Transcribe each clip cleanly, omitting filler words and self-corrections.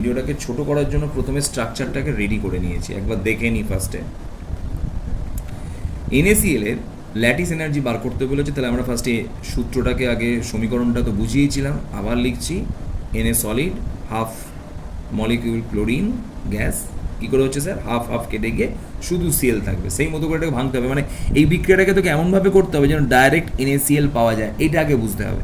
ভিডিওটাকে ছোট করার জন্য প্রথমে স্ট্রাকচারটাকে রেডি করে নিয়েছি, একবার দেখে নিই। ফার্স্টে NaCl এর ল্যাটিস এনার্জি বার করতে বলেছে, তাহলে আমরা ফার্স্টে সূত্রটাকে আগে সমীকরণটা তো বুঝিয়েছিলাম, আবার লিখছি। Na solid half molecule chlorine gas, কী করে হচ্ছে স্যার, হাফ হাফ কেটে গিয়ে শুধু Cl থাকবে, সেই মতো করে এটাকে ভাঙতে হবে। মানে এই বিক্রিয়াটাকে তোকে এমনভাবে করতে হবে যেন ডাইরেক্ট NaCl পাওয়া যায়, এটা আগে বুঝতে হবে।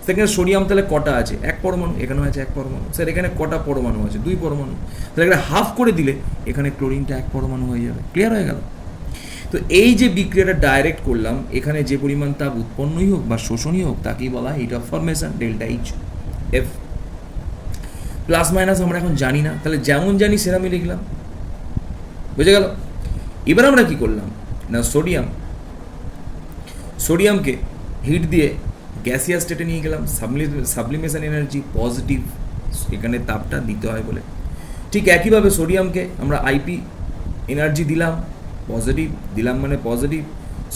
সেখানে সোডিয়াম তাহলে কটা আছে, এক পরমাণু, এখানেও আছে এক পরমাণু। স্যার এখানে কটা পরমাণু আছে, দুই পরমাণু। তাহলে এখানে হাফ করে দিলে এখানে ক্লোরিনটা এক পরমাণু হয়ে যাবে। ক্লিয়ার হয়ে গেল? তো এই যে বিক্রিয়াটা ডাইরেক্ট করলাম, এখানে যে পরিমাণ তাপ উৎপন্নই হোক বা শোষণই হোক তাকেই বলা heat of formation, delta H F. Plus minus আমরা এখন জানি না, তাহলে যেমন জানি সেরকমই লিখলাম। বুঝে গেল? এবার আমরা কি করলাম না, সোডিয়ামকে হিট দিয়ে গ্যাসিয়াস স্টেটে নিয়ে গেলাম। সাবলিমেশন এনার্জি পজিটিভ, এখানে তাপটা দিতে হয় বলে। ঠিক একইভাবে সোডিয়ামকে আমরা আইপি এনার্জি দিলাম, পজিটিভ দিলাম, মানে পজিটিভ।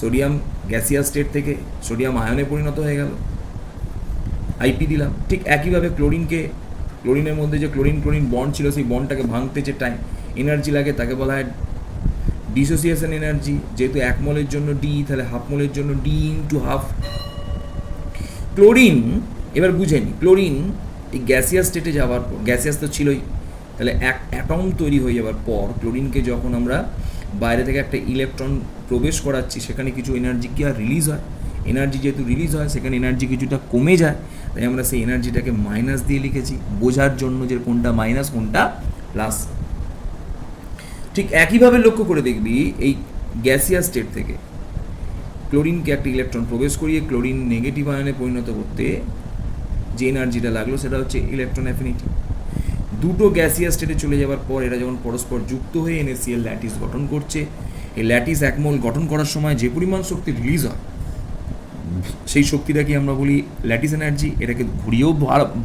সোডিয়াম গ্যাসিয়াস স্টেট থেকে সোডিয়াম আয়নে পরিণত হয়ে গেল, আইপি দিলাম। ঠিক একইভাবে ক্লোরিনের মধ্যে যে ক্লোরিন বন্ড ছিল, সেই বন্ডটাকে ভাঙতে যে টাইম এনার্জি লাগে তাকে বলা হয় ডিসোসিয়েশন এনার্জি। যেহেতু এক মোলের জন্য ডি, তাহলে হাফ মোলের জন্য ডি ইন্টু হাফ। ক্লোরিন, এবার বুঝে নি, ক্লোরিন এই গ্যাসিয়াস স্টেটে যাওয়ার পর, গ্যাসিয়াস তো ছিলই, তাহলে এক অ্যাটম তৈরি হয়ে যাওয়ার পর ক্লোরিনকে যখন আমরা বাইরে থেকে একটা ইলেকট্রন প্রবেশ করাচ্ছি, সেখানে কিছু এনার্জি কি আর রিলিজ হয়। এনার্জি যেহেতু রিলিজ হয়, সেখানে এনার্জি কিছুটা কমে যায়, তাই আমরা সেই এনার্জিটাকে মাইনাস দিয়ে লিখেছি বোঝার জন্য যে কোনটা মাইনাস কোনটা প্লাস। ঠিক একইভাবে লক্ষ্য করে দেখবি, এই গ্যাসিয়াস স্টেট থেকে ক্লোরিনকে একটা ইলেকট্রন প্রবেশ করিয়ে ক্লোরিন নেগেটিভ আয়নে পরিণত করতে যে এনার্জিটা লাগলো সেটা হচ্ছে ইলেকট্রন অ্যাফিনিটি। দুটো গ্যাসিয়াস স্টেটে চলে যাওয়ার পর এরা যখন পরস্পর যুক্ত হয়ে NaCl ল্যাটিস গঠন করছে, এই ল্যাটিস এক মোল গঠন করার সময় যে পরিমাণ শক্তি রিলিজ হয়, সেই শক্তিটাকে আমরা বলি ল্যাটিস এনার্জি। এটাকে ঘুরিয়েও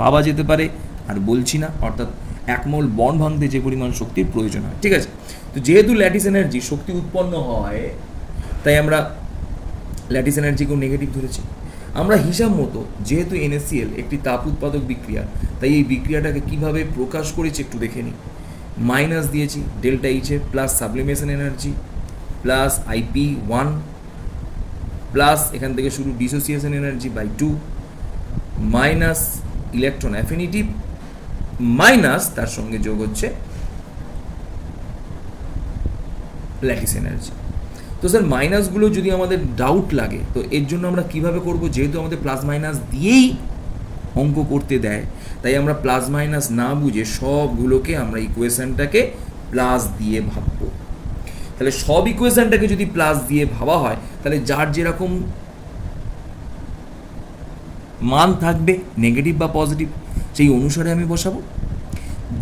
ভাবা যেতে পারে, আর বলছি না, অর্থাৎ এক মোল বন্ড ভাঙতে যে পরিমাণ শক্তির প্রয়োজন হয়। ঠিক আছে? তো যেহেতু ল্যাটিস এনার্জি শক্তি উৎপন্ন হয়, তাই আমরা ল্যাটিস এনার্জিকেও নেগেটিভ ধরেছি। আমরা হিসাব মতো যেহেতু NaCl একটি তাপ উৎপাদক বিক্রিয়া, তাই এই বিক্রিয়াটাকে কিভাবে প্রকাশ করেছি একটু দেখে নিই। মাইনাস দিয়েছি ডেল্টা এইচে, plus sublimation energy, plus IP 1, plus এখান থেকে শুরু dissociation energy by 2, minus electron affinity, minus তার সঙ্গে যোগ হচ্ছে ল্যাটিস এনার্জি। তো স্যার মাইনাসগুলো যদি আমাদের ডাউট লাগে, তো এর জন্য আমরা কিভাবে করব, যেহেতু আমাদের প্লাস মাইনাস দিয়েই অঙ্ক করতে দেয়, তাই আমরা প্লাস মাইনাস না বুঝে সবগুলোকে আমরা ইকুয়েশনটাকে প্লাস দিয়ে ভাববো। তাহলে সব ইকুয়েশনটাকে যদি প্লাস দিয়ে ভাবা হয়, তাহলে যার যেরকম মান থাকবে নেগেটিভ বা পজিটিভ, সেই অনুসারে আমি বসাবো।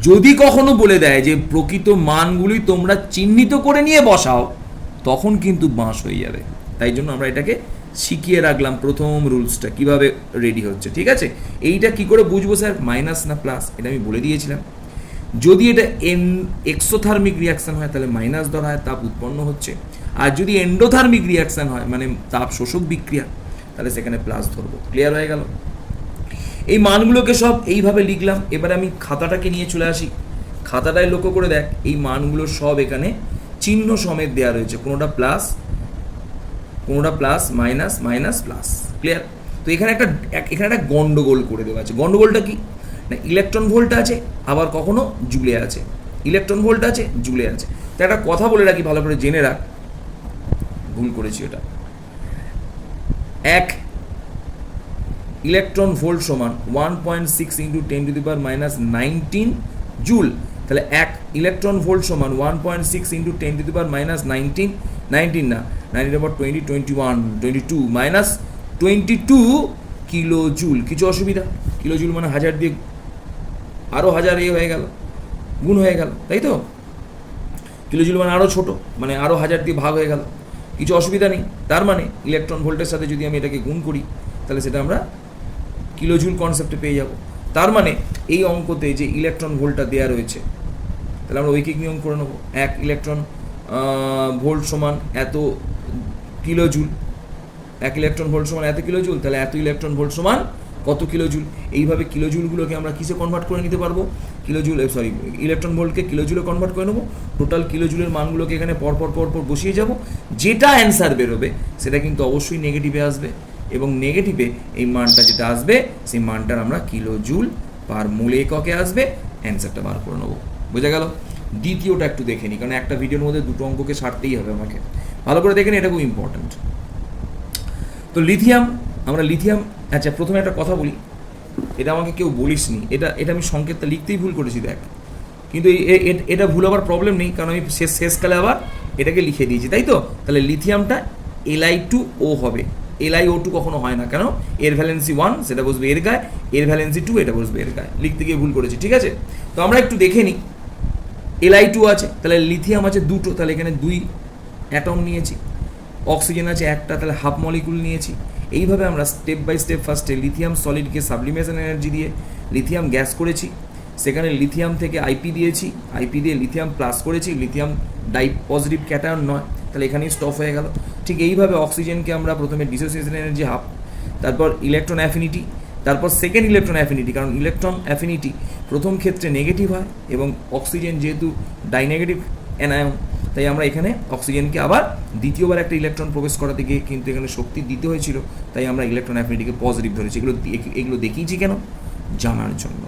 যদি কখনো বলে দেয় যে প্রকৃত মানগুলি তোমরা চিহ্নিত করে নিয়ে বসাও, তখন কিন্তু বাঁশ হয়ে যাবে। তাই জন্য আমরা এটাকে শিখিয়ে রাখলাম প্রথম রুলসটা কিভাবে রেডি হচ্ছে। ঠিক আছে? এইটা কি করে বুঝবো স্যার মাইনাস না প্লাস, এটা আমি বলে দিয়েছিলাম। যদি এটা এক্সোথার্মিক রিয়াকশান হয়, তাহলে মাইনাস ধরা হয়, তাপ উৎপন্ন হচ্ছে। আর যদি এন্ডোথার্মিক রিয়াকশান হয়, মানে তাপ শোষক বিক্রিয়া, তাহলে সেখানে প্লাস ধরবো। ক্লিয়ার হয়ে গেল? এই মানগুলোকে সব এইভাবে লিখলাম। এবার আমি খাতাটাকে নিয়ে চলে আসি। খাতাটায় লক্ষ্য করে দেখ, এই মানগুলো সব এখানে চিহ্ন সমেত দেওয়া রয়েছে, কোনোটা plus minus minus plus. Clear? তো এখানে একটা গন্ডগোল করে দেওয়া আছে। গন্ডগোলটা কি না, ইলেকট্রন ভোল্ট আছে, আবার কখনো জুলে আছে, ইলেকট্রন ভোল্ট আছে, জুলে আছে। তো একটা কথা বলে রাখি, ভালো করে জেনে রাখ, ভুল করেছি এটা। এক ইলেকট্রন ভোল্ট সমান 1.6 ইন্টু 10⁻⁻19 জুল। তাহলে এক ইলেকট্রন ভোল্ট সমান 1.6 ইন্টু 10⁻⁻19, 19 না, 19 21 22 মাইনাস 22 কিলো জুল। কিছু অসুবিধা? কিলো জুল মানে 1000 দিয়ে আরও 1000 হয়ে গেল, গুণ হয়ে গেল, তাই তো? কিলো জুল মানে আরও ছোটো, মানে আরও 1000 দিয়ে ভাগ হয়ে গেল, কিছু অসুবিধা নেই। তার মানে ইলেকট্রন ভোল্টের সাথে যদি আমি এটাকে গুণ করি, তাহলে সেটা আমরা কিলোজুল কনসেপ্টে পেয়ে যাব। তার মানে এই অঙ্কতে যে ইলেকট্রন ভোল্টটা দেওয়া রয়েছে, তাহলে আমরা ঐকিক নিয়ম করে নেব। এক ইলেকট্রন ভোল্ট সমান এত কিলোজুল, এক ইলেকট্রন ভোল্ট সমান এত কিলোজুল, তাহলে এত ইলেকট্রন ভোল্ট সমান কত কিলোজুল। এইভাবে কিলোজুলগুলোকে আমরা কিসে কনভার্ট করে নিতে পারবো, ইলেকট্রন ভোল্টকে কিলোজুলে কনভার্ট করে নেবো। টোটাল কিলোজুলের মানগুলোকে এখানে পরপর বসিয়ে যাব। যেটা অ্যান্সার বেরোবে সেটা কিন্তু অবশ্যই নেগেটিভে আসবে, এবং নেগেটিভে এই মানটা যেটা আসবে সেই মানটার আমরা কিলোজুল পার মোল এককে আসবে, অ্যান্সারটা বার করে নেবো। বোঝা গেল? দ্বিতীয়টা একটু দেখে নিই, কারণ একটা ভিডিওর মধ্যে দুটো অঙ্ককে সারতেই হবে আমাকে। ভালো করে দেখে নিই, এটা খুব ইম্পর্ট্যান্ট। তো লিথিয়াম, আমরা লিথিয়াম, আচ্ছা প্রথমে একটা কথা বলি, এটা আমাকে কেউ বলিসনি, এটা আমি সংকেতটা লিখতেই ভুল করেছি দেখ, কিন্তু এটা ভুল হওয়ার প্রবলেম নেই, কারণ আমি শেষকালে আবার এটাকে লিখে দিয়েছি, তাই তো? তাহলে লিথিয়ামটা Li2O হবে, LiO2 কখনো হয় না, কেন? এর ভ্যালেন্সি 1 সেটা বসবে এর গায়ে, এর ভ্যালেন্সি 2 এটা বসবে এর গায়ে, লিখতে গিয়ে ভুল করেছি, ঠিক আছে? তো আমরা একটু দেখে নিই। Li2 আছে, তাহলে লিথিয়াম আছে দুটো, তাহলে এখানে 2 অ্যাটম নিয়েছি, অক্সিজেন আছে একটা, তাহলে হাফ মলিকুল নিয়েছি। এইভাবে আমরা স্টেপ বাই স্টেপ ফার্স্টে লিথিয়াম সলিডকে সাবলিমেশন এনার্জি দিয়ে লিথিয়াম গ্যাস করেছি, সেখানে লিথিয়াম থেকে আইপি দিয়েছি, আইপি দিয়ে লিথিয়াম প্লাস করেছি, লিথিয়াম ডাই পজিটিভ ক্যাটায়ন নয়, তাহলে এখানেই স্টপ হয়ে গেল। ঠিক এইভাবে অক্সিজেনকে আমরা প্রথমে ডিসোসিয়েশন এনার্জি হাফ, তারপর ইলেকট্রন অ্যাফিনিটি, তারপর সেকেন্ড ইলেকট্রন অ্যাফিনিটি, কারণ ইলেকট্রন অ্যাফিনিটি প্রথম ক্ষেত্রে নেগেটিভ হয় এবং অক্সিজেন যেহেতু ডাইনেগেটিভ অ্যানায়ন, তাই আমরা এখানে অক্সিজেনকে আবার দ্বিতীয়বার একটা ইলেকট্রন প্রবেশ করাতে গিয়ে কিন্তু এখানে শক্তি দিতে হয়েছিল, তাই আমরা ইলেকট্রন অ্যাফিনিটিকে পজিটিভ ধরেছি। এগুলো দেখিয়েছি কেন? জানার জন্য।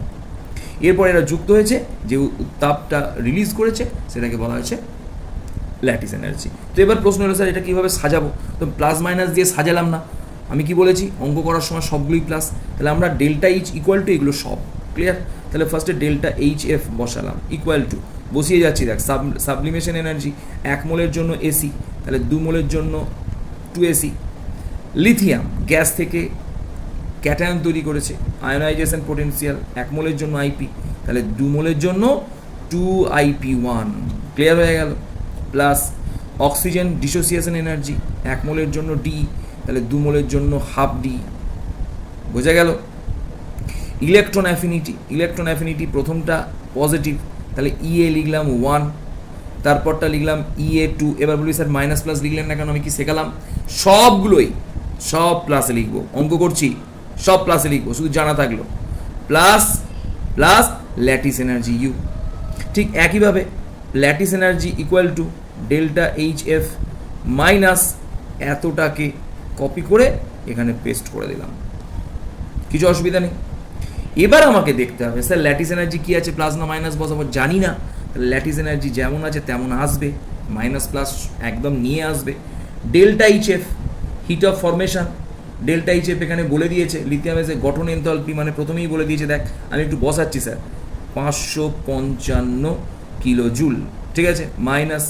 এরপর এরা যুক্ত হয়েছে, যে উত্তাপটা রিলিজ করেছে সেটাকে বলা হয়েছে ল্যাটিস এনার্জি। তো এবার প্রশ্ন হলো, স্যার এটা কীভাবে সাজাবো? তো প্লাস মাইনাস দিয়ে সাজালাম না, আমি কি বলেছি অঙ্ক করার সময় সবগুলোই প্লাস, তাহলে আমরা ডেল্টা এইচ ইকুয়াল টু এগুলো সব ক্লিয়ার। তাহলে ফার্স্টে ডেল্টা এইচ এফ বসালাম, ইকুয়াল টু বসিয়ে যাচ্ছি, দেখ সাবলিমেশন এনার্জি 1 মোলের জন্য এসি, তাহলে 2 মোলের জন্য 2AC। লিথিয়াম গ্যাস থেকে ক্যাটায়ন তৈরি করেছে, আয়োনাইজেশন পোটেনশিয়াল 1 মোলের জন্য আইপি, তাহলে 2 মোলের জন্য 2IP1, ক্লিয়ার হয়ে গেল। প্লাস অক্সিজেন ডিসোসিয়েশন এনার্জি 1 মোলের জন্য ডি, তাহলে 2 মোলের জন্য হাফ ডি, বোঝা গেল। ইলেকট্রন অ্যাফিনিটি প্রথমটা পজিটিভ, তাহলে ইএ লিখলাম 1, তারপরটা লিখলাম EA2। এবার বলি স্যার মাইনাস প্লাস লিখলেন না কেন? আমি কি শেখালাম? সবগুলোই সব প্লাসে লিখবো, অঙ্ক করছি সব প্লাসে লিখবো, শুধু জানা থাকলো plus plus lattice energy U. ঠিক একইভাবে lattice energy equal to delta H F minus এতটাকে কপি করে এখানে পেস্ট করে দিলাম, কিছু অসুবিধা নেই। এবার আমাকে দেখতে হবে স্যার ল্যাটিস এনার্জি কী আছে, প্লাস না মাইনাস বসাবো, জানি না। ল্যাটিস এনার্জি যেমন আছে তেমন আসবে, মাইনাস প্লাস একদম নিয়ে আসবে। Delta H F heat of formation, delta H F এখানে বলে দিয়েছে, লিথিয়ামের গঠন এনথ্যালপি মানে প্রথমেই বলে দিয়েছে, দেখ আমি একটু বসাচ্ছি স্যার, 555 কিলোজুল, ঠিক আছে, মাইনাস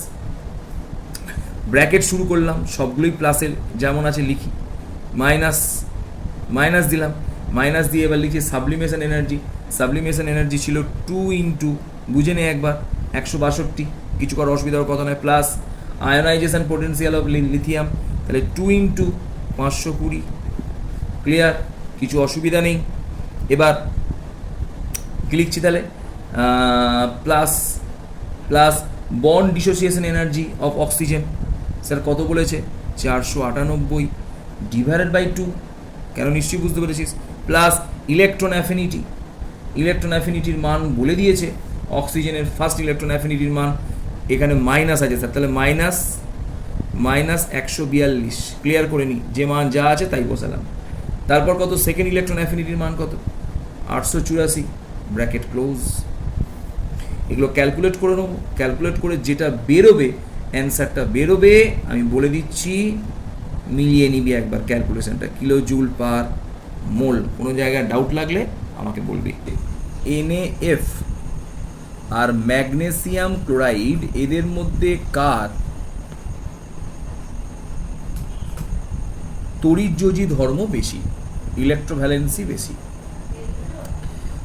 ব্র্যাকেট শুরু করলাম, সবগুলোই প্লাসের যেমন আছে লিখি, মাইনাস দিলাম, মাইনাস দিয়ে এবার লিখি সাবলিমেশন এনার্জি ছিল 2 ইন্টু, বুঝে নে একবার, 162, কিছু করার অসুবিধার কথা নয়, plus ionization potential of lithium, তাহলে 2 ইন্টু 520, ক্লিয়ার, কিছু অসুবিধা নেই। এবার কি লিখছি তাহলে, plus bond dissociation energy of oxygen, sir কত বলেছে? 498 ডিভাইডেড বাই 2, কেন নিশ্চয়ই বুঝতে পেরেছিস। প্লাস ইলেকট্রন অ্যাফিনিটির মান বলে দিয়েছে, অক্সিজেনের ফার্স্ট ইলেকট্রন অ্যাফিনিটির মান এখানে মাইনাস আছে স্যার, তাহলে মাইনাস 142, ক্লিয়ার করে নিই, যে মান যা আছে তাই বসালাম। তারপর কত, সেকেন্ড ইলেকট্রন অ্যাফিনিটির মান কত? 884, ব্র্যাকেট ক্লোজ। এগুলো ক্যালকুলেট করে নেবো, ক্যালকুলেট করে যেটা বেরোবে, অ্যান্সারটা বেরোবে, আমি বলে দিচ্ছি, মিলিয়ে নিবি একবার ক্যালকুলেশনটা, কিলো জুল পার মোল। কোনো জায়গায় ডাউট লাগলে আমাকে বলবি। NaF আর ম্যাগনেসিয়াম ক্লোরাইড, এদের মধ্যে কার তড়িৎযোজী ধর্ম বেশি, ইলেকট্রোভ্যালেন্সি বেশি?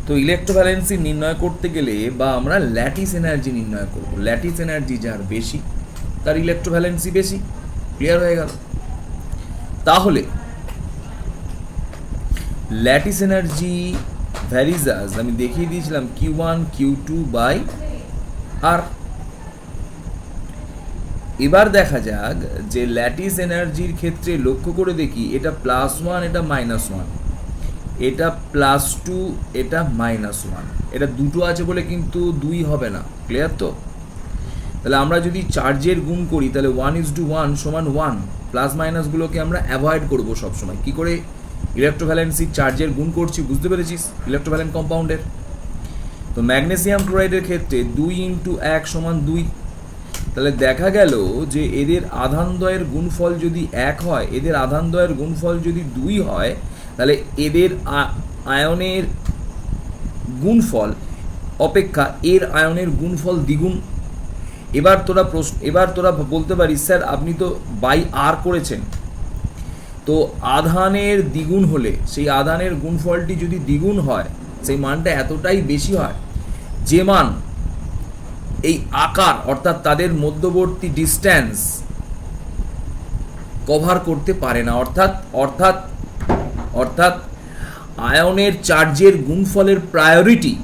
তো ইলেকট্রোভ্যালেন্সি নির্ণয় করতে গেলে বা আমরা ল্যাটিস এনার্জি নির্ণয় করব, ল্যাটিস এনার্জি যার বেশি তার ইলেকট্রোভ্যালেন্সি বেশি, ক্লিয়ার হয়ে গেল। তাহলে ল্যাটিস এনার্জি ভ্যারিজাস আমি দেখিয়ে দিয়েছিলাম Q1 Q2 বাই আর। এবার দেখা যাক যে ল্যাটিস এনার্জির ক্ষেত্রে লক্ষ্য করে দেখি, এটা +1 এটা -1, এটা +2, এটা -1, এটা দুটো আছে বলে কিন্তু 2 হবে না, ক্লিয়ার তো? তাহলে আমরা যদি চার্জের গুণ করি তাহলে 1:1 সমান 1, প্লাস মাইনাসগুলোকে আমরা অ্যাভয়েড করবো সবসময়। কী করে? ইলেকট্রোভ্যালেন্সি চার্জের গুণ করছি, বুঝতে পেরেছিস? ইলেকট্রোভ্যালেন্ট কম্পাউন্ডের। তো ম্যাগনেসিয়াম ক্লোরাইডের ক্ষেত্রে 2 × 1 সমান 2। তাহলে দেখা গেল যে এদের আধানদ্বয়ের গুণফল যদি 1 হয়, এদের আধানদ্বয়ের গুণফল যদি 2 হয়, তাহলে এদের আয়নের গুণফল অপেক্ষা এর আয়নের গুণফল দ্বিগুণ। এবার তোরা বলতে পারিস, স্যার আপনি তো বাই আর করেছেন, তো আধানের দ্বিগুণ হলে সেই আধানের গুণফলটি যদি দ্বিগুণ হয়, সেই মানটা এতটাই বেশি হয় যে মান এই আকার অর্থাৎ তাদের মধ্যবর্তী ডিস্ট্যান্স কভার করতে পারে না। অর্থাৎ আয়নের চার্জের গুণফলের প্রায়োরিটি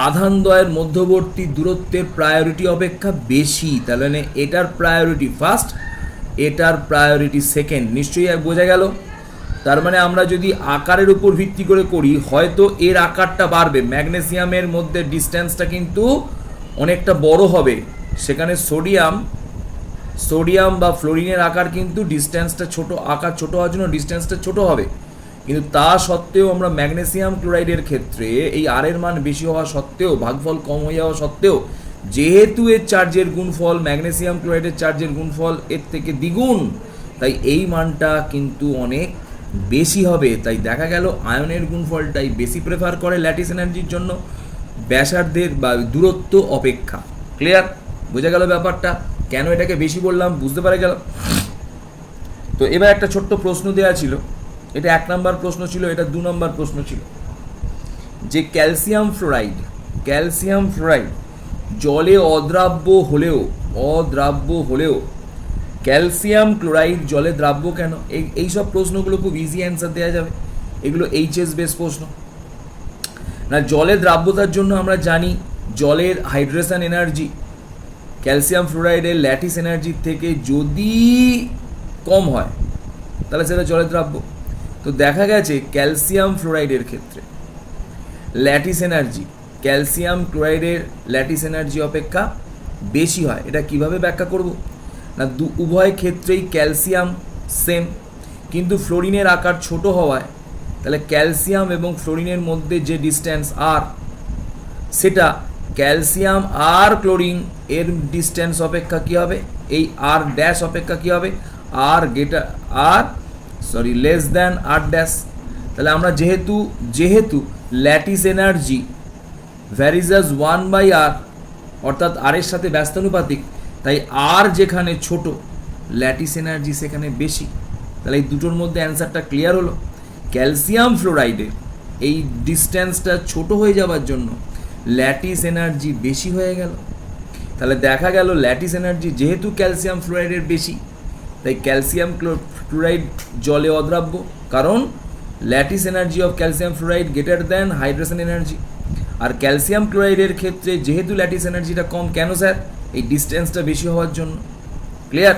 আধানদ্বয়ের মধ্যবর্তী দূরত্বের প্রায়োরিটি অপেক্ষা বেশি। তাহলে এটার প্রায়োরিটি ফার্স্ট, এটার প্রায়োরিটি সেকেন্ড। নিশ্চয়ই বোঝা গেল? তার মানে আমরা যদি আকারের উপর ভিত্তি করে করি, হয়তো এর আকারটা বাড়বে, ম্যাগনেসিয়ামের মধ্যে ডিস্ট্যান্সটা কিন্তু অনেকটা বড় হবে। সেখানে সোডিয়াম বা ফ্লোরিনের আকার কিন্তু ডিস্ট্যান্সটা আকার ছোট হওয়ার জন্য ডিস্ট্যান্সটা ছোট হবে। কিন্তু তা সত্ত্বেও আমরা ম্যাগনেসিয়াম ক্লোরাইডের ক্ষেত্রে এই আর এর মান বেশি হওয়া সত্ত্বেও, ভাগফল কম হয়ে যাওয়া সত্ত্বেও, যেহেতু এর চার্জের গুণফল ম্যাগনেসিয়াম ক্লোরাইডের চার্জের গুণফল এর থেকে দ্বিগুণ, তাই এই মানটা কিন্তু অনেক বেশি হবে। তাই দেখা গেল আয়নের গুণফলটাই বেশি প্রেফার করে ল্যাটিস এনার্জির জন্য ব্যাসার্ধের বা দূরত্ব অপেক্ষা। ক্লিয়ার? বোঝা গেল ব্যাপারটা? কেন এটাকে বেশি বললাম, বুঝতে পারা গেল? তো এবার একটা ছোট্ট প্রশ্ন দেওয়া ছিল, এটা 1 নম্বর প্রশ্ন ছিল, এটা 2 নম্বর প্রশ্ন ছিল, যে ক্যালসিয়াম ফ্লোরাইড জলে অদ্রাব্য হলেও ক্যালসিয়াম ক্লোরাইড জলে দ্রাব্য কেন? এই সব প্রশ্নগুলো খুব ইজি অ্যান্সার দেওয়া যাবে, এগুলো এইচএস বেস প্রশ্ন না। জলে দ্রাব্যতার জন্য আমরা জানি জলের হাইড্রেশন এনার্জি ক্যালসিয়াম ফ্লোরাইডের ল্যাটিস এনার্জির থেকে যদি কম হয় তাহলে সেটা জলে দ্রাব্য। তো দেখা গেছে ক্যালসিয়াম ফ্লোরাইডের ক্ষেত্রে ল্যাটিস এনার্জি ক্যালসিয়াম ক্লোরাইডের ল্যাটিস এনার্জি অপেক্ষা বেশি হয়। এটা কিভাবে ব্যাখ্যা করব না, উভয় ক্ষেত্রেই ক্যালসিয়াম সেম, কিন্তু ফ্লোরিনের আকার ছোট হওয়ায় তাহলে ক্যালসিয়াম এবং ফ্লোরিনের মধ্যে যে ডিস্ট্যান্স আর, সেটা ক্যালসিয়াম আর ক্লোরিন এর ডিস্ট্যান্স অপেক্ষা কী হবে, এই আর ড্যাশ অপেক্ষা কী হবে, লেস দ্যান আর ড্যাশ। তাহলে আমরা যেহেতু ল্যাটিস এনার্জি ভ্যারিজাস 1/r, অর্থাৎ আর এর সাথে ব্যস্তানুপাতিক, তাই আর যেখানে ছোট ল্যাটিস এনার্জি সেখানে বেশি। তাহলে এই দুটোর মধ্যে অ্যান্সারটা ক্লিয়ার হলো। ক্যালসিয়াম ফ্লোরাইডে এই ডিস্ট্যান্সটা ছোট হয়ে যাওয়ার জন্য ল্যাটিস এনার্জি বেশি হয়ে গেল। তাহলে দেখা গেল ল্যাটিস এনার্জি যেহেতু ক্যালসিয়াম ফ্লোরাইডের বেশি, তাই ক্যালসিয়াম ক্লোরাইড জলে অদ্রাব্য, কারণ lattice energy of calcium fluoride greater than hydration energy. আর ক্যালসিয়াম ক্লোরাইডের ক্ষেত্রে যেহেতু ল্যাটিস এনার্জিটা কম, কেন স্যার? এই ডিস্টেন্সটা বেশি হওয়ার জন্য। ক্লিয়ার?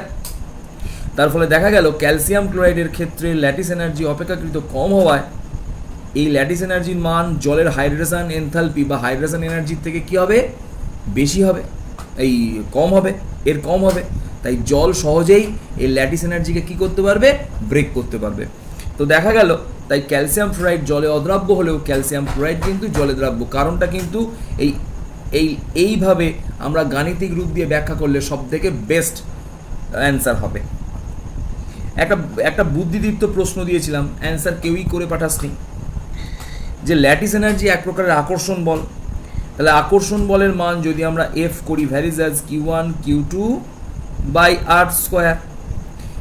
তার ফলে দেখা গেল ক্যালসিয়াম ক্লোরাইডের ক্ষেত্রে ল্যাটিস এনার্জি অপেক্ষাকৃত কম হওয়ায় এই ল্যাটিস এনার্জির মান জলের হাইড্রেশন এনথালপি বা হাইড্রেশন এনার্জির থেকে কী হবে, বেশি হবে, কম হবে। তাই জল সহজেই এই ল্যাটিস এনার্জিকে কী করতে পারবে, ব্রেক করতে পারবে। তো দেখা গেল তাই ক্যালসিয়াম ফ্লোরাইড জলে অদ্রাব্য হলেও ক্যালসিয়াম ফ্লোরাইড কিন্তু জলে দ্রাব্য। কারণটা কিন্তু এইভাবে আমরা গাণিতিক রূপ দিয়ে ব্যাখ্যা করলে সব থেকে বেস্ট অ্যান্সার হবে। একটা বুদ্ধিদীপ্ত প্রশ্ন দিয়েছিলাম, অ্যান্সার কেউই করে পাঠাসনি, যে ল্যাটিস এনার্জি এক প্রকারের আকর্ষণ বল। তাহলে আকর্ষণ বলের মান যদি আমরা এফ করি, ভ্যারিজ অ্যাজ Q1 Q2/r²।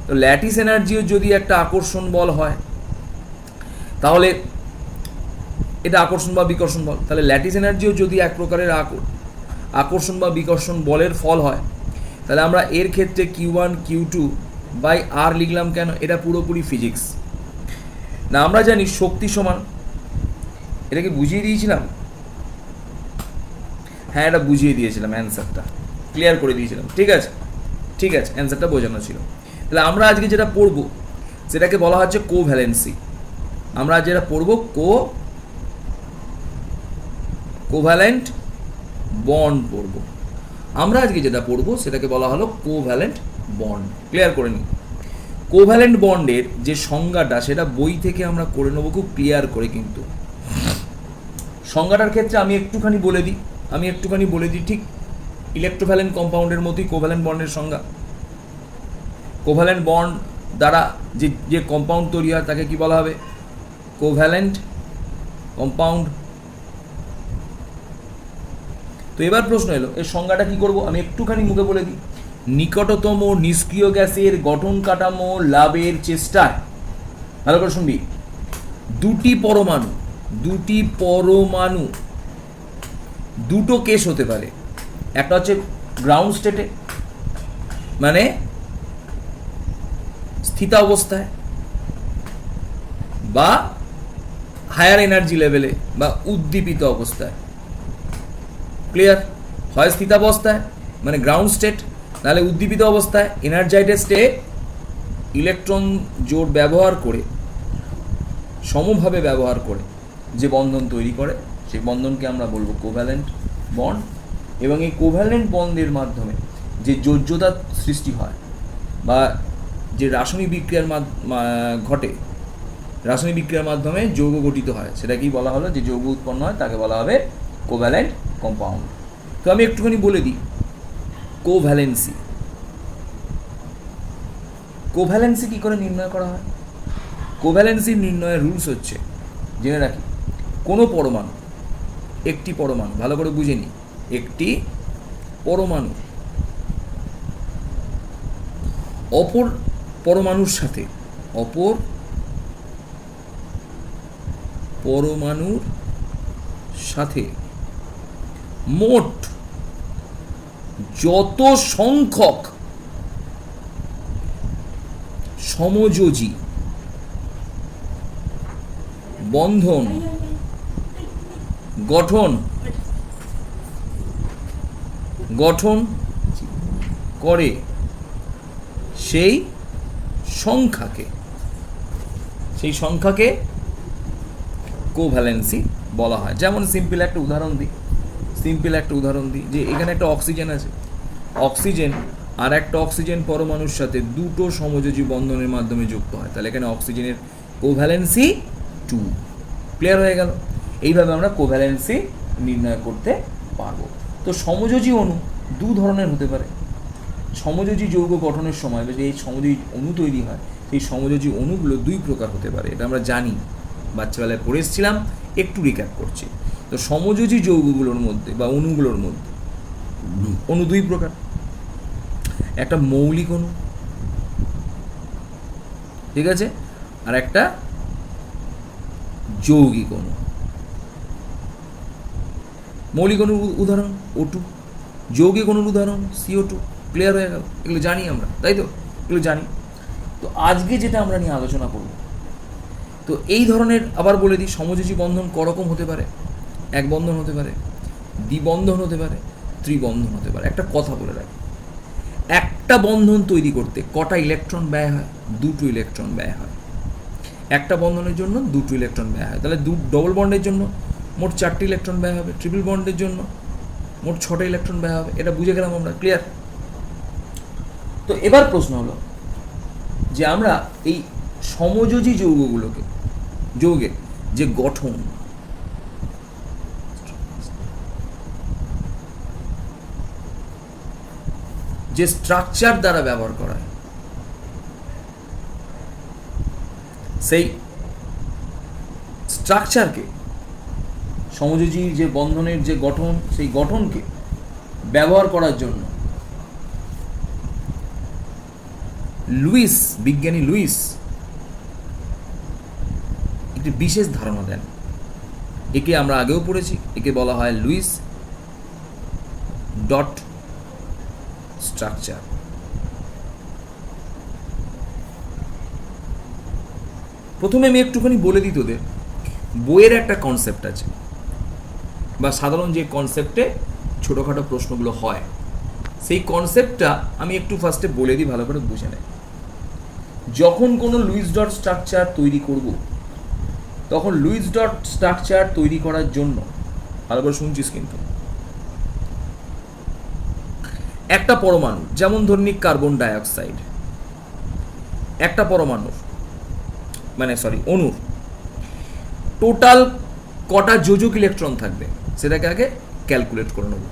তো ল্যাটিস এনার্জিও যদি একটা আকর্ষণ বল হয়, তাহলে এটা আকর্ষণ বা বিকর্ষণ বল। তাহলে ল্যাটিস এনার্জিও যদি এক প্রকারের আকর্ষণ বা বিকর্ষণ বলের ফল হয়, তাহলে আমরা এর ক্ষেত্রে Q1 Q2/r লিখলাম কেন? এটা পুরোপুরি ফিজিক্স না। আমরা জানি শক্তি সমান, এটাকে বুঝিয়ে দিয়েছিলাম, হ্যাঁ এটা বুঝিয়ে দিয়েছিলাম, অ্যান্সারটা ক্লিয়ার করে দিয়েছিলাম। ঠিক আছে, অ্যান্সারটা বোঝানো ছিল। তাহলে আমরা আজকে যেটা পড়ব সেটাকে বলা হচ্ছে কোভ্যালেন্সি। আমরা যেটা পড়বো কোভ্যালেন্ট বন্ড পড়বো। আমরা আজকে যেটা পড়বো সেটাকে বলা হলো কোভ্যালেন্ট বন্ড। ক্লিয়ার করে নিই, কোভ্যালেন্ট বন্ডের যে সংজ্ঞাটা সেটা বই থেকে আমরা করে নেবো খুব ক্লিয়ার করে। কিন্তু সংজ্ঞাটার ক্ষেত্রে আমি একটুখানি বলে দিই ঠিক ইলেকট্রোভ্যালেন্ট কম্পাউন্ডের মতোই কোভ্যালেন্ট বন্ডের সংজ্ঞা। কোভ্যালেন্ট বন্ড দ্বারা যে কম্পাউন্ড তৈরি হয় তাকে কি বলা হবে? Covalent compound. তো এবার প্রশ্ন এলো এর সংজ্ঞাটা কি করব, আমি একটুখানি মুখে বলে দিই। নিকটতম নিষ্ক্রিয় গ্যাসের গঠন কাঠামো লাভের চেষ্টায়, ভালো করে শুনবি, দুটি পরমাণু দুটো কেস হতে পারে। একটা হচ্ছে গ্রাউন্ড স্টেটে, মানে স্থিতাবস্থায়, বা হায়ার এনার্জি লেভেলে বা উদ্দীপিত অবস্থায়। ক্লিয়ার? হয় স্থিতাবস্থায় মানে গ্রাউন্ড স্টেট, নাহলে উদ্দীপিত অবস্থায় এনার্জাইটেড স্টেট। ইলেকট্রন জোড় ব্যবহার করে, সমভাবে ব্যবহার করে যে বন্ধন তৈরি করে সেই বন্ধনকে আমরা বলবো কোভ্যালেন্ট বন্ড। এবং এই কোভ্যালেন্ট বন্ডের মাধ্যমে যে যোজ্যতা সৃষ্টি হয় বা যে রাসায়নিক বিক্রিয়ার ঘটে, রাসায়নিক বিক্রিয়ার মাধ্যমে যৌগ গঠিত হয়, সেটাকেই বলা হলো, যে যৌগ উৎপন্ন হয় তাকে বলা হবে কোভ্যালেন্ট কম্পাউন্ড। তো আমি একটুখানি বলে দিই কোভ্যালেন্সি কি করে নির্ণয় করা হয়। কোভ্যালেন্সি নির্ণয়ের রুলস হচ্ছে, জেনে রাখি, কোনো পরমাণু, একটি পরমাণু, ভালো করে বুঝে নিই, একটি পরমাণু অপর পরমাণুর সাথে মোট যত সংখ্যক সমযোজী বন্ধন গঠন করে সেই সংখ্যাকে কোভ্যালেন্সি বলা হয়। যেমন সিম্পল একটা উদাহরণ দিই, যে এখানে একটা অক্সিজেন আছে, অক্সিজেন আর একটা অক্সিজেন পরমাণুর সাথে দুটো সমযোজী বন্ধনের মাধ্যমে যুক্ত হয়, তাহলে এখানে অক্সিজেনের কোভ্যালেন্সি 2। ক্লিয়ার হয়ে গেল? এইভাবে আমরা কোভ্যালেন্সি নির্ণয় করতে পারবো। তো সমযোজী অণু দু ধরনের হতে পারে। সমযোজী যৌগ গঠনের সময় যে এই সমযোজী অণু তৈরি হয়, সেই সমযোজী অণুগুলো দুই প্রকার হতে পারে। এটা আমরা জানি, বাচ্চাবেলায় পড়ে এসেছিলাম, একটু রিক্যাপ করছি। তো সমযোজী যৌগগুলোর মধ্যে বা অণুগুলোর মধ্যে অণু দুই প্রকার। একটা মৌলিক অণু, ঠিক আছে, আর একটা যৌগিক অণু। মৌলিক অণুর উদাহরণ O2, যৌগিক অণুর উদাহরণ CO2। ক্লিয়ার হয়ে গেল? এগুলো জানি আমরা, তাই তো? এগুলো জানি। তো আজকে যেটা আমরা নিয়ে আলোচনা করব, তো এই ধরনের, আবার বলে দিই, সমযোজী বন্ধন করকম হতে পারে। এক বন্ধন হতে পারে, দ্বিবন্ধন হতে পারে, ত্রিবন্ধন হতে পারে। একটা কথা বলে রাখি, একটা বন্ধন তৈরি করতে কটা ইলেকট্রন ব্যয় হয়? 2টো ইলেকট্রন ব্যয় হয়। একটা বন্ধনের জন্য 2টো ইলেকট্রন ব্যয় হয়, তাহলে ডবল বন্ডের জন্য মোট 4টে ইলেকট্রন ব্যয় হবে, ট্রিপল বন্ডের জন্য মোট 6টে ইলেকট্রন ব্যয় হবে। এটা বুঝে গেলাম আমরা। ক্লিয়ার? তো এবার প্রশ্ন হলো যে আমরা এই সমযোজী যৌগের যে গঠন, যে স্ট্রাকচার দ্বারা ব্যবহার করা হয়, সেই স্ট্রাকচারকে, সমযোজী যে বন্ধনের যে গঠন, সেই গঠনকে ব্যবহার করার জন্য বিজ্ঞানী লুইস একটি বিশেষ ধারণা দেন। একে আমরা আগেও পড়েছি, একে বলা হয় লুইস ডট স্ট্রাকচার। প্রথমে আমি একটুখানি বলে দিই তোদের, বইয়ের একটা কনসেপ্ট আছে, বা সাধারণ যে কনসেপ্টে ছোটোখাটো প্রশ্নগুলো হয়, সেই কনসেপ্টটা আমি একটু ফার্স্টে বলে দিই, ভালো করে বুঝে নেয়। যখন কোনো লুইস ডট স্ট্রাকচার তৈরি করব, তখন লুইস ডট স্ট্রাকচার তৈরি করার জন্য, ভালো করে শুনছিস কিন্তু, একটা পরমাণু, যেমন ধরে নিক কার্বন ডাইঅক্সাইড, একটা পরমাণুর অনুর টোটাল কটা যোজক ইলেকট্রন থাকবে সেটাকে আগে ক্যালকুলেট করে নেব।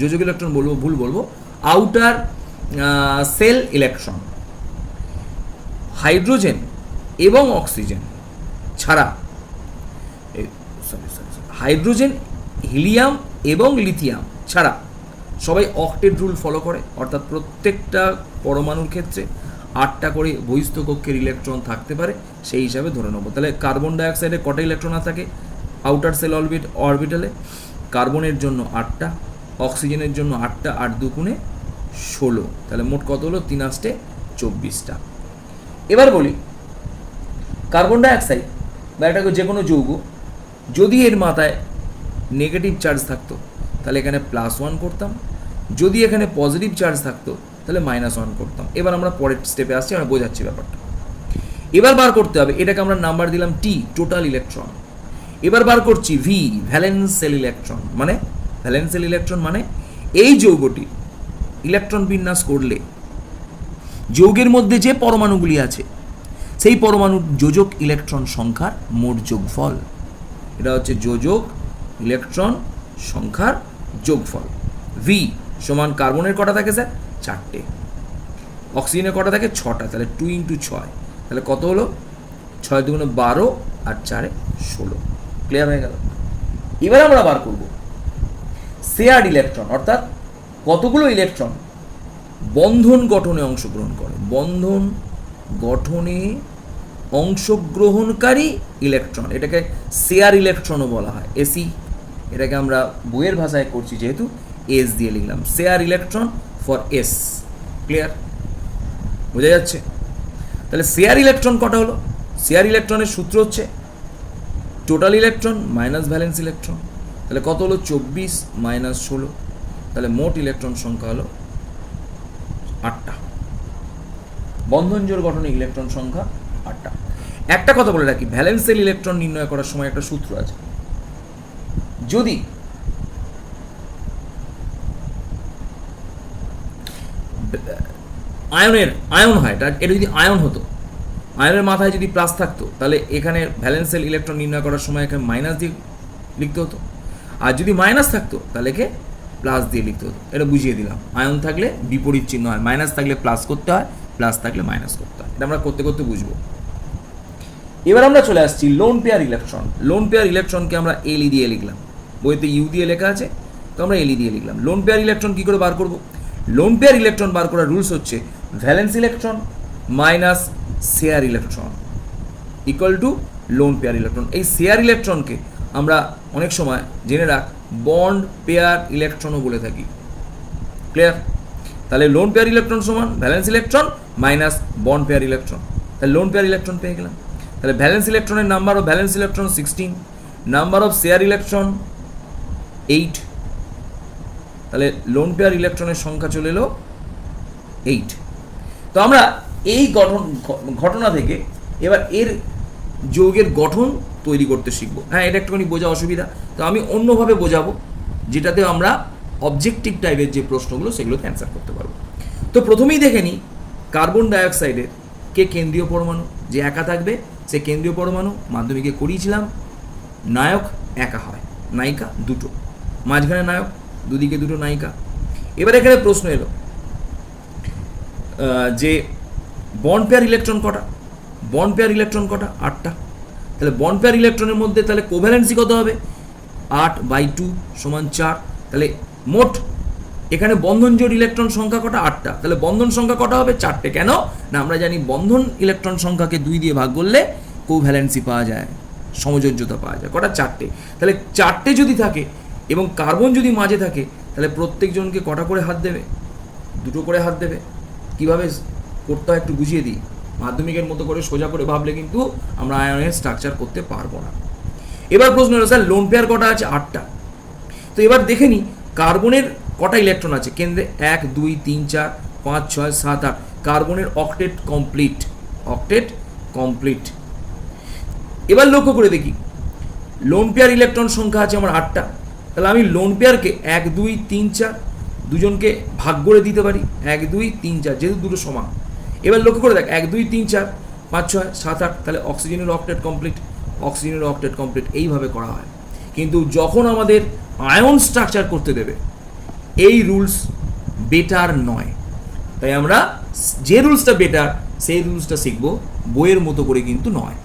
যোজক ইলেকট্রন বলবো, ভুল বলবো, আউটার সেল ইলেকট্রন। হাইড্রোজেন এবং অক্সিজেন ছাড়া, হাইড্রোজেন, হিলিয়াম এবং লিথিয়াম ছাড়া সবাই অক্টেট রুল ফলো করে, অর্থাৎ প্রত্যেকটা পরমাণুর ক্ষেত্রে 8টা করে বহিস্থ কক্ষের ইলেকট্রন থাকতে পারে, সেই হিসাবে ধরে নেবো। তাহলে কার্বন ডাইঅক্সাইডে কটা ইলেকট্রন থাকে আউটার সেল অরবিটালে? কার্বনের জন্য 8টা, অক্সিজেনের জন্য 8টা, 8 দুগুণে 16, তাহলে মোট কত হলো? 3 8 24টা। এবার বলি কার্বন ডাইঅক্সাইড বা এটাকে যে কোনো যৌগ, যদি এর মাথায় নেগেটিভ চার্জ থাকতো তাহলে এখানে +1 করতাম, যদি এখানে পজিটিভ চার্জ থাকতো তাহলে -1 করতাম। এবার আমরা পরের স্টেপে আসছি, আমরা বোঝাচ্ছি ব্যাপারটা। এবার বার করতে হবে, এটাকে আমরা নাম্বার দিলাম T, টোটাল ইলেকট্রন। এবার বার করছি V, ভ্যালেন্স সেল ইলেকট্রন। মানে ভ্যালেন্স সেল ইলেকট্রন মানে এই যৌগটি ইলেকট্রন বিন্যাস করলে যৌগের মধ্যে যে পরমাণুগুলি আছে সেই পরমাণুর যোজক ইলেকট্রন সংখ্যার মোট যোগফল। এটা হচ্ছে যোজক ইলেকট্রন সংখ্যার যোগফল। V সমান কার্বনের কটা থাকে স্যার? 4টে। অক্সিজেনের কটা থাকে? 6টা। তাহলে 2 × 6, তাহলে কত হলো? 6 দুগুণে 12 আর 4 16। ক্লিয়ার হয়ে গেল? এবার আমরা বার করব শেয়ার্ড ইলেকট্রন, অর্থাৎ কতগুলো ইলেকট্রন বন্ধন গঠনে অংশগ্রহণ করে। বন্ধন গঠনে অংশগ্রহণকারী ইলেকট্রন, এটাকে শেয়ার ইলেকট্রনও বলা হয়। এসি, এটাকে আমরা বইয়ের ভাষায় করছি যেহেতু এস দিয়ে লিখলাম, share electron for S. Clear? বোঝা যাচ্ছে? তাহলে শেয়ার ইলেকট্রন কটা হলো? শেয়ার ইলেকট্রনের সূত্র হচ্ছে total electron minus valence electron. তাহলে কত হলো? 24 - 16, তাহলে মোট ইলেকট্রন সংখ্যা হলো 8টা। বন্ধন জোড় গঠনে ইলেকট্রন সংখ্যা 8টা। একটা কথা বলে রাখি, ভ্যালেন্স সেল ইলেকট্রন নির্ণয় করার সময় একটা সূত্র আছে। যদি আয়ন হয়, এটা যদি আয়ন হতো, আয়নের মাথায় যদি প্লাস থাকতো তাহলে এখানে ভ্যালেন্স সেল ইলেকট্রন নির্ণয় করার সময় এখানে মাইনাস দিয়ে লিখতে হতো, আর যদি মাইনাস থাকতো তাহলে একে প্লাস দিয়ে লিখতে হতো। এটা বুঝিয়ে দিলাম। আয়ন থাকলে বিপরীত চিহ্ন হয়, মাইনাস থাকলে প্লাস করতে হয়, প্লাস থাকলে মাইনাস করতে হয়। এটা আমরা করতে করতে বুঝবো। এবার আমরা চলে আসছি lone pair electron. Lone pair ইলেকট্রনকে আমরা এলই দিয়ে লিখলাম, বইতে ইউ দিয়ে লেখা আছে, তো আমরা এলই দিয়ে লিখলাম। লোন পেয়ার ইলেকট্রন কী করে বার করব? লোন পেয়ার ইলেকট্রন বার করার রুলস হচ্ছে valence electron minus share electron equal to lone pair electron. এই শেয়ার ইলেকট্রনকে আমরা অনেক সময় জেনে রাখ বন্ড পেয়ার ইলেকট্রনও বলে থাকি। ক্লিয়ার? তাহলে লোন পেয়ার ইলেকট্রন সমান valence electron minus bond pair electron. তাহলে লোন পেয়ার ইলেকট্রন পেয়ে গেলাম। তাহলে ভ্যালেন্স ইলেকট্রনের number of valence electron 16, number of share electron 8। তাহলে লোন পেয়ার ইলেকট্রনের সংখ্যা চলে এলো 8। তো আমরা এই ঘটনা থেকে এবার এর যৌগের গঠন তৈরি করতে শিখবো। হ্যাঁ, এটা একটুখানি বোঝা অসুবিধা, তো আমি অন্যভাবে বোঝাবো যেটাতে আমরা অবজেক্টিভ টাইপের যে প্রশ্নগুলো সেগুলোতে অ্যান্সার করতে পারবো। তো প্রথমেই দেখে নিই কার্বন ডাইঅক্সাইডের কে কেন্দ্রীয় পরমাণু। যে একা থাকবে সে কেন্দ্রীয় পরমাণু। মাধ্যমিকে করিয়েছিলাম নায়ক একা হয়, নায়িকা দুটো, মাঝখানে নায়ক, দুদিকে দুটো নায়িকা। এবার এখানে প্রশ্ন এলো যে বন্ড পেয়ার ইলেকট্রন কটা? বন্ড পেয়ার ইলেকট্রন কটা? 8টা। তাহলে বন্ড পেয়ার ইলেকট্রনের মধ্যে তাহলে কোভ্যালেন্সি কত হবে? 8/2 = 4। তাহলে মোট এখানে বন্ধন জোড় ইলেকট্রন সংখ্যা কটা? 8টা। তাহলে বন্ধন সংখ্যা কটা হবে? 4টে। কেন না, আমরা জানি বন্ধন ইলেকট্রন সংখ্যাকে 2 দিয়ে ভাগ করলে কোভ্যালেন্সি পাওয়া যায়, সমযোজ্যতা পাওয়া যায়। কটা? 4টে। তাহলে 4টে যদি থাকে এবং কার্বন যদি মাঝে থাকে তাহলে প্রত্যেকজনকে কটা করে হাত দেবে? 2টো করে হাত দেবে। কীভাবে করতে হয় একটু বুঝিয়ে দিই। মাধ্যমিকের মতো করে সোজা করে ভাবলে কিন্তু আমরা আয়নের স্ট্রাকচার করতে পারবো না। এবার প্রশ্ন হলো স্যার লোন পেয়ার কটা আছে? 8টা। তো এবার দেখে নিই কার্বনের কটা ইলেকট্রন আছে কেন্দ্রে? 1 2 3 4 5 6 7 8। কার্বনের অক্টেট কমপ্লিট, অক্টেট কমপ্লিট। এবার লক্ষ্য করে দেখি লোন পেয়ার ইলেকট্রন সংখ্যা আছে আমার 8টা, তাহলে আমি লোন পেয়ারকে 1 2 3 4 দুজনকে ভাগ করে দিতে পারি, 1 2 3 4 যেহেতু দুটো সমান। এবার লক্ষ্য করে দেখ 1 2 3 4 5 6 7 8, তাহলে অক্সিজেনের অক্টেট কমপ্লিট, অক্সিজেনের অক্টেট কমপ্লিট, এইভাবে করা হয়। কিন্তু যখন আমাদের আয়ন স্ট্রাকচার করতে দেবে এই রুলস বেটার নয়, তাই আমরা যে রুলসটা বেটার সেই রুলসটা শিখব, বইয়ের মতো করে কিন্তু নয়।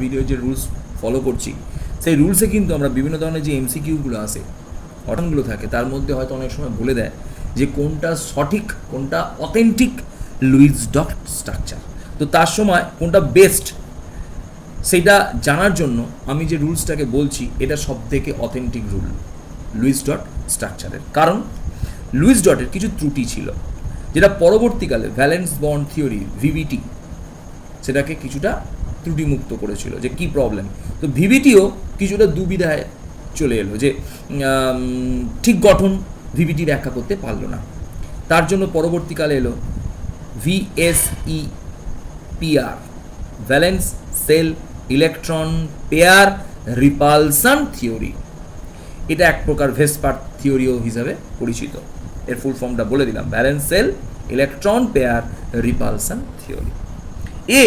ভিডিও যে রুলস ফলো করছি সেই রুলসে কিন্তু আমরা বিভিন্ন ধরনের যে এমসিকিউগুলো আসে, অর্ডারগুলো থাকে, তার মধ্যে হয়তো অনেক সময় বলে দেয় যে কোনটা সঠিক, কোনটা অথেন্টিক লুইস ডট স্ট্রাকচার। তো তার সময় কোনটা বেস্ট সেটা জানার জন্য আমি যে রুলসটাকে বলছি এটা সব থেকে অথেন্টিক রুল লুইস ডট স্ট্রাকচারের। কারণ লুইস ডটের কিছু ত্রুটি ছিল যেটা পরবর্তীকালে ভ্যালেন্স বন্ড থিওরি ভিভিটি সেটাকে কিছুটা ত্রুটিমুক্ত করেছিল, যে কি প্রবলেম। তো ভিভিটিও কিছুটা দুবিধায় চলে এলো, যে ঠিক গঠন ভিভিটি ব্যাখ্যা করতে পারলো না। তার জন্য পরবর্তীকালে এলো VSEPR, valence shell electron pair repulsion theory. এটা এক প্রকার ভেসপার থিওরিও হিসাবে পরিচিত। এর ফুল ফর্মটা বলে দিলাম, valence shell electron pair repulsion theory. এ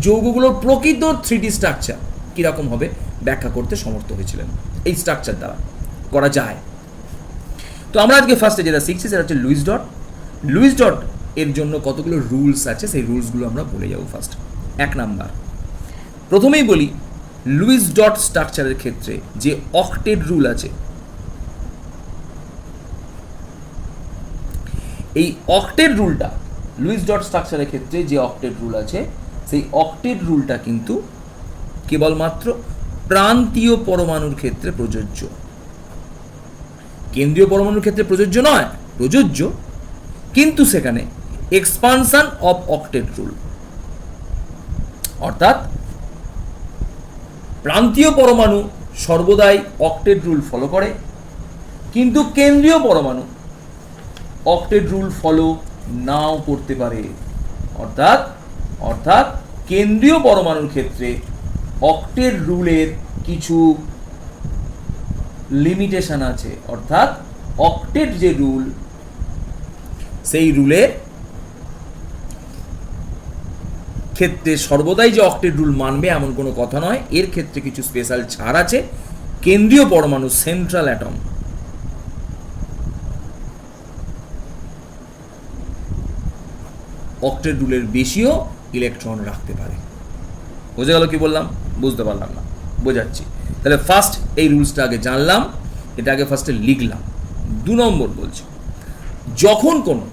যৌগগুলোর প্রকৃত 3D স্ট্রাকচার কীরকম হবে ব্যাখ্যা করতে সমর্থ হয়েছিলেন, এই স্ট্রাকচার দ্বারা করা যায়। তো আমরা আজকে ফার্স্টে যেটা শিখছি সেটা হচ্ছে লুইস ডট। লুইস ডট এর জন্য কতগুলো রুলস আছে, সেই রুলসগুলো আমরা বলে যাব ফার্স্ট। 1 নাম্বার, প্রথমেই বলি লুইস ডট স্ট্রাকচারের ক্ষেত্রে যে অক্টেট রুল আছে, এই অক্টেট রুলটা লুইস ডট স্ট্রাকচারের ক্ষেত্রে যে অক্টেট রুল আছে সেই অক্টেট রুলটা কিন্তু কেবলমাত্র প্রান্তীয় পরমাণুর ক্ষেত্রে প্রযোজ্য, কেন্দ্রীয় পরমাণুর ক্ষেত্রে প্রযোজ্য নয়, প্রযোজ্য কিন্তু সেখানে এক্সপানশন অফ অক্টেট রুল, অর্থাৎ প্রান্তীয় পরমাণু সর্বদাই অক্টেট রুল ফলো করে, কিন্তু কেন্দ্রীয় পরমাণু অক্টেট রুল ফলো নাও করতে পারে। অর্থাৎ কেন্দ্রীয় পরমাণুর ক্ষেত্রে অক্টেট রুলের কিছু লিমিটেশন আছে, অর্থাৎ অক্টেট যে রুল সেই রুলের ক্ষেত্রে সর্বদাই যে অক্টেট রুল মানবে এমন কোনো কথা নয়। এর ক্ষেত্রে কিছু স্পেশাল ছাড় আছে। কেন্দ্রীয় পরমাণু সেন্ট্রাল অ্যাটম অক্টেট রুলের বেশিও ইলেকট্রন রাখতে পারে। বোঝা গেল কি বললাম? বুঝতে পারলাম না, বোঝাচ্ছি। তাহলে ফার্স্ট এই রুলসটা আগে জানলাম, এটা আগে ফার্স্টে লিখলাম। 2 নম্বর বলছি, যখন কোনো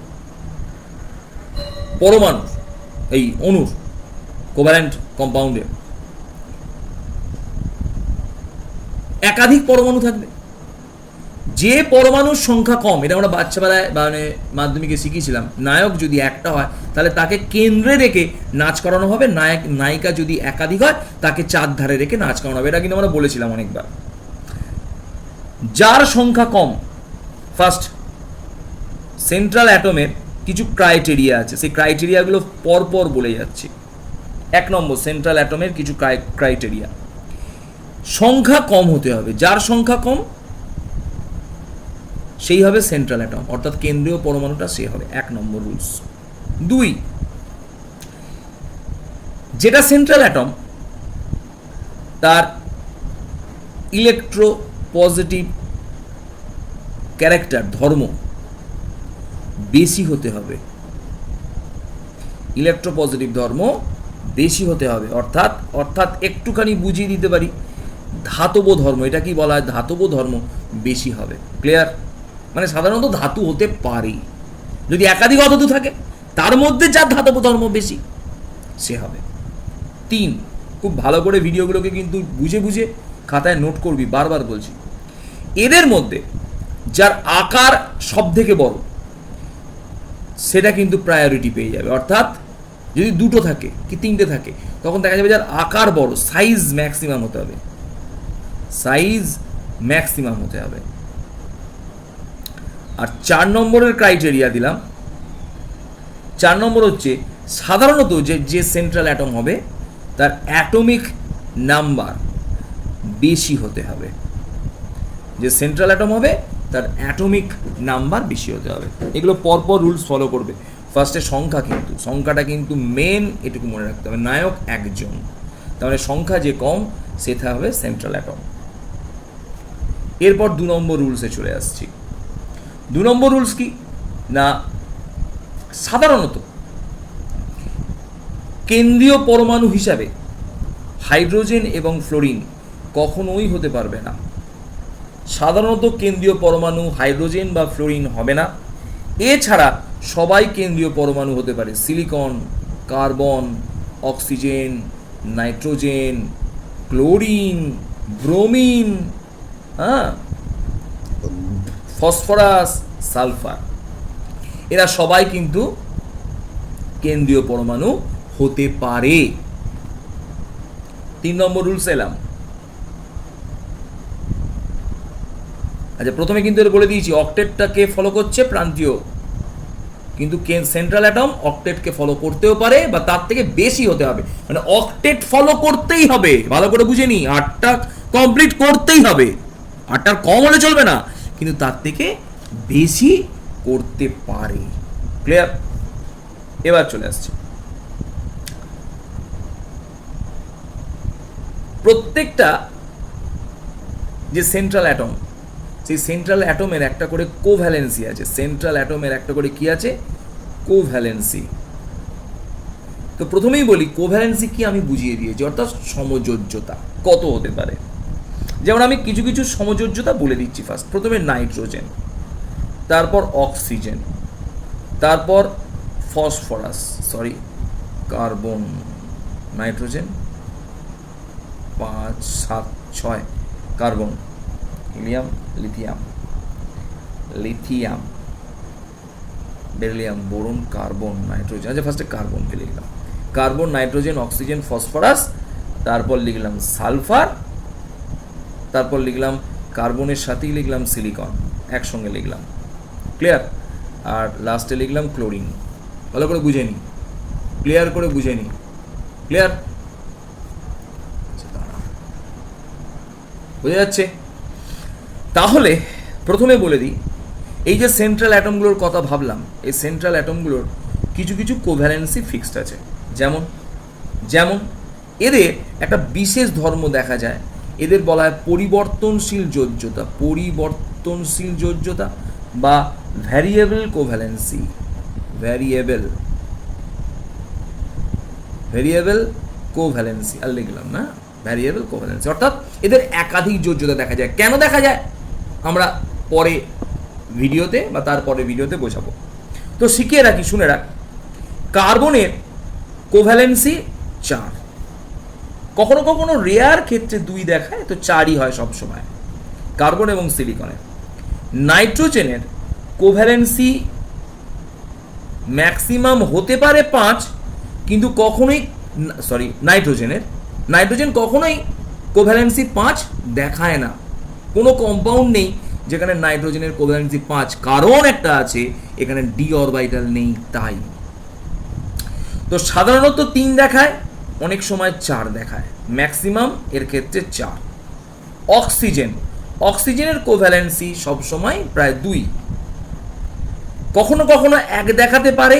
পরমাণু এই অণুর কোভ্যালেন্ট কম্পাউন্ডে একাধিক পরমাণু থাকবে, যে পরমাণুর সংখ্যা কম, এটা আমরা বাচ্চাবেলায় মানে মাধ্যমিকে শিখিয়েছিলাম, নায়ক যদি একটা হয় তাহলে তাকে কেন্দ্রে রেখে নাচ করানো হবে, নায়িকা যদি একাধিক হয় তাকে চারধারে রেখে নাচ করানো হবে, এটা কিন্তু আমরা বলেছিলাম অনেকবার। যার সংখ্যা কম, ফার্স্ট সেন্ট্রাল অ্যাটমের কিছু ক্রাইটেরিয়া আছে, সেই ক্রাইটেরিয়াগুলো পরপর বলে যাচ্ছি। 1 নম্বর, সেন্ট্রাল অ্যাটমের কিছু ক্রাইটেরিয়া, সংখ্যা কম হতে হবে, যার সংখ্যা কম সেই হবে সেন্ট্রাল অ্যাটম, অর্থাৎ কেন্দ্রীয় পরমাণুটা সে হবে। 1 নম্বর রুলস। 2, যেটা সেন্ট্রাল অ্যাটম তার ইলেকট্রো পজিটিভ ক্যারেক্টার ধর্ম বেশি হতে হবে, ইলেকট্রো পজিটিভ ধর্ম বেশি হতে হবে, অর্থাৎ একটুখানি বুঝিয়ে দিতে পারি, ধাতব ধর্ম, এটা কি বলা হয়, ধাতব ধর্ম বেশি হবে। ক্লিয়ার? মানে সাধারণত ধাতু হতে পারে, যদি একাধিক অধাতু থাকে তার মধ্যে যার ধাতব ধর্ম বেশি সে হবে। 3, খুব ভালো করে ভিডিওগুলোকে কিন্তু বুঝে বুঝে খাতায় নোট করবি, বারবার বলছি। এদের মধ্যে যার আকার সব থেকে বড় সেটা কিন্তু প্রায়োরিটি পেয়ে যাবে, অর্থাৎ যদি 2টো থাকে কি 3টে থাকে তখন দেখা যাবে যার আকার বড়, সাইজ ম্যাক্সিমাম হতে হবে, সাইজ ম্যাক্সিমাম হতে হবে। আর 4 নম্বরের ক্রাইটেরিয়া দিলাম, 4 নম্বর হচ্ছে সাধারণত যে সেন্ট্রাল অ্যাটম হবে তার অ্যাটমিক নাম্বার বেশি হতে হবে। যে সেন্ট্রাল অ্যাটম হবে তার অ্যাটমিক নাম্বার বেশি হতে হবে। এগুলো পরপর রুলস ফলো করবে। ফার্স্টে সংখ্যা, কিন্তু সংখ্যাটা কিন্তু মেন, এটুকু মনে রাখতে হবে, নায়ক একজন, তার মানে সংখ্যা যে কম সেটা হবে সেন্ট্রাল অ্যাটম। এরপর 2 নম্বর রুলসে চলে আসছি। 2 নম্বর রুলস কি না, সাধারণত কেন্দ্রীয় পরমাণু হিসাবে হাইড্রোজেন এবং ফ্লোরিন কখনোই হতে পারবে না। সাধারণত কেন্দ্রীয় পরমাণু হাইড্রোজেন বা ফ্লোরিন হবে না। এছাড়া সবাই কেন্দ্রীয় পরমাণু হতে পারে, silicon, carbon, oxygen, nitrogen, chlorine, bromine, phosphorus, sulphur, এরা সবাই কিন্তু কেন্দ্রীয় পরমাণু হতে পারে। 3 নম্বর রুলস এলাম। আচ্ছা, প্রথমে কিন্তু এটা বলে দিয়েছি অক্টেটটাকে ফলো করছে প্রান্তীয়, কিন্তু সেন্ট্রাল অ্যাটম অক্টেটকে ফলো করতেও পারে বা তার থেকে বেশি হতে হবে, মানে অক্টেট ফলো করতেই হবে। ভালো করে বুঝে নি, 8টা কমপ্লিট করতেই হবে, 8টার কম হলে চলবে না, কিন্তু তার থেকে বেশি করতে পারে। ক্লিয়ার? এবার চলে আসছে, প্রত্যেকটা যে সেন্ট্রাল অ্যাটম, সেই সেন্ট্রাল অ্যাটমের একটা করে কোভ্যালেন্সি আছে। সেন্ট্রাল অ্যাটমের একটা করে কি আছে? কোভ্যালেন্সি। তো প্রথমেই বলি কোভ্যালেন্সি কি আমি বুঝিয়ে দিয়েছি, অর্থাৎ সমযোজ্যতা কত হতে পারে। যেমন আমি কিছু কিছু সমযোজ্যতা বলে দিচ্ছি। ফার্স্ট প্রথমে নাইট্রোজেন, তারপর অক্সিজেন, তারপর phosphorus, carbon, nitrogen 5, 7, 6, carbon, helium, lithium, beryllium, boron, carbon, nitrogen. আচ্ছা, ফার্স্টে কার্বনকে লিখলাম, কার্বন, নাইট্রোজেন, অক্সিজেন, ফসফরাস, তারপর লিখলাম সালফার, তারপর লিখলাম কার্বনের সাথেই লিখলাম সিলিকন, একসঙ্গে লিখলাম। ক্লিয়ার? আর লাস্টে লিখলাম ক্লোরিন। ভালো করে বুঝে নি, ক্লিয়ার করে বুঝে নি। ক্লিয়ার? বোঝা যাচ্ছে? তাহলে প্রথমে বলে দিই, এই যে সেন্ট্রাল অ্যাটমগুলোর কথা ভাবলাম, এই সেন্ট্রাল অ্যাটমগুলোর কিছু কিছু কোভ্যালেন্সি ফিক্সড আছে। যেমন যেমন এদের একটা বিশেষ ধর্ম দেখা যায়, এদের বলা হয় পরিবর্তনশীল যোজ্যতা। পরিবর্তনশীল যোজ্যতা বা ভ্যারিয়েবল কোভ্যালেন্সি। ভ্যারিয়েবল কোভ্যালেন্সি আর লিখলাম না, ভ্যারিয়েবল কোভ্যালেন্সি, অর্থাৎ এদের একাধিক যোজ্যতা দেখা যায়। কেন দেখা যায় আমরা পরে ভিডিওতে বা তারপরে ভিডিওতে বোঝাবো। তো শিখিয়ে রাখি, শুনে রাখ। কার্বনের কোভ্যালেন্সি 4, কখনো কখনো রেয়ার ক্ষেত্রে 2 দেখায়, তো 4ই হয় সবসময়, কার্বন এবং সিলিকনের। নাইট্রোজেনের কোভ্যালেন্সি ম্যাক্সিমাম হতে পারে 5, কিন্তু কখনোই নাইট্রোজেন কখনোই কোভ্যালেন্সি 5 দেখায় না। কোনো কম্পাউন্ড নেই যেখানে নাইট্রোজেনের কোভ্যালেন্সি 5, কারণ একটা আছে, এখানে ডি অরবিটাল নেই তাই। তো সাধারণত 3 দেখায়, অনেক সময় 4 দেখায়, ম্যাক্সিমাম এর ক্ষেত্রে 4। অক্সিজেনের কোভ্যালেন্সি সবসময় প্রায় 2, কখনো কখনো 1 দেখাতে পারে,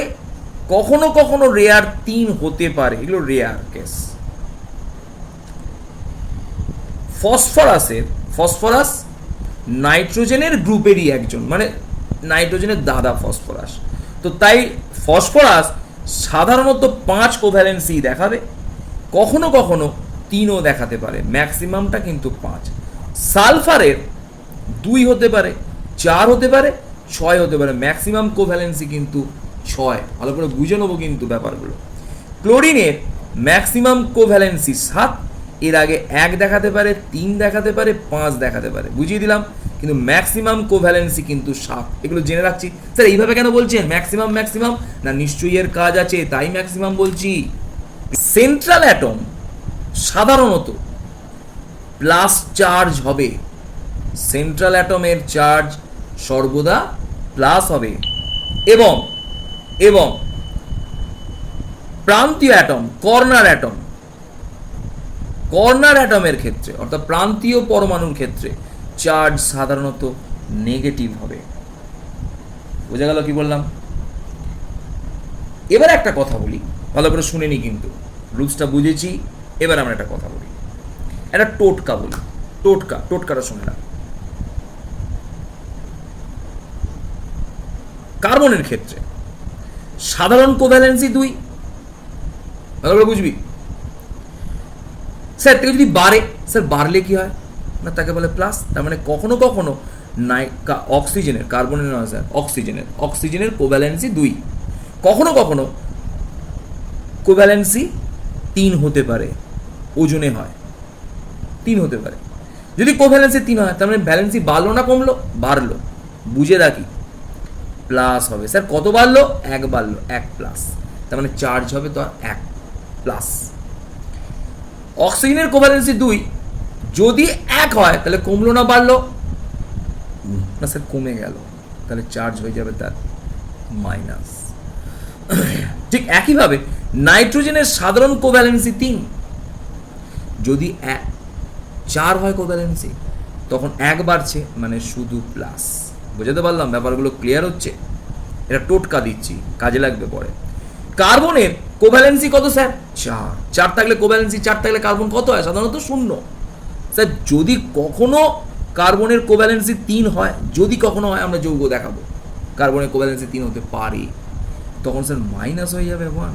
কখনো কখনো রেয়ার 3 হতে পারে, এগুলো রেয়ার কেস। ফসফরাস নাইট্রোজেনের গ্রুপেরই একজন, মানে নাইট্রোজেনের দাদা ফসফরাস। তো তাই ফসফরাস সাধারণত 5 কোভ্যালেন্সি দেখাবে, কখনো কখনো 3ও দেখাতে পারে, ম্যাক্সিমামটা কিন্তু 5। সালফারের 2 হতে পারে, 4 হতে পারে, 6 হতে পারে, ম্যাক্সিমাম কোভ্যালেন্সি কিন্তু 6। ভালো করে বুঝে নেবো কিন্তু ব্যাপারগুলো। ক্লোরিনের ম্যাক্সিমাম কোভ্যালেন্সি 7, এর আগে 1 দেখাতে পারে, 3 দেখাতে পারে, 5 দেখাতে পারে, বুঝিয়ে দিলাম, কিন্তু ম্যাক্সিমাম কোভ্যালেন্সি কিন্তু 7। এগুলো জেনে রাখছি। স্যার এইভাবে কেন বলছেন ম্যাক্সিমাম? না, নিশ্চয়ই এর কাজ আছে, তাই ম্যাক্সিমাম বলছি। সেন্ট্রাল অ্যাটম সাধারণত প্লাস চার্জ হবে, সেন্ট্রাল অ্যাটমের চার্জ সর্বদা প্লাস হবে, এবং প্রান্তীয় অ্যাটম, কর্নার অ্যাটম কর্নার অ্যাটমের ক্ষেত্রে অর্থাৎ প্রান্তীয় পরমাণুর ক্ষেত্রে চার্জ সাধারণত নেগেটিভ হবে। বোঝা গেল কি বললাম? এবার একটা কথা বলি, ভালো করে শুনে নি, কিন্তু রুলসটা বুঝেছি। এবার আমরা একটা কথা বলি, একটা টোটকা বলি। টোটকাটা শুনে না। কার্বনের ক্ষেত্রে সাধারণ কোভ্যালেন্সি 2, ভালো করে বুঝবি। স্যার থেকে যদি বাড়ে, স্যার বাড়লে কি হয় না, তাকে বলে প্লাস। তার মানে কখনো কখনো অক্সিজেনের, কার্বনের নয় স্যার, অক্সিজেনের কোভ্যালেন্সি 2, কখনো কখনো কোভ্যালেন্সি 3 হতে পারে, ওজনে হয় 3 হতে পারে। যদি কোভ্যালেন্সি 3 হয় তার মানে ভ্যালেন্সি বাড়লো না কমলো? বাড়লো। বুঝে রাখি, প্লাস হবে। স্যার কত বাড়লো? 1 বাড়লো, 1 প্লাস। তার মানে চার্জ হবে তো 1 প্লাস। অক্সিজেনের কোভ্যালেন্সি 2, যদি 1 হয় তাহলে কমলো না বাড়লো না? স্যার কমে গেল, তাহলে চার্জ হয়ে যাবে তার মাইনাস। ঠিক একইভাবে নাইট্রোজেনের সাধারণ কোভ্যালেন্সি 3, যদি 4 হয় কোভ্যালেন্সি, তখন 1 বাড়ছে মানে শুধু প্লাস। বুঝতে পারলাম? ব্যাপারগুলো ক্লিয়ার হচ্ছে? এটা টোটকা দিচ্ছি, কাজে লাগবে পরে। কার্বনের কোভ্যালেন্সি কত স্যার? 4 থাকলে কোভ্যালেন্সি 4 থাকলে কার্বন কত হয়? সাধারণত 0। স্যার যদি কখনো কার্বনের কোভ্যালেন্সি 3 হয়, যদি কখনো হয়, আমরা যৌগ দেখাবো কার্বনের কোভ্যালেন্সি 3 হতে পারে, তখন স্যার মাইনাস হয়ে যাবে 1।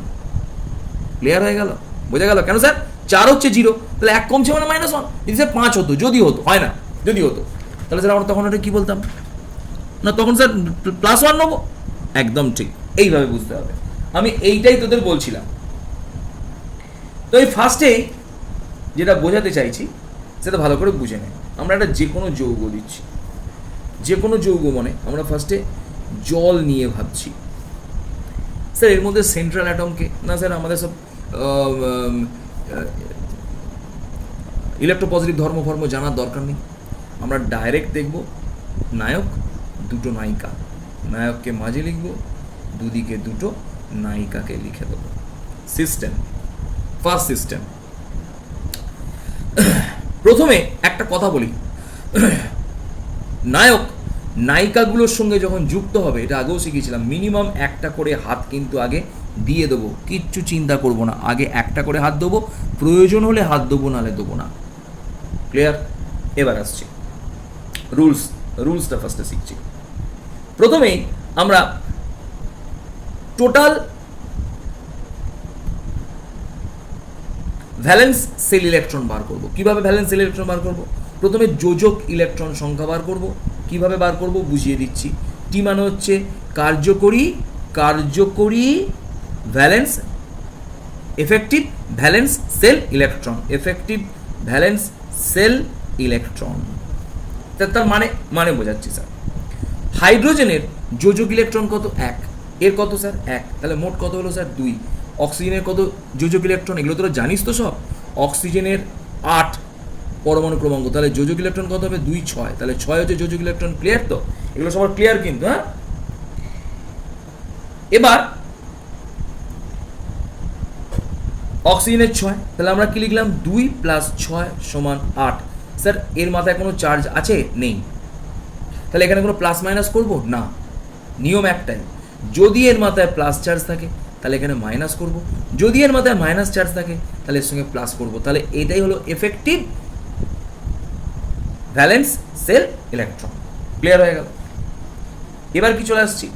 ক্লিয়ার হয়ে গেল? বোঝা গেল? কেন স্যার 4 হচ্ছে 0, তাহলে 1 কমছে মানে -1। যদি স্যার 5 হতো, যদি হতো, হয় না, যদি হতো, তাহলে স্যার আমরা তখন ওটা কি বলতাম না, তখন স্যার +1 নেবো। একদম ঠিক, এইভাবে বুঝতে হবে। আমি এইটাই তোদের বলছিলাম। তো এই ফার্স্টেই যেটা বোঝাতে চাইছি সেটা ভালো করে বুঝে নে। আমরা একটা যে কোনো যৌগ দিচ্ছি, যে কোনো যৌগ মানে আমরা ফার্স্টে জল নিয়ে ভাবছি। স্যার এর মধ্যে সেন্ট্রাল অ্যাটমকে না, স্যার আমাদের সব ইলেকট্রোপজিটিভ ধর্ম জানার দরকার নেই। আমরা ডাইরেক্ট দেখব নায়ক, দুটো নায়িকা, নায়ককে মাঝে লিখব, দুদিকে দুটো নায়িকাকে লিখে দেবো। System, first system. প্রথমে একটা কথা বলি, নায়ক নায়িকাগুলোর সঙ্গে যখন যুক্ত হবে, এটা আগেও শিখিয়েছিলাম, মিনিমাম একটা করে হাত কিন্তু আগে দিয়ে দেবো, কিচ্ছু চিন্তা করব না, আগে একটা করে হাত দেবো, প্রয়োজন হলে হাত দেবো, নাহলে দেবো না। ক্লিয়ার? এবার আসছি রুলসটা ফার্স্টে শিখছি। প্রথমেই আমরা টোটাল ভ্যালেন্স সেল ইলেকট্রন বার করব। কিভাবে ভ্যালেন্স সেল ইলেকট্রন বার করব? প্রথমে যোজক ইলেকট্রন সংখ্যা বার করব। কিভাবে বার করব বুঝিয়ে দিচ্ছি। টি মানে হচ্ছে কার্যকরী valence, effective valence shell electron, effective valence shell electron. তার মানে বোঝাচ্ছি স্যার। হাইড্রোজেনের যোজক ইলেকট্রন কত? 1। এর কত স্যার? 1। তাহলে মোট কত হলো স্যার? 2। অক্সিজেনের কত যোজক ইলেকট্রন? এগুলো তোরা জানিস তো সব। অক্সিজেনের 8 পরমাণু ক্রমাঙ্ক, তাহলে যোজক ইলেকট্রন কত হবে? 2, 6। তাহলে 6 হচ্ছে যোজক ইলেকট্রন। ক্লিয়ার তো? এগুলো সবার ক্লিয়ার কিন্তু, হ্যাঁ? এবার অক্সিজেনের 6, তাহলে আমরা কি লিখলাম? 2 + 6 = 8। স্যার এর মাথায় কোনো চার্জ আছে? নেই। তাহলে এখানে কোনো প্লাস মাইনাস করব না, নিয়ম একটাই, যদি এর মাথায় প্লাস চার্জ থাকে তাহলে এখানে মাইনাস করব, যদি এর মাথায় মাইনাস চার্জ থাকে তাহলে এর সঙ্গে প্লাস করব। তাহলে এটাই হলো effective valence shell electron. Clear হয়ে গেল? এবার কি চলে আসছি?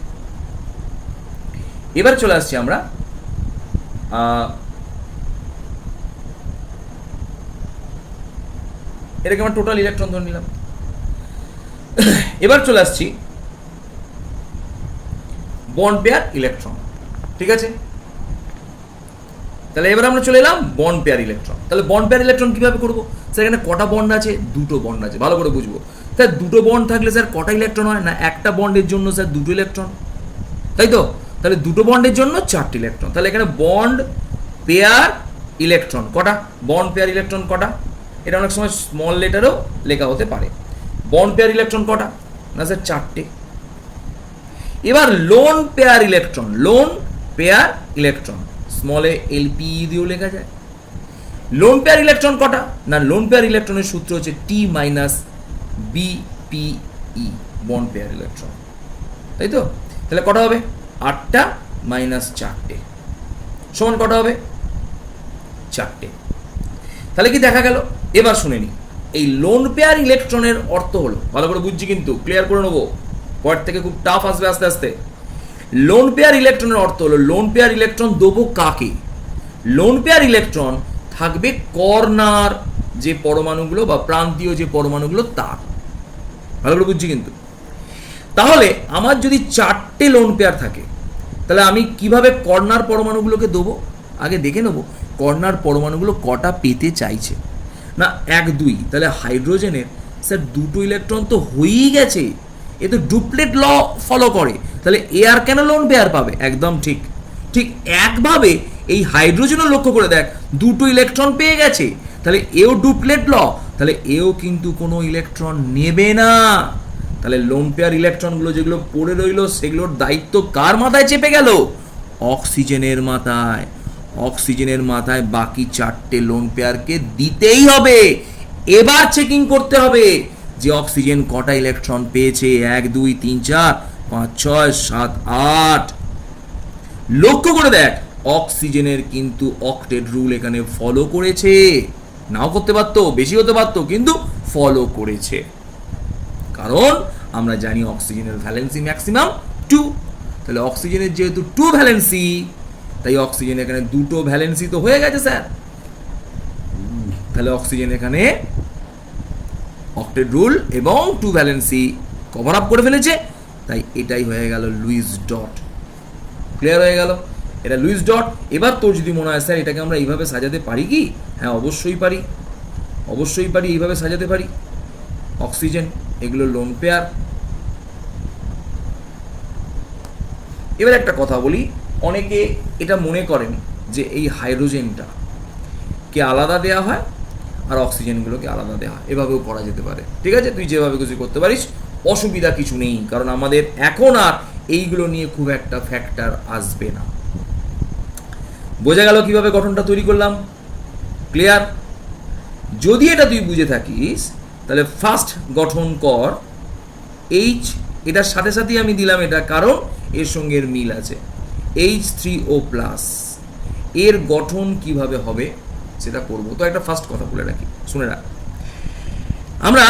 এবার চলে আসছি আমরা এটাকে আমরা টোটাল ইলেকট্রন ধরে নিলাম। এবার চলে আসছি বন্ড পেয়ার ইলেকট্রন। ঠিক আছে? তাহলে এবার আমরা চলে এলাম বন্ড পেয়ার ইলেকট্রন। তাহলে বন্ড পেয়ার ইলেকট্রন কিভাবে করবো? স্যার এখানে কটা বন্ড আছে? 2টো বন্ড আছে। ভালো করে বুঝবো। স্যার 2টো বন্ড থাকলে স্যার কটা ইলেকট্রন হয়? না, একটা বন্ডের জন্য স্যার 2টো ইলেকট্রন, তাই তো? তাহলে 2টো বন্ডের জন্য 4টি ইলেকট্রন। তাহলে এখানে বন্ড পেয়ার ইলেকট্রন কটা? বন্ড পেয়ার ইলেকট্রন কটা? এটা অনেক সময় স্মল লেটারেও লেখা হতে পারে। বন্ড পেয়ার ইলেকট্রন কটা? না স্যার 4টে। এবার lone pair electron, lone pair electron স্মলে LPE দিয়েও লেখা যায়। লোন পেয়ার ইলেকট্রন কটা? না, লোন পেয়ার ইলেকট্রনের সূত্র হচ্ছে T minus BPE, bond pair electron, তাই তো? তাহলে কটা হবে? 8টা মাইনাস 4টে সমান কটা হবে? 4টে। তাহলে কি দেখা গেল? এবার শুনে নি, এই লোন পেয়ার ইলেকট্রনের অর্থ হলো, ভালো করে বুঝছি কিন্তু, ক্লিয়ার করে নেবো, পয়েন্ট থেকে খুব টাফ আসবে আস্তে আস্তে। লোন পেয়ার ইলেকট্রনের অর্থ হলো, লোন পেয়ার ইলেকট্রন দেবো কাকে? লোন পেয়ার ইলেকট্রন থাকবে কর্নার যে পরমাণুগুলো বা প্রান্তীয় যে পরমাণুগুলো তার, ভালো করে বুঝছি কিন্তু। তাহলে আমার যদি 4টে লোন পেয়ার থাকে, তাহলে আমি কিভাবে কর্নার পরমাণুগুলোকে দেবো? আগে দেখে নেবো কর্নার পরমাণুগুলো কটা পেতে চাইছে। না 1 2, তাহলে হাইড্রোজেনের স্যার 2টো ইলেকট্রন তো হয়েই গেছে, এ তো ডুপ্লেট ল ফলো করে, তাহলে এ আর কেন লোন পেয়ার পাবে? একদম ঠিক। ঠিক একভাবে এই হাইড্রোজেনও লক্ষ্য করে দেখ, 2টো ইলেকট্রন পেয়ে গেছে, তাহলে এও ডুপ্লেট ল, তাহলে এও কিন্তু কোনো ইলেকট্রন নেবে না। তাহলে লোন পেয়ার ইলেকট্রনগুলো যেগুলো পড়ে রইলো সেগুলোর দায়িত্ব কার মাথায় চেপে গেল? অক্সিজেনের মাথায়। অক্সিজেনের মাথায় বাকি 4টে লোন পেয়ারকে দিতেই হবে। এবার চেকিং করতে হবে যে অক্সিজেন কটা ইলেকট্রন পেয়েছে, 1 2 3 4 5 6 7 8। লক্ষ্য করে দেখ, অক্সিজেনের কিন্তু অক্টেট রুল এখানে ফলো করেছে, নাও করতে পারতো, বেশি হতে পারতো, কিন্তু ফলো করেছে। কারণ আমরা জানি অক্সিজেনের ভ্যালেন্সি ম্যাক্সিমাম 2, তাহলে অক্সিজেনের যেহেতু 2 ভ্যালেন্সি, তাই অক্সিজেন এখানে 2টো ভ্যালেন্সি তো হয়ে গেছে স্যার। তাহলে অক্সিজেন এখানে অক্টেট রুল এবং 2 ভ্যালেন্সি কভার আপ করে ফেলেছে, তাই এটাই হয়ে গেল লুইস ডট। ক্লিয়ার হয়ে গেল? এটা লুইস ডট। এবার তোর যদি মনে হয় স্যার এটাকে আমরা এইভাবে সাজাতে পারি কি? হ্যাঁ অবশ্যই পারি, অবশ্যই পারি, এইভাবে সাজাতে পারি। অক্সিজেন এগুলো লোন পেয়ার। এবার একটা কথা বলি, অনেকে এটা মনে করেন যে এই হাইড্রোজেনটা কে আলাদা দেওয়া হয় আর অক্সিজেনগুলোকে আলাদা দেওয়া হয়, এভাবেও করা যেতে পারে। ঠিক আছে, তুই যেভাবে কিছু করতে পারিস, অসুবিধা কিছু নেই, কারণ আমাদের এখন আর এইগুলো নিয়ে খুব একটা ফ্যাক্টর আসবে না। বোঝা গেল কিভাবে গঠনটা তৈরি করলাম? ক্লিয়ার? যদি এটা তুই বুঝে থাকিস তাহলে ফার্স্ট গঠন কর এইচ, এটার সাথে সাথেই আমি দিলাম এটা, কারণ এর সঙ্গে এর মিল আছে, H3O+। এর গঠন কিভাবে হবে সেটা করব। তো একটা ফার্স্ট কথা বলে রাখি, শুনে রাখ। আমরা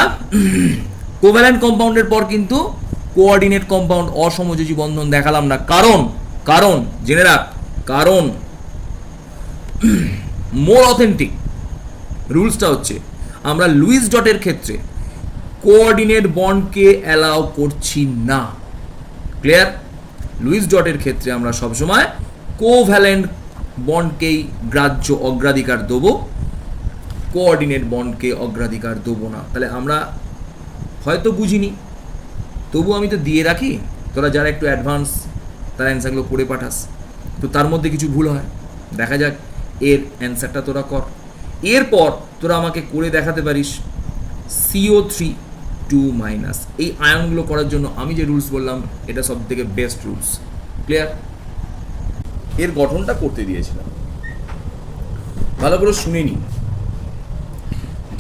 কোভ্যালেন্ট কম্পাউন্ডের পর কিন্তু কোঅর্ডিনেট কম্পাউন্ড অসমযোজী বন্ধন দেখালাম না, কারণ জেনে রাখ, কারণ মোর অথেন্টিক রুলসটা হচ্ছে আমরা লুইস ডটের ক্ষেত্রে কোঅর্ডিনেট বন্ডকে অ্যালাউ করছি না। ক্লিয়ার? লুইস ডটের ক্ষেত্রে আমরা সবসময় কোভ্যালেন্ট বন্ডকেই গ্রাহ্য অগ্রাধিকার দেবো, কোঅর্ডিনেট বন্ডকে অগ্রাধিকার দেবো না। তাহলে আমরা হয়তো বুঝিনি, তবু আমি তো দিয়ে রাখি, তোরা যারা একটু অ্যাডভান্স তার অ্যান্সারগুলো করে পাঠাস, তো তার মধ্যে কিছু ভুল হয়, দেখা যাক এর অ্যান্সারটা তোরা কর। এরপর তোরা আমাকে করে দেখাতে পারিস CO3 2-। এই আয়নগুলো করার জন্য আমি যে রুলস বললাম এটা সব থেকে বেস্ট রুলস। ক্লিয়ার? এর গঠনটা করতে দিয়েছিলাম, ভালো করে শুনে নি।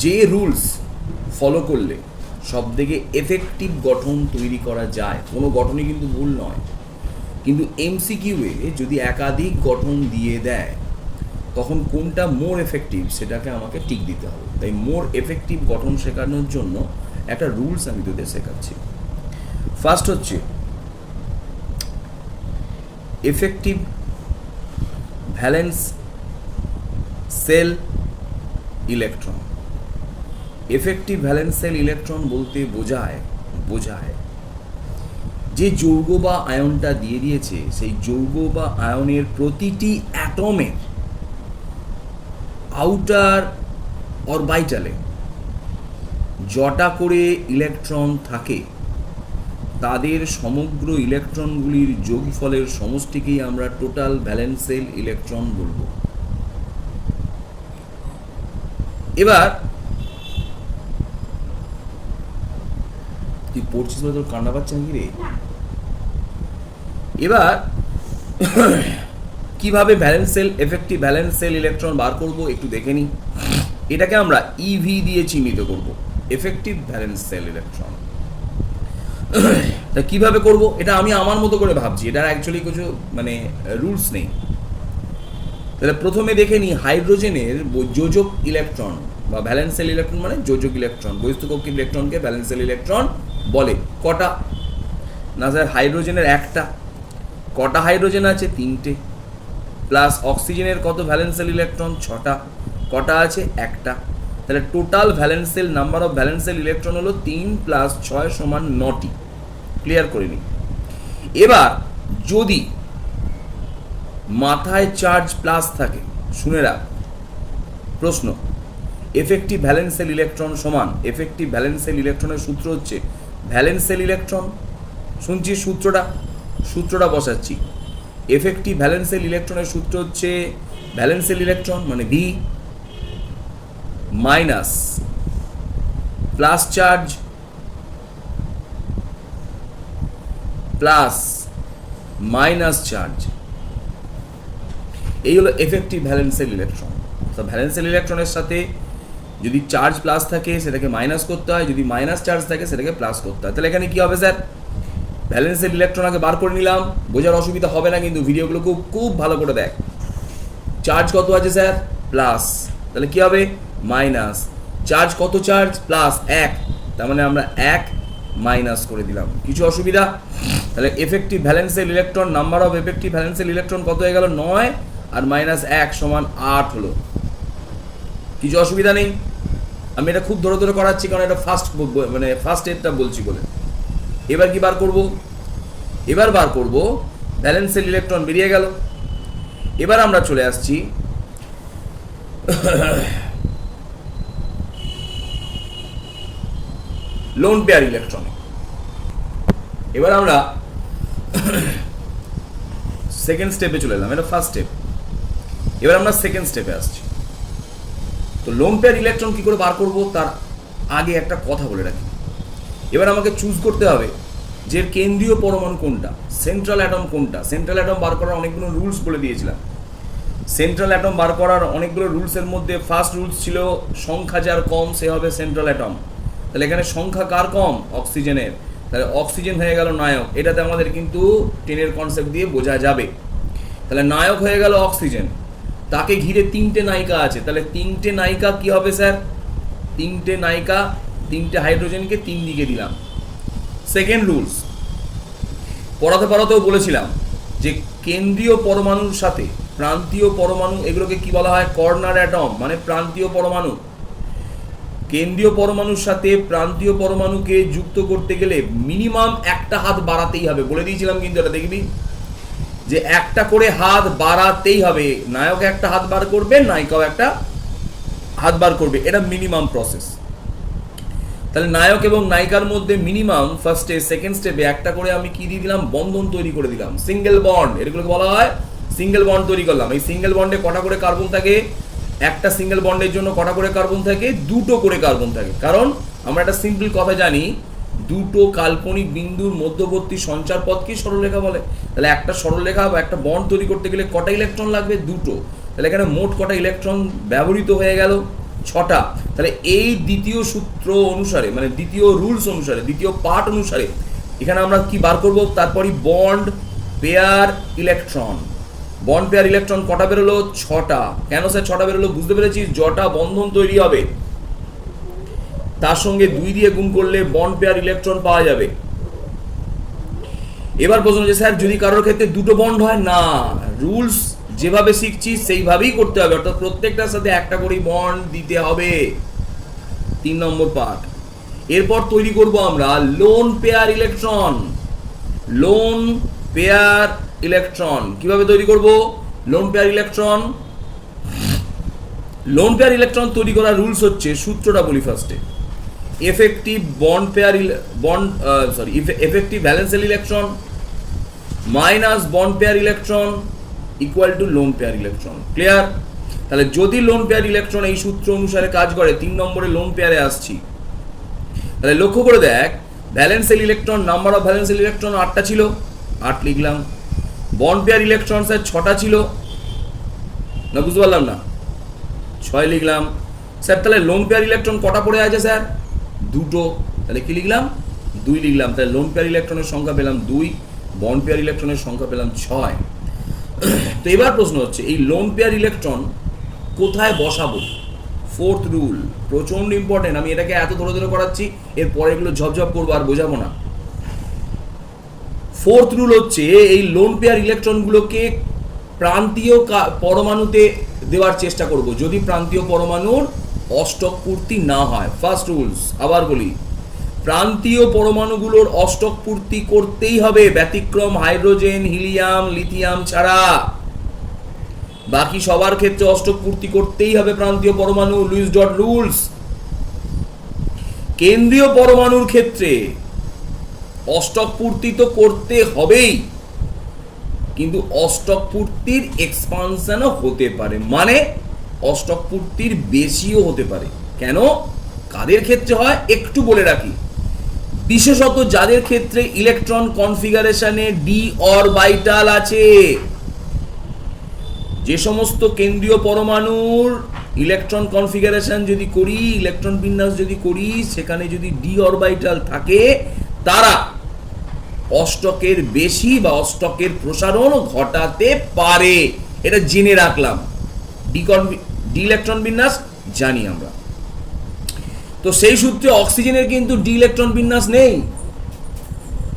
যে রুলস ফলো করলে সব থেকে এফেক্টিভ গঠন তৈরি করা যায়, কোনো গঠনই কিন্তু ভুল নয়, কিন্তু এমসিকিউয়ে যদি একাধিক গঠন দিয়ে দেয় তখন কোনটা মোর এফেক্টিভ সেটাকে আমাকে টিক দিতে হবে। তাই মোর এফেক্টিভ গঠন শেখানোর জন্য একটা রুলস আমি তোদের শেখাচ্ছি। ফার্স্ট হচ্ছে effective valence shell electron. Effective valence shell electron বলতে বোঝায় যে যৌগ বা আয়নটা দিয়ে দিয়েছে সেই যৌগ বা আয়নের প্রতিটি অ্যাটমের আউটার অরবাইটালে যটা করে ইলেকট্রন থাকে তাদের সমগ্র ইলেকট্রনগুলির যোগফলের সমষ্টিকেই আমরা টোটাল ভ্যালেন্স সেল ইলেকট্রন বলবো। এবার তুই পড়ছিস বলে তোর কান্না পাচ্ছে নাকি রে? এবার কিভাবে valence shell effective valence shell electron বার করব একটু দেখে নিই। এটাকে আমরা ইভি দিয়ে চিহ্নিত করব, এফেক্টিভ ভ্যালেন্স সেল ইলেকট্রন। তা কিভাবে করব এটা আমি আমার মতো করে ভাবছি, এটা অ্যাকচুয়ালি কিছু মানে রুলস নেই। তাহলে প্রথমে দেখে নিই হাইড্রোজেনের যোজক ইলেকট্রন বা ভ্যালেন্স সেল ইলেকট্রন মানে যোজক ইলেকট্রন, বহিস্থকক্ষিক ইলেকট্রনকে ভ্যালেন্স সেল ইলেকট্রন বলে। কটা না স্যার, হাইড্রোজেনের একটা। কটা হাইড্রোজেন আছে? তিনটে। প্লাস অক্সিজেনের কত ভ্যালেন্স সেল ইলেকট্রন? ছটা। কটা আছে? একটা। তাহলে total valence shell number of valence shell electron হলো 3 + 6 = 9টি। ক্লিয়ার করে নিই। এবার যদি মাথায় চার্জ প্লাস থাকে, শুনে রাখ প্রশ্ন, এফেক্টিভ ভ্যালেন্স সেল ইলেকট্রন সমান এফেক্টিভ ভ্যালেন্স সেল ইলেকট্রনের সূত্র হচ্ছে ভ্যালেন্স সেল ইলেকট্রন। শুনছিস সূত্রটা বসাচ্ছি। এফেক্টিভ ভ্যালেন্স সেল ইলেকট্রনের সূত্র হচ্ছে ভ্যালেন্স সেল ইলেকট্রন মানে V minus plus charge plus minus charge, এই হলো এফেক্টিভ ভ্যালেন্স সেল ইলেকট্রন। তো ভ্যালেন্স সেল ইলেকট্রনের সাথে যদি চার্জ প্লাস থাকে সেটাকে মাইনাস করতে হয়, যদি মাইনাস চার্জ থাকে সেটাকে প্লাস করতে হয়। তাহলে এখানে কি হবে স্যার? ভ্যালেন্স সেল ইলেকট্রন আগে বার করে নিলাম, বোঝার অসুবিধা হবে না কিন্তু ভিডিওগুলো খুব ভালো করে দেখ। চার্জ কত আছে স্যার? প্লাস, তাহলে কি হবে? মাইনাস। চার্জ কত? চার্জ প্লাস 1, তার মানে আমরা 1 মাইনাস করে দিলাম। কিছু অসুবিধা? তাহলে effective valence shell electron number of effective valence shell electron কত হয়ে গেল? 9 আর -1 = 8 হলো। কিছু অসুবিধা নেই। আমি এটা খুব ধরে ধরে করাচ্ছি কারণ এটা ফার্স্ট এডটা বলছি বলে। এবার কি বার করব? এবার বার করব ভ্যালেন্স সেল ইলেকট্রন বেরিয়ে গেল। এবার আমরা চলে আসছি লোন পেয়ার ইলেকট্রনে। এবার আমরা সেকেন্ড স্টেপে চলে এলাম, এটা ফার্স্ট স্টেপ। এবার আমরা সেকেন্ড স্টেপে আসছি। তো লোন পেয়ার ইলেকট্রন কি করে বার করব তার আগে একটা কথা বলে রাখি। এবার আমাকে চুজ করতে হবে যে কেন্দ্রীয় পরমাণু কোনটা, সেন্ট্রাল অ্যাটম কোনটা। সেন্ট্রাল অ্যাটম বার করার অনেকগুলো রুলস বলে দিয়েছিলাম। সেন্ট্রাল অ্যাটম বার করার অনেকগুলো রুলসের মধ্যে ফার্স্ট রুলস ছিল সংখ্যা যার কম সে হবে সেন্ট্রাল অ্যাটম। তাহলে এখানে সংখ্যা কার কম? অক্সিজেনের। তাহলে অক্সিজেন হয়ে গেল নায়ক। এটাতে আমাদের কিন্তু 10-এর কনসেপ্ট দিয়ে বোঝা যাবে। তাহলে নায়ক হয়ে গেল অক্সিজেন, তাকে ঘিরে 3টে নায়িকা আছে। তাহলে 3টে নায়িকা কি হবে স্যার? 3টে নায়িকা, 3টে হাইড্রোজেনকে 3 দিকে দিলাম। সেকেন্ড রুলস পড়াতেও বলেছিলাম যে কেন্দ্রীয় পরমাণুর সাথে প্রান্তীয় পরমাণু, এগুলোকে কি বলা হয়? কর্নার অ্যাটম, মানে প্রান্তীয় পরমাণু। কেন্দ্রীয় পরমাণুর সাথে প্রান্তীয় পরমাণুকে যুক্ত করতে গেলে মিনিমাম একটা হাত বাড়াতেই হবে, বলে দিয়েছিলাম কিন্তু এটা দেখবি যে একটা করে হাত বাড়াতেই হবে। নায়ক একটা হাত বার করবে, নায়িকাও একটা হাত বার করবে, এটা মিনিমাম প্রসেস। তাহলে নায়ক এবং নায়িকার মধ্যে মিনিমাম ফার্স্টে সেকেন্ড স্টেপে একটা করে আমি কি দিয়ে দিলাম? বন্ধন তৈরি করে দিলাম, সিঙ্গেল বন্ড। এগুলোকে বলা হয় সিঙ্গেল বন্ড তৈরি করলাম। এই সিঙ্গেল বন্ডে কটা করে কার্বন থাকে? একটা সিঙ্গেল বন্ডের জন্য কটা করে কার্বন থাকে? 2টো করে কার্বন থাকে। কারণ আমরা একটা সিম্পল কথা জানি, 2টো কাল্পনিক বিন্দুর মধ্যবর্তী সঞ্চার পথকেই সরলরেখা বলে। তাহলে একটা সরলরেখা বা একটা বন্ড তৈরি করতে গেলে কটা ইলেকট্রন লাগবে? 2টো। তাহলে এখানে মোট কটা ইলেকট্রন ব্যবহৃত হয়ে গেল? 6টা। তাহলে এই দ্বিতীয় সূত্র অনুসারে, মানে দ্বিতীয় রুলস অনুসারে, দ্বিতীয় পার্ট অনুসারে এখানে আমরা কি বার করব? তারপরই bond pair electron. Bond pair electron কটা বেরোলো? 6টা। কেন স্যার 6টা বেরোলো? বুঝতে পেরেছিস? যটা বন্ধন তৈরি হবে তার সঙ্গে 2 দিয়ে গুণ করলে বন্ড পেয়ার ইলেকট্রন পাওয়া যাবে। এবার প্রশ্ন যে স্যার যদি কারোর ক্ষেত্রে 2টো বন্ড হয়, না, রুলস যেভাবে শিখছি সেইভাবেই করতে হবে, অর্থাৎ প্রত্যেকটার সাথে একটা করে বন্ড দিতে হবে। 3 নম্বর পার্ট। এরপর তৈরি করব আমরা lone pair electron. Lone pair electron কিভাবে তৈরি করব? Lone pair electron, lone pair electron তৈরি করার রুলস হচ্ছে, সূত্রটা বলি ফার্স্টে, effective bond pair effective valence shell electron minus bond pair electron equal to lone pair electron. Clear? তাহলে যদি লোন পেয়ার ইলেকট্রন এই সূত্র অনুসারে কাজ করে, 3 নম্বরে লোন পেয়ারে আসছি। তাহলে লক্ষ্য করে দেখ, valence shell electron number of valence shell electron 8টা ছিল, 8 লিখলাম। বন্ড পেয়ার ইলেকট্রন স্যার 6টা ছিল, না বুঝতে পারলাম না? 6 লিখলাম। স্যার তাহলে লোন পেয়ার ইলেকট্রন কটা পড়ে আছে স্যার? দুটো। তাহলে কি লিখলাম? 2 লিখলাম। তাহলে লোন পেয়ার ইলেকট্রনের সংখ্যা পেলাম 2, বন্ড পেয়ার ইলেকট্রনের সংখ্যা পেলাম 6। তো এবার প্রশ্ন হচ্ছে এই লোন পেয়ার ইলেকট্রন কোথায় বসাবো? 4th রুল প্রচণ্ড ইম্পর্টেন্ট। আমি এটাকে এত ধরে ধরে করাচ্ছি, এরপরে এগুলো ঝপঝপ করবো আর বোঝাবো না। 4th রুল হচ্ছে এই লোন পেয়ার ইলেকট্রনগুলোকে প্রান্তীয় পরমাণুতে দেওয়ার চেষ্টা করব যদি প্রান্তীয় পরমাণুর অষ্টক পূর্তি না হয়। ফার্স্ট রুলস আবার বলি, প্রান্তীয় পরমাণুগুলোর অষ্টক পূর্তি করতেই হবে, ব্যতিক্রম হাইড্রোজেন, হিলিয়াম, লিথিয়াম ছাড়া। বাকি সবার ক্ষেত্রে অষ্টক পূর্তি করতেই হবে প্রান্তীয় পরমাণু, লুইস ডট রুলস। কেন্দ্রীয় পরমাণুর ক্ষেত্রে অষ্টক পূর্তি তো করতে হবেই, কিন্তু অষ্টক পূর্তির এক্সপানশনও হতে পারে, মানে অষ্টক পূর্তির বেশিও হতে পারে। কেন, কাদের ক্ষেত্রে হয় একটু বলে রাখি। বিশেষত যাদের ক্ষেত্রে ইলেকট্রন কনফিগারেশনে ডি অরবিটাল আছে, যে সমস্ত কেন্দ্রীয় পরমাণুর ইলেকট্রন কনফিগারেশন যদি করি, ইলেকট্রন বিন্যাস যদি করি, সেখানে যদি ডি অরবিটাল থাকে, তারা অষ্টকের বেশি বা অষ্টকের প্রসারণ ঘটাতে পারে। এটা জেনে রাখলাম। ডি ইলেকট্রন বিন্যাস জানি আমরা। তো সেই সূত্রে অক্সিজেনের কিন্তু ডি ইলেকট্রন বিন্যাস নেই।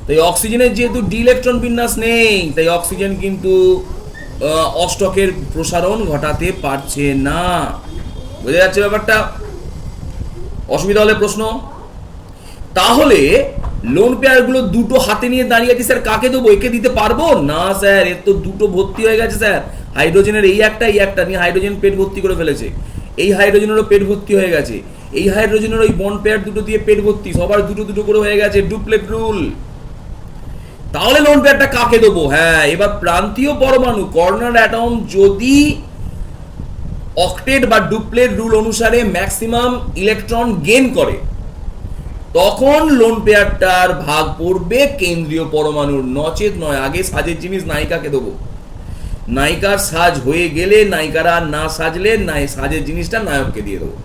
তাই অক্সিজেনের যেহেতু ডি ইলেকট্রন বিন্যাস নেই, তাই অক্সিজেন কিন্তু অষ্টকের প্রসারণ ঘটাতে পারছে না। বোঝা যাচ্ছে ব্যাপারটা? অসুবিধা হলে প্রশ্ন। তাহলে লোন পেয়ারগুলো দুটো হাতে নিয়ে দাঁড়িয়ে আছি, স্যার কাকে দেবো? একে দিতে পারবো না স্যার, এর তো দুটো ভর্তি হয়ে গেছে স্যার। হাইড্রোজেনের এই একটা নিয়ে হাইড্রোজেন পেট ভর্তি করে ফেলেছে, এই হাইড্রোজেনেরও পেট ভর্তি হয়ে গেছে, এই হাইড্রোজেনের ওই বন্ড পেয়ার দুটো দিয়ে পেট ভর্তি, সবার দুটো দুটো করে হয়ে গেছে, ডুপ্লেট রুল। তাহলে লোন পেয়ারটা কাকে দেবো? হ্যাঁ, এবার প্রান্তীয় পরমাণু কর্নার অ্যাটম যদি অক্টেট বা ডুপ্লেট রুল অনুসারে ম্যাক্সিমাম ইলেকট্রন গেইন করে, তখন লোন পেয়ারটার ভাগ পড়বে কেন্দ্রীয় পরমাণুর, নচেত নয়। আগে সাজের জিনিস নায়িকাকে দেবো, নায়িকার সাজ হয়ে গেলে, নায়িকারা না সাজলে সাজের জিনিসটা নায়ককে দিয়ে দেবো।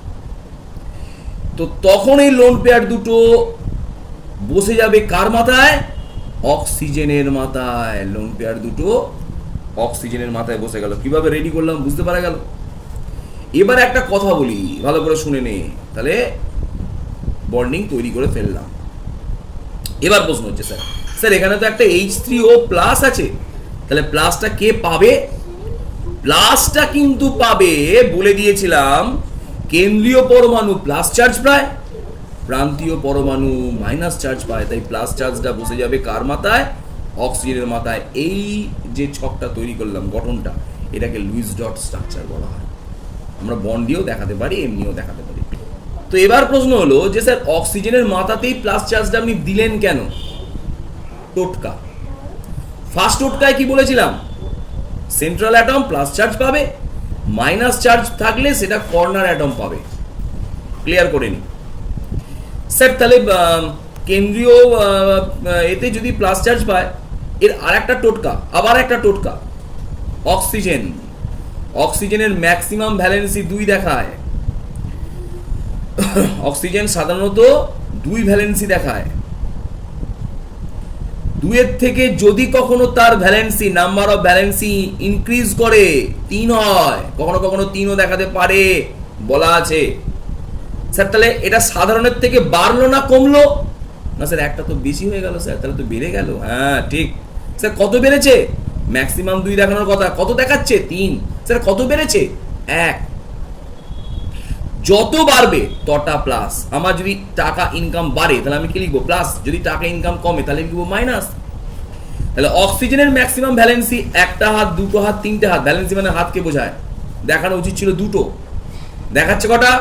তো তখন এই লোন পেয়ার দুটো বসে যাবে কার মাথায়? অক্সিজেনের মাথায়। লোন পেয়ার দুটো অক্সিজেনের মাথায় বসে গেল। কিভাবে রেডি করলাম বুঝতে পারা গেল? এবার একটা কথা বলি, ভালো করে শুনে নে, তাহলে বন্ডিং তৈরি করে ফেললাম। এবার প্রশ্ন হচ্ছে স্যার এখানে তো একটা H3O প্লাস আছে, তাহলে প্লাসটা কে পাবে? প্লাসটা কিন্তু পাবে, বলে দিয়েছিলাম, কেন্দ্রীয় পরমাণু প্লাস চার্জ পায়, প্রান্তীয় পরমাণু মাইনাস চার্জ পায়। তাই প্লাস চার্জটা বসে যাবে কার মাথায়? অক্সিজেনের মাথায়। এই যে ছকটা তৈরি করলাম, গঠনটা, এটাকে লুইস ডট স্ট্রাকচার বলা হয়। আমরা বন্ডিও দেখাতে পারি, এমনিও দেখাতে পারি। তো এবার প্রশ্ন হলো যে স্যার অক্সিজেনের মাথাতেই প্লাস চার্জটা আপনি দিলেন কেন? টোটকা। ফার্স্ট টোটকায় কি বলেছিলাম? সেন্ট্রাল অ্যাটম প্লাস চার্জ পাবে, মাইনাস চার্জ থাকলে সেটা কর্নার অ্যাটম পাবে। ক্লিয়ার করে নি স্যার। তাহলে কেন্দ্রীয় এতে যদি প্লাস চার্জ পায়, এর আর একটা টোটকা, আবার একটা টোটকা, অক্সিজেন। অক্সিজেনের ম্যাক্সিমাম ভ্যালেন্সি 2 দেখায়। অক্সিজেন সাধারণত 2 ভ্যালেন্সি দেখায়। 2 এর থেকে যদি কখনো তার valency, number of valency increase করে 3 হয়, কখনো কখনো 3ও দেখাতে পারে, বলা আছে। স্যার তাহলে এটা সাধারণের থেকে বাড়লো না কমলো? না স্যার, একটা তো বেশি হয়ে গেল স্যার, তাহলে তো বেড়ে গেল। হ্যাঁ ঠিক স্যার। কত বেড়েছে? ম্যাক্সিমাম 2 দেখানোর কথা, কত দেখাচ্ছে? 3। স্যার কত বেড়েছে? 1। যত বাড়বে তটা প্লাস। আমার যদি টাকা ইনকাম বাড়ে তাহলে আমি কি লিখবো? প্লাস। যদি টাকা ইনকাম কমে তাহলে লিখবো মাইনাস। তাহলে অক্সিজেনের ম্যাক্সিমাম ভ্যালেন্সি 1টা হাত, 2টো হাত, 3টে হাত। ভ্যালেন্সি মানে হাতকে বোঝায়। দেখানো উচিত ছিল 2টো, দেখাচ্ছে কটা?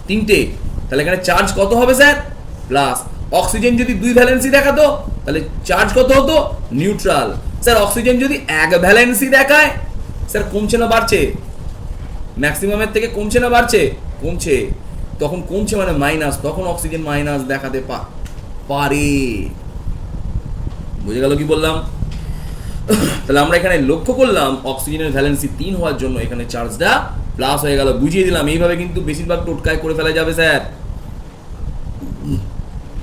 3টে। তাহলে এখানে চার্জ কত হবে স্যার? প্লাস। অক্সিজেন যদি 2 ভ্যালেন্সি দেখাতো তাহলে চার্জ কত হতো? নিউট্রাল। স্যার অক্সিজেন যদি 1 ভ্যালেন্সি দেখায়, স্যার কমছে না বাড়ছে? ম্যাক্সিমামের থেকে কমছে না বাড়ছে? কমছে। তখন কমছে মানে মাইনাস, তখন অক্সিজেন মাইনাস দেখাতে পারে। বুঝে গেল কি বললাম? তাহলে আমরা এখানে লক্ষ্য করলাম অক্সিজেনের ভ্যালেন্সি 3 হওয়ার জন্য এখানে চার্জটা প্লাস হয়ে গেল। বুঝিয়ে দিলাম। এইভাবে কিন্তু বেশিরভাগ টোটকায় করে ফেলা যাবে স্যার।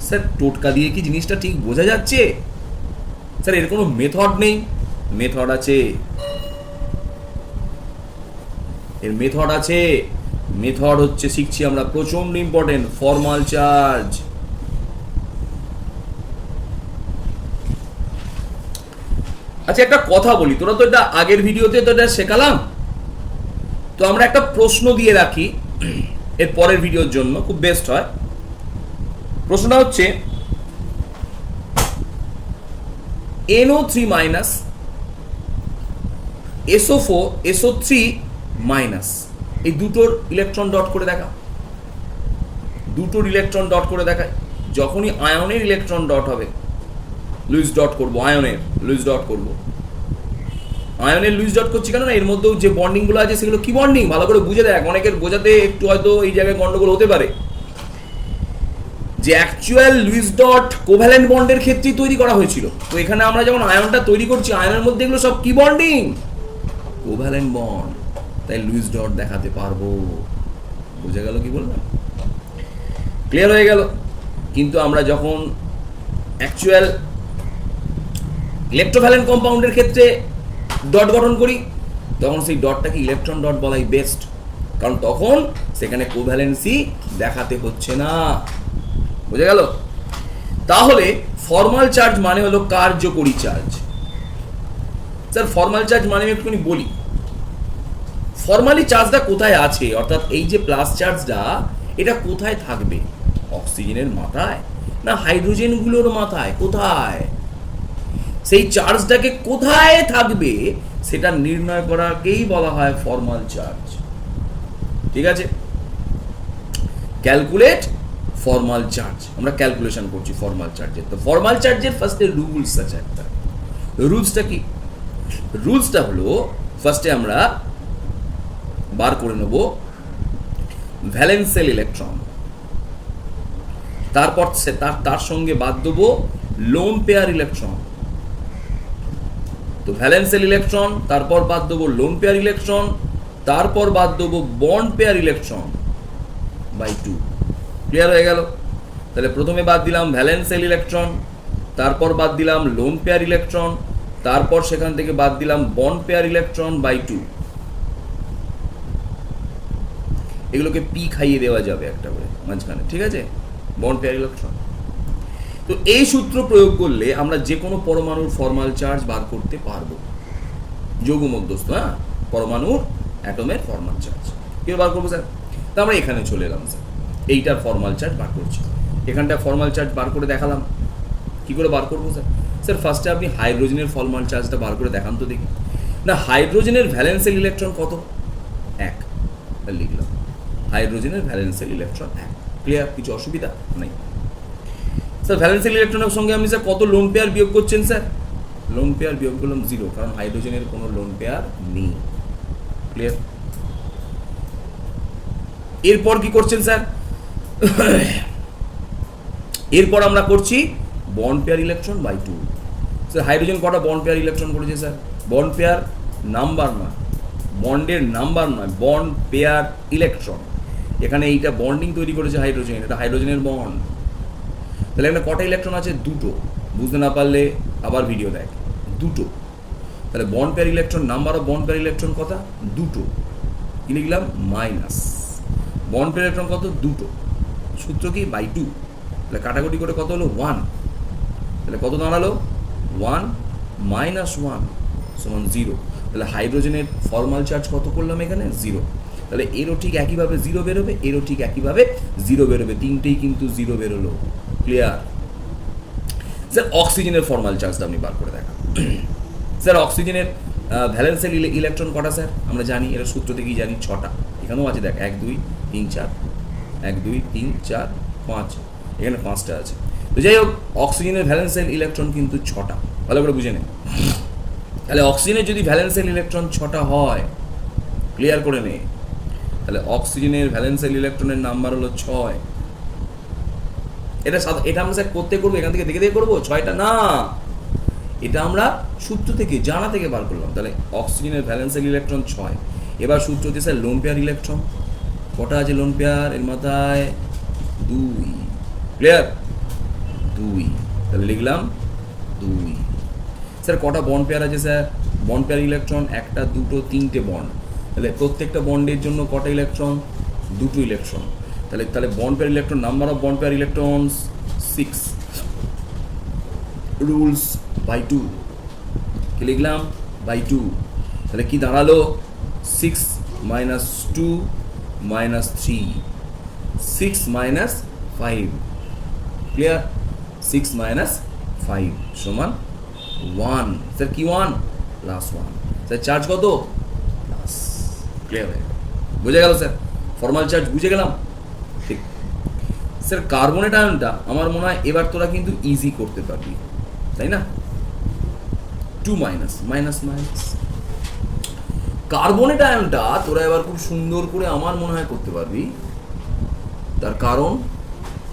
স্যার টোটকা দিয়ে কি জিনিসটা ঠিক বোঝা যাচ্ছে? স্যার এর কোনো মেথড নেই? মেথড আছে, এর মেথড আছে। মেথড হচ্ছে শিখছি আমরা, প্রচন্ড ইম্পর্টেন্ট, ফর্মাল চার্জ। আচ্ছা একটা কথা বলি, তোরা তো এটা আগের ভিডিওতে তো এটা শেখালাম, তো আমরা একটা প্রশ্ন দিয়ে রাখি এর পরের ভিডিওর জন্য, খুব বেস্ট হয়। প্রশ্নটা হচ্ছে NO3 minus SO4 SO3 minus এই দুটোর ইলেকট্রন ডট করে দেখা, দুটোর ইলেকট্রন ডট করে দেখায়। যখনই আয়নের ইলেকট্রন ডট হবে লুইস ডট করবো, আয়নের লুইস ডট করবো। আয়নের লুইস ডট করছি কেন না, এর মধ্যেও যে বন্ডিংগুলো আছে সেগুলো কি বন্ডিং ভালো করে বুঝে দেখ। অনেকের বোঝাতে একটু হয়তো এই জায়গায় গন্ডগোল হতে পারে, যে অ্যাকচুয়াল লুইস ডট কোভ্যালেন্ট বন্ডের ক্ষেত্রেই তৈরি করা হয়েছিল। তো এখানে আমরা যখন আয়নটা তৈরি করছি, আয়নের মধ্যে এগুলো সব কি বন্ডিং? কোভ্যালেন্ট বন্ড, তাই লুইস ডট দেখাতে পারবো। বুঝে গেল কি বললাম? ক্লিয়ার হয়ে গেল? কিন্তু আমরা যখন অ্যাকচুয়াল ইলেকট্রোভ্যালেন্ট কম্পাউন্ডের ক্ষেত্রে ডট গঠন করি, তখন সেই ডটটাকে ইলেকট্রন ডট বলাই বেস্ট, কারণ তখন সেখানে কোভ্যালেন্সি দেখাতে হচ্ছে না। বুঝে গেল? তাহলে ফর্মাল চার্জ মানে হলো কার্যকরী চার্জ। স্যার ফর্মাল চার্জ মানে আমি একটুখানি বলি, ফর্মালি চার্জটা কোথায় আছে, অর্থাৎ এই যে প্লাস চার্জটা এটা কোথায় থাকবে? অক্সিজেনের মাথায় না হাইড্রোজেনগুলোর মাথায়? কোথায়? সেই চার্জটাকে কোথায় থাকবে সেটা নির্ণয় করাকেই বলা হয় ফর্মাল চার্জ। ঠিক আছে? ক্যালকুলেট ফর্মাল চার্জ, আমরা ক্যালকুলেশন করছি ফর্মাল চার্জের। তো ফর্মাল চার্জের ফার্স্টে রুলস আছে একটা। রুলসটা কি? রুলসটা হলো ফার্স্টে আমরা বার করে নেব ভ্যালেন্সিয়াল ইলেকট্রন, তারপর তার সঙ্গে বাদ দেবো লোন পেয়ার ইলেকট্রন। তো ভ্যালেন্সিয়াল ইলেকট্রন, তারপর বাদ দেবো লোন পেয়ার ইলেকট্রন, তারপর বাদ দেবো bond pair electron by 2। Clear হয়ে গেল? তাহলে প্রথমে বাদ দিলাম ভ্যালেন্সিয়াল ইলেকট্রন, তারপর বাদ দিলাম লোন পেয়ার ইলেকট্রন, তারপর সেখান থেকে বাদ দিলাম বন্ড পেয়ার ইলেকট্রন বাই 2। এগুলোকে পি খাইয়ে দেওয়া যাবে একটা করে মাঝখানে, ঠিক আছে? Bond pair electron. তো এই সূত্র প্রয়োগ করলে আমরা যে কোনো পরমাণুর ফর্মাল চার্জ বার করতে পারবো। যৌগ মধ্যস্থ, হ্যাঁ, পরমাণুর অ্যাটমের ফর্মাল চার্জ কি বার করবো স্যার? তো আমরা এখানে চলে এলাম স্যার, এইটার ফর্মাল চার্জ বার করছি। এখানটা ফর্মাল চার্জ বার করে দেখালাম। কি করে বার করবো স্যার? স্যার ফার্স্টে আপনি হাইড্রোজেনের ফর্মাল চার্জটা বার করে দেখান তো দেখি। না, হাইড্রোজেনের ভ্যালেন্সিয়াল ইলেকট্রন কত? 1 লিখলাম, হাইড্রোজেনের ভ্যালেন্সিয়াল ইলেকট্রন 1। ক্লিয়ার? কিছু অসুবিধা নেই স্যার। ভ্যালেন্সিয়াল ইলেকট্রনের সঙ্গে আপনি স্যার কত লোন পেয়ার বিয়োগ করছেন স্যার? লোন পেয়ার বিয়োগ করলাম 0, কারণ হাইড্রোজেনের কোনো লোন পেয়ার নেই। ক্লিয়ার? এরপর কি করছেন স্যার? এরপর আমরা করছি bond pair electron by 2। Sir hydrogen কটা বন্ড পেয়ার ইলেকট্রন করেছে স্যার? বন্ড পেয়ার নাম্বার নয়, বন্ডের নাম্বার নয়, বন্ড পেয়ার ইলেকট্রন। এখানে এইটা বন্ডিং তৈরি করেছে হাইড্রোজেন, এটা হাইড্রোজেনের বন্ড। তাহলে এখানে কটা ইলেকট্রন আছে? 2টো। বুঝতে না পারলে আবার ভিডিও দেখ। 2টো। তাহলে bond pair electron, number of bond pair electron কত? 2টো। কি লিখলাম? মাইনাস বন্ড পেয়ার ইলেকট্রন কত? 2টো। সূত্র কি? বাই 2। তাহলে কাটাকুটি করে কত হলো? 1। তাহলে কত দাঁড়ালো? 1 মাইনাস 1 সমান 0। তাহলে হাইড্রোজেনের ফর্মাল চার্জ কত করলাম এখানে? 0। তাহলে এরও ঠিক একইভাবে 0 বেরোবে, এরও ঠিক একইভাবে 0 বেরোবে, তিনটেই কিন্তু 0 বেরোলো। ক্লিয়ার? স্যার অক্সিজেনের ফর্মাল চার্জটা আপনি বার করে দেখান। স্যার অক্সিজেনের ভ্যালেন্সিয়াল ইলেকট্রন কটা স্যার? আমরা জানি, এর সূত্র থেকেই জানি 6টা। এখানেও আছে দেখ, 1 2 3 4, 1 2 3 4 5, এখানে 5টা আছে। তো যাই হোক, অক্সিজেনের ভ্যালেন্সিয়াল ইলেকট্রন কিন্তু 6টা। ভালো করে বুঝে নেন। তাহলে অক্সিজেনের যদি ভ্যালেন্সিয়াল ইলেকট্রন 6টা হয়, ক্লিয়ার করে নে, তাহলে অক্সিজেনের ভ্যালেন্সিয়াল ইলেকট্রনের নাম্বার হলো 6। এটা আমরা স্যার করতে করবো, এখান থেকে দেখে দেখে করবো 6টা না, এটা আমরা সূত্র থেকে জানা থেকে বার করলাম। তাহলে অক্সিজেনের ভ্যালেন্সিয়াল ইলেকট্রন 6। এবার সূত্র হচ্ছে স্যার লোন পেয়ার ইলেকট্রন কটা আছে? লোন পেয়ার এর মাথায় 2। ক্লিয়ার? 2। তাহলে লিখলাম 2। স্যার কটা বন্ড পেয়ার আছে স্যার? বন্ড পেয়ার ইলেকট্রন 1, 2, 3টে বন্ড। তাহলে প্রত্যেকটা বন্ডের জন্য কটা ইলেকট্রন? 2টো ইলেকট্রন। তাহলে bond pair electron, number of bond pair electrons 6 rules by 2। কি লিখলাম? বাই 2। তাহলে কি দাঁড়ালো? 6 - 2 - 3, 6 - 5। ক্লিয়ার? 6 - 5 সমান 1। স্যার কি 1? প্লাস 1। স্যার চার্জ কত? প্লাস। ক্লিয়ার হয়ে গেল? বুঝে গেল স্যার? ফর্মাল চার্জ বুঝে গেলাম? ঠিক। স্যার কার্বনেট আয়নটা আমার মনে হয় এবার তোরা কিন্তু ইজি করতে পারবি, তাই না? 2 মাইনাস মাইনাস মাইনাস। কার্বনেট আয়নটা তোরা এবার খুব সুন্দর করে আমার মনে হয় করতে পারবি। তার কারণ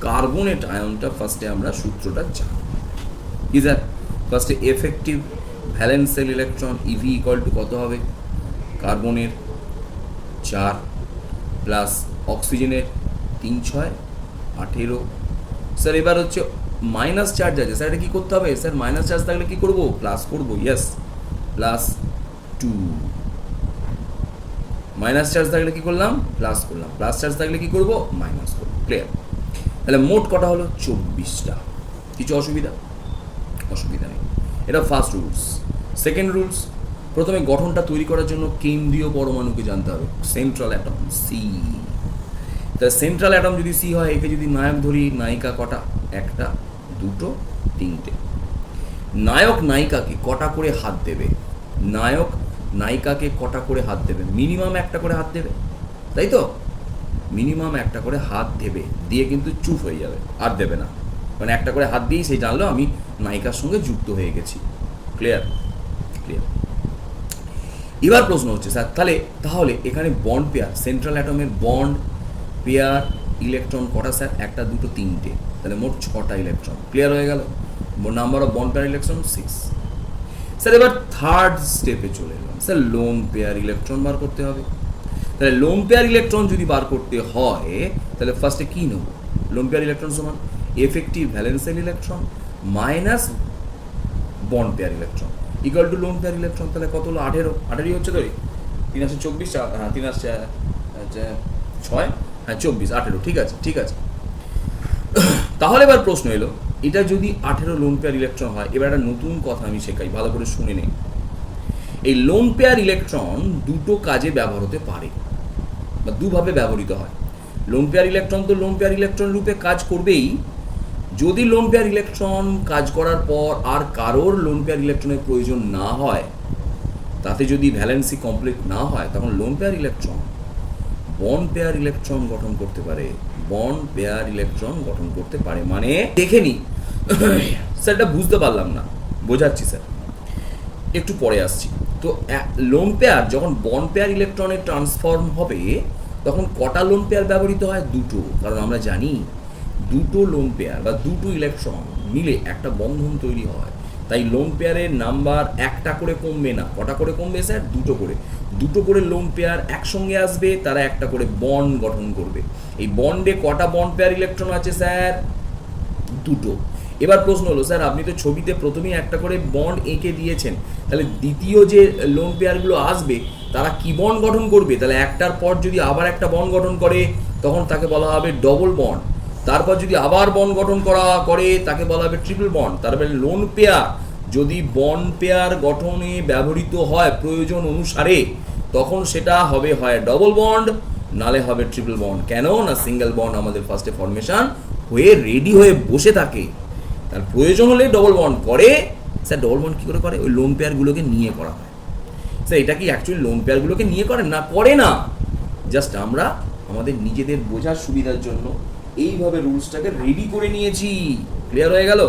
কার্বনেট আয়নটা ফার্স্টে আমরা সূত্রটা জানি। কি স্যার? ফার্স্টে effective valential electron EV equal to কত হবে? কার্বনের 4 প্লাস অক্সিজেনের 3, 6, 18। স্যার এবার হচ্ছে মাইনাস চার্জ আছে, স্যার এটা কী করতে হবে? স্যার মাইনাস চার্জ থাকলে কী করবো? প্লাস করবো। Yes, plus 2। মাইনাস চার্জ থাকলে কী করলাম? প্লাস করলাম। প্লাস চার্জ থাকলে কী করবো? মাইনাস করবো। ক্লিয়ার? তাহলে মোট কটা হলো? 24টা। কিছু অসুবিধা? অসুবিধা নেই। এটা ফার্স্ট রুলস। সেকেন্ড রুলস, প্রথমে গঠনটা তৈরি করার জন্য কেন্দ্রীয় পরমাণুকে জানতে হবে। Central atom C. তা সেন্ট্রাল অ্যাটম যদি সি হয়, একে যদি নায়ক ধরি, নায়িকা কটা? 1, 2, 3টে। নায়ক নায়িকাকে কটা করে হাত দেবে? নায়ক নায়িকাকে কটা করে হাত দেবে? মিনিমাম একটা করে হাত দেবে, তাই তো? মিনিমাম একটা করে হাত দেবে, দিয়ে কিন্তু চুপ হয়ে যাবে, আর দেবে না। মানে একটা করে হাত দিয়েই সেই জানলো আমি নায়িকার সঙ্গে যুক্ত হয়ে গেছি। ক্লিয়ার? ক্লিয়ার। এবার প্রশ্ন হচ্ছে স্যার তাহলে এখানে বন্ড পেয়ার, সেন্ট্রাল অ্যাটমের বন্ড পেয়ার ইলেকট্রন কটা স্যার? 1, 2, 3টে। তাহলে মোট 6টা ইলেকট্রন। ক্লিয়ার হয়ে গেল? Number of bond pair electron 6। Sir এবার থার্ড স্টেপে চলে এলাম। স্যার লোন পেয়ার ইলেকট্রন বার করতে হবে। তাহলে লোন পেয়ার ইলেকট্রন যদি বার করতে হয়, তাহলে ফার্স্টে কী নেব? লোন পেয়ার ইলেকট্রন সমান effective valential electron minus bond pair electron equal to lone pair electron. তাহলে কত হলো? 18 হচ্ছে তো? 3 আসে 24, হ্যাঁ 3 আসছে 6, হ্যাঁ 24, 18। ঠিক আছে, ঠিক আছে। তাহলে এবার প্রশ্ন এলো, এটা যদি 18 লোন পেয়ার ইলেকট্রন হয়, এবার একটা নতুন কথা আমি শেখাই, ভালো করে শুনে নেই। এই লোন পেয়ার ইলেকট্রন দুটো কাজে ব্যবহার হতে পারে বা দুভাবে ব্যবহৃত হয়। লোন পেয়ার ইলেকট্রন তো লোন পেয়ার ইলেকট্রন রূপে কাজ করবেই। যদি লোন পেয়ার ইলেকট্রন কাজ করার পর আর কারোর লোন পেয়ার ইলেকট্রনের প্রয়োজন না হয়, তাতে যদি ভ্যালেন্সি কমপ্লিট না হয়, তখন loan pair electron bond pair electron গঠন করতে পারে। বন্ড পেয়ার ইলেকট্রন গঠন করতে পারে মানে দেখে নি স্যার, এটা বুঝতে পারলাম না, বোঝাচ্ছি স্যার, একটু পরে আসছি। তো লোন পেয়ার যখন বন্ড পেয়ার ইলেকট্রনে ট্রান্সফর্ম হবে, তখন কটা লোন পেয়ার ব্যবহৃত হয়? 2টো। কারণ আমরা জানি 2টো লোন পেয়ার বা 2টো ইলেকট্রন মিলে একটা বন্ধন তৈরি হয়। তাই লোন পেয়ারের নাম্বার একটা করে কমবে না। কটা করে কমবে স্যার? 2টো করে। 2টো করে লোন পেয়ার একসঙ্গে আসবে, তারা একটা করে বন্ড গঠন করবে। এই বন্ডে কটা বন্ড পেয়ার ইলেকট্রন আছে স্যার? 2টো। এবার প্রশ্ন হলো, স্যার আপনি তো ছবিতে প্রথমেই একটা করে বন্ড এঁকে দিয়েছেন, তাহলে দ্বিতীয় যে লোন পেয়ারগুলো আসবে তারা কি বন্ড গঠন করবে? তাহলে একটার পর যদি আবার একটা বন্ড গঠন করে, তখন তাকে বলা হবে ডবল বন্ড। তারপর যদি আবার বন্ড গঠন করে তাকে বলা হবে ট্রিপল বন্ড। তারপরে লোন পেয়ার যদি বন্ড পেয়ার গঠনে ব্যবহৃত হয় প্রয়োজন অনুসারে, তখন সেটা হবে হয় ডবল বন্ড, নালে হবে ট্রিপল বন্ড। কেন না? সিঙ্গেল বন্ড আমাদের ফার্স্টে ফর্মেশন হয়ে রেডি হয়ে বসে থাকে, তার প্রয়োজন হলে ডবল বন্ড করে। স্যার ডবল বন্ড কী করে করে? ওই লোন পেয়ারগুলোকে নিয়ে করা হয়। স্যার এটা কি অ্যাকচুয়ালি লোন পেয়ারগুলোকে নিয়ে করে? না, করে না। জাস্ট আমরা আমাদের নিজেদের বোঝার সুবিধার জন্য এইভাবে রুলসটাকে রেডি করে নিয়েছি। ক্লিয়ার হয়ে গেল?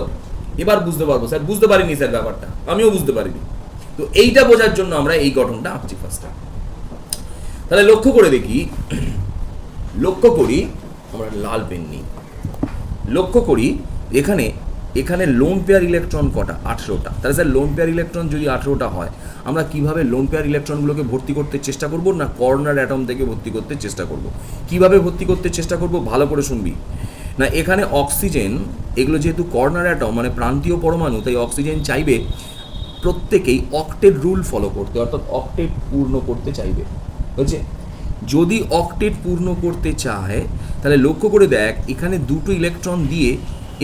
এবার বুঝতে পারবো স্যার, বুঝতে পারিনি স্যার ব্যাপারটা, আমিও বুঝতে পারিনি। তো এইটা বোঝার জন্য আমরা এই গঠনটা আঁকছি ফার্স্টে। তাহলে লক্ষ্য করি, আমরা লাল পেন নিই। লক্ষ্য করি এখানে এখানে লোন পেয়ার ইলেকট্রন কটা? 18টা। তাহলে স্যার লোন পেয়ার ইলেকট্রন যদি 18টা হয়, আমরা কিভাবে লোন পেয়ার ইলেকট্রনগুলোকে ভর্তি করতে চেষ্টা করব? না কর্নার অ্যাটম থেকে ভর্তি করতে চেষ্টা করব। কিভাবে ভর্তি করতে চেষ্টা করব ভালো করে শুনবি। না এখানে অক্সিজেন, এগুলো যেহেতু কর্নার অ্যাটম মানে প্রান্তীয় পরমাণু, তাই অক্সিজেন চাইবে প্রত্যেকেই অক্টেট রুল ফলো করতে, অর্থাৎ অক্টেট পূর্ণ করতে চাইবে। বুঝছে? যদি অক্টেট পূর্ণ করতে চায় তাহলে লক্ষ্য করে দেখ, এখানে দুটো ইলেকট্রন দিয়ে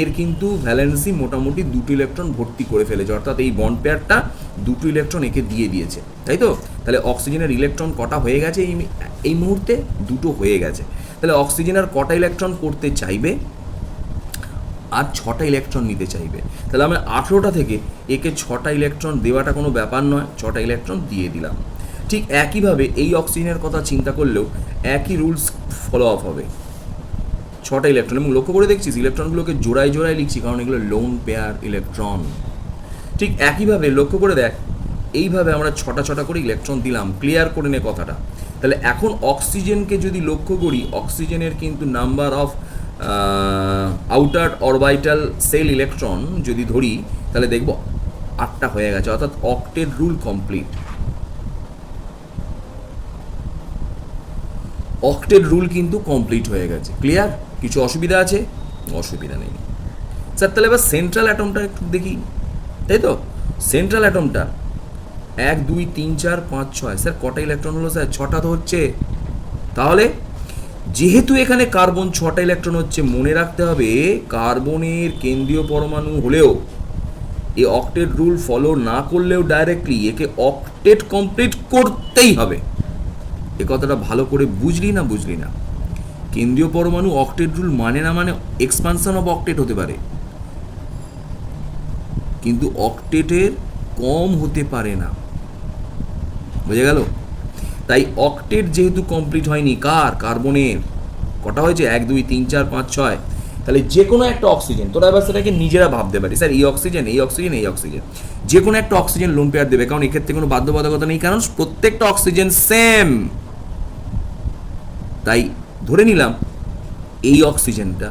এর কিন্তু ভ্যালেন্সি মোটামুটি দুটো ইলেকট্রন ভর্তি করে ফেলেছে, অর্থাৎ এই বন্ড পেয়ারটা দুটো ইলেকট্রন একে দিয়ে দিয়েছে, তাই তো? তাহলে অক্সিজেনের ইলেকট্রন কটা হয়ে গেছে এই মুহূর্তে? দুটো হয়ে গেছে। তাহলে অক্সিজেন আর কটা ইলেকট্রন করতে চাইবে? আর 6টা ইলেকট্রন নিতে চাইবে। তাহলে আমরা 18টা থেকে একে 6টা ইলেকট্রন দেওয়াটা কোনো ব্যাপার নয়, 6টা ইলেকট্রন দিয়ে দিলাম। ঠিক একইভাবে এই অক্সিজেনের কথা চিন্তা করলেও একই রুলস ফলো আপ হবে। 6টা ইলেকট্রন, এবং লক্ষ্য করে দেখছিস ইলেকট্রনগুলোকে জোড়ায় জোড়ায় লিখছি, কারণ এগুলো লোন পেয়ার ইলেকট্রন। ঠিক একইভাবে লক্ষ্য করে দেখ, এইভাবে আমরা 6টা করে ইলেকট্রন দিলাম। ক্লিয়ার করে নে কথাটা। তাহলে এখন অক্সিজেনকে যদি লক্ষ্য করি, অক্সিজেনের কিন্তু number of outer orbital shell electron যদি ধরি, তাহলে দেখব 8টা হয়ে গেছে, অর্থাৎ octet rule complete. Octet rule কিন্তু কমপ্লিট হয়ে গেছে। ক্লিয়ার? কিছু অসুবিধা আছে? অসুবিধা নেই স্যার। তাহলে এবার সেন্ট্রাল অ্যাটমটা একটু দেখি, তাই তো? সেন্ট্রাল অ্যাটমটা 1 2 3 4 5 6, স্যার কটা ইলেকট্রন হলো স্যার? 6টা তো হচ্ছে। তাহলে যেহেতু এখানে কার্বন 6টা ইলেকট্রন হচ্ছে, মনে রাখতে হবে কার্বনের কেন্দ্রীয় পরমাণু হলেও এই অক্টেট রুল ফলো না করলেও ডাইরেক্টলি একে অক্টেট কমপ্লিট করতেই হবে। এ কথাটা ভালো করে বুঝলি না বুঝলি না? কেন্দ্রীয় পরমাণু অক্টেট রুল মানে না মানে এক্সপানশন অফ অক্টেট হতে পারে, কিন্তু অক্টেটের কম হতে পারে না। বুঝে গেল? তাই অক্টেট যেহেতু কমপ্লিট হয়নি, কার্বনের কটা হয়েছে? 1 2 3 4 5 6। তাহলে যে কোনো একটা অক্সিজেন, তোরা এবার সেটাকে নিজেরা ভাবতে পারি, স্যার এই অক্সিজেন এই অক্সিজেন এই অক্সিজেন, যে কোনো একটা অক্সিজেন লোন পেয়ার দেবে, কারণ এক্ষেত্রে কোনো বাধ্যবাধকতা নেই, কারণ প্রত্যেকটা অক্সিজেন সেম। তাই ধরে নিলাম এই অক্সিজেনটা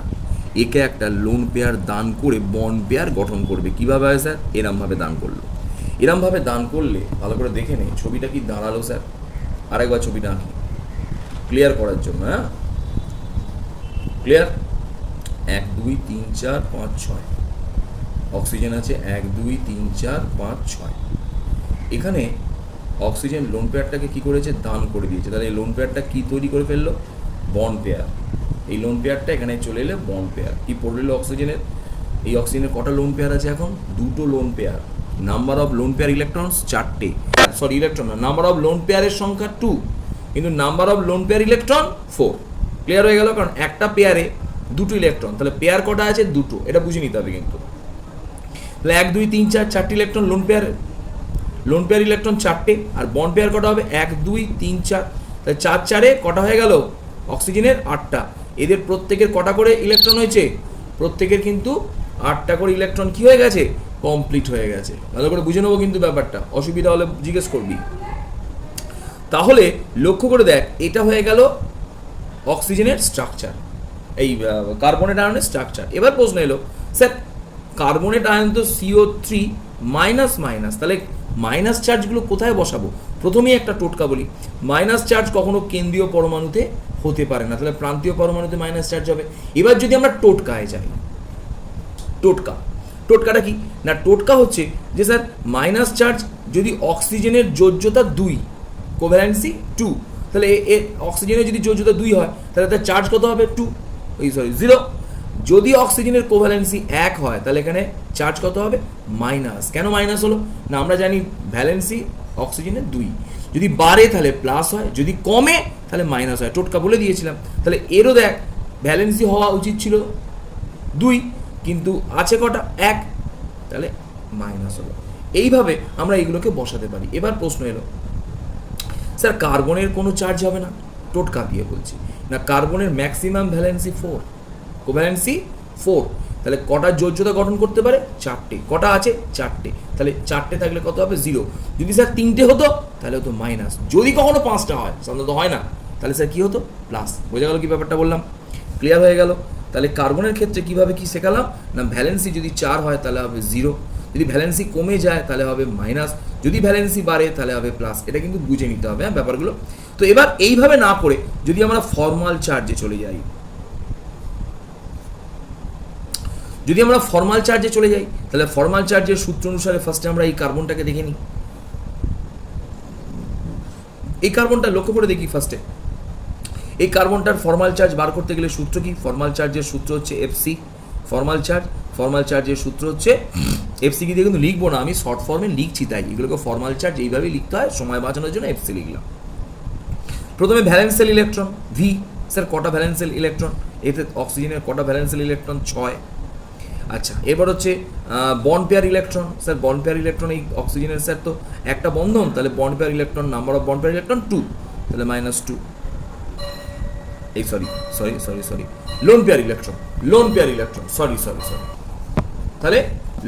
একে একটা লোন পেয়ার দান করে বন্ড পেয়ার গঠন করবে। কীভাবে হয় স্যার? এরমভাবে দান করলো। এরমভাবে দান করলে ভালো করে দেখে নে ছবিটা কি দাঁড়ালো স্যার। আরেকবার ছবিটা আঁকি ক্লিয়ার করার জন্য। হ্যাঁ, ক্লিয়ার? 1 2 3 4 5 6 অক্সিজেন আছে, 1 2 3 4 5 6। এখানে অক্সিজেন লোন পেয়ারটাকে কী করেছে? দান করে দিয়েছে। তাহলে এই লোন পেয়ারটা কী তৈরি করে ফেললো? Bond pair. এই লোন পেয়ারটা এখানে চলে এলে বন্ড পেয়ার। কী পড়লো অক্সিজেনের? এই অক্সিজেনের কটা লোন পেয়ার আছে এখন? দুটো lone pair. Number of lone pair electrons 4টে, সরি ইলেকট্রন না, নাম্বার অফ লোন পেয়ারের সংখ্যা 2, কিন্তু number of lone pair electron 4। Clear হয়ে গেল? কারণ একটা পেয়ারে দুটো ইলেকট্রন, তাহলে পেয়ার কটা আছে? দুটো। এটা বুঝে নিতে হবে কিন্তু। তাহলে 1 2 3 4 4টি electron lone pair, lone pair electron 4টে, আর বন্ড পেয়ার কটা হবে? 1 2 3 4। তাহলে 4 4-এ কটা হয়ে গেল? অক্সিজেনের 8টা। এদের প্রত্যেকের কটা করে ইলেকট্রন হয়েছে? প্রত্যেকের কিন্তু 8টা করে ইলেকট্রন কি হয়ে গেছে? কমপ্লিট হয়ে গেছে। ভালো করে বুঝে নেবো কিন্তু ব্যাপারটা, অসুবিধা হলে জিজ্ঞেস করবি। তাহলে লক্ষ্য করে দেখ, এটা হয়ে গেল অক্সিজেনের স্ট্রাকচার, এই কার্বনেট আয়নের স্ট্রাকচার। এবার প্রশ্ন এলো, স্যার কার্বনেট আয়ন তো CO3 মাইনাস মাইনাস, তাহলে মাইনাস চার্জগুলো কোথায় বসাবো? প্রথমেই একটা টোটকা বলি, মাইনাস চার্জ কখনো কেন্দ্রীয় পরমাণুতে হতে পারে না, তাহলে প্রান্তীয় পরমাণুতে মাইনাস চার্জ হবে। এবার যদি আমরা টোটকায় যাই, টোটকাটা কি না? টোটকা হচ্ছে যে স্যার মাইনাস চার্জ যদি অক্সিজেনের যোজ্যতা 2, কোভ্যালেন্সি 2, তাহলে অক্সিজেনের যদি যোজ্যতা 2 হয় তাহলে তার চার্জ কত হবে? 0। যদি অক্সিজেনের কোভ্যালেন্সি 1 হয় তাহলে এখানে চার্জ কত হবে? মাইনাস। কেন মাইনাস হলো? না আমরা জানি ভ্যালেন্সি অক্সিজেনের 2, যদি বাড়ে তাহলে প্লাস হয়, যদি কমে তাহলে মাইনাস হয়। টোটকা বলে দিয়েছিলাম। তাহলে এরও দেখ ভ্যালেন্সি হওয়া উচিত ছিল 2, কিন্তু আছে কটা? 1, তাহলে মাইনাস হলো। এইভাবে আমরা এইগুলোকে বসাতে পারি। এবার প্রশ্ন এলো, স্যার কার্বনের কোনো চার্জ হবে না? টোটকা দিয়ে বলছি না, কার্বনের ম্যাক্সিমাম ভ্যালেন্সি 4, কোভ্যালেন্সি 4, তাহলে কটা যোজ্যতা গঠন করতে পারে? 4টে। কটা আছে? 4টে। তাহলে 4টে থাকলে কত হবে? 0। যদি স্যার 3টে হতো তাহলে হতো মাইনাস। যদি কখনো 5টা হয়, সাধারণত হয় না, তাহলে স্যার কী হতো? প্লাস। বোঝা গেল কি ব্যাপারটা বললাম? ক্লিয়ার হয়ে গেল? তাহলে কার্বনের ক্ষেত্রে কিভাবে কি শেখালাম না, ভ্যালেন্সি যদি 4 হয় তাহলে হবে 0, যদি ভ্যালেন্সি কমে যায় তাহলে হবে মাইনাস, যদি ভ্যালেন্সি বাড়ে তাহলে হবে প্লাস। এটা কিন্তু বুঝে নিতে হবে ব্যাপারগুলো। তো এবার এইভাবে না করে যদি আমরা ফর্মাল চার্জে চলে যাই, যদি আমরা ফর্মাল চার্জে চলে যাই তাহলে ফর্মাল চার্জের সূত্র অনুসারে ফার্স্টে আমরা এই কার্বনটাকে দেখে নিই। এই কার্বনটা লক্ষ্য করে দেখি ফার্স্টে। এই কার্বনটার ফর্মাল চার্জ বার করতে গেলে সূত্র কি? ফর্মাল চার্জের সূত্র হচ্ছে এফসি। ফর্মাল চার্জের সূত্র হচ্ছে এফসি। কি দিয়ে কিন্তু লিখবো না, আমি শর্ট ফর্মে লিখছি, তাই এগুলোকে ফর্মাল চার্জ এইভাবেই লিখতে হয়, সময় বাঁচানোর জন্য এফসি লিখলাম। প্রথমে ভ্যালেন্সেল ইলেকট্রন ভি। স্যার কটা ভ্যালেন্সেল ইলেকট্রন? এতে অক্সিজেনের কটা ভ্যালেন্সেল ইলেকট্রন? 6। আচ্ছা, এবার হচ্ছে bond pair electron. Sir bond pair electron এই অক্সিজেনের স্যার তো একটা বন্ধন, তাহলে bond pair electron, number of bond pair electron 2, তাহলে -2। এই sorry loan pair electron, sorry তাহলে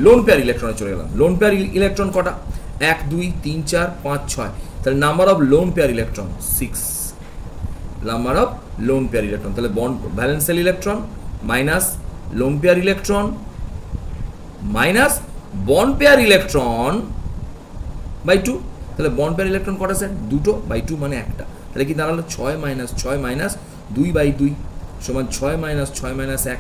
লোন পেয়ার ইলেকট্রনে চলে গেলাম। লোন পেয়ার ইলেকট্রন কটা? 1 2 3 4 5 6, তাহলে number of lone pair electron 6, number of lone pair electron. তাহলে bond valence shell electron minus lone pair electron minus bond pair electron by 2, তাহলে bond pair electron কটা sir? 2 by 2 মানে একটা, তাহলে কি দাঁড়ালো 6 মাইনাস 2/2 সমান 6 - 6 - 1,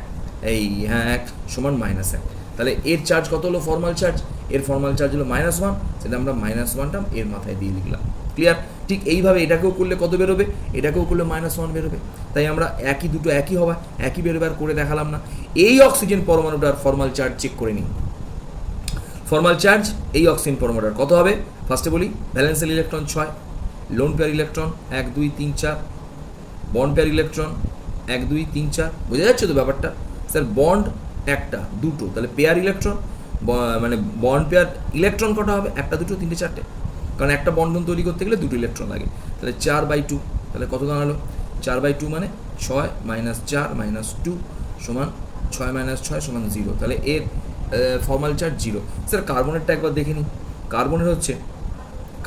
এই হ্যাঁ 1 সমান -1। তাহলে এর চার্জ কত হলো? ফর্মাল চার্জ, এর ফর্মাল চার্জ হলো -1, সেটা আমরা -1টা এর মাথায় দিয়ে লিখলাম। ক্লিয়ার? ঠিক এইভাবে এটাকেও করলে কত বেরোবে? এটাকেও করলে -1 বেরোবে। তাই আমরা দুটো একই হওয়া, একই বেরোবে আর করে দেখালাম না। এই অক্সিজেন পরমাণুটার ফর্মাল চার্জ চেক করে নিই। ফর্মাল চার্জ এই অক্সিজেন পরমাণুটার কত হবে? ফার্স্টে বলি, valence shell electron 6, lone pair electron 1 2 3 4, bond pair electron 1 2 3 4। বোঝা যাচ্ছে তো ব্যাপারটা? স্যার বন্ড একটা দুটো, তাহলে পেয়ার ইলেকট্রন মানে বন্ড পেয়ার ইলেকট্রন কটা হবে? 1 2 3 4টে, কারণ একটা বন্ধন তৈরি করতে গেলে 2টো ইলেকট্রন লাগে। তাহলে 4/2, তাহলে কত দাঁড়ালো? 4/2 মানে 6 - 4 - 2 সমান 6 - 6 সমান 0, তাহলে এর ফর্মাল চার্জ 0। স্যার কার্বনেরটা একবার দেখে নিই।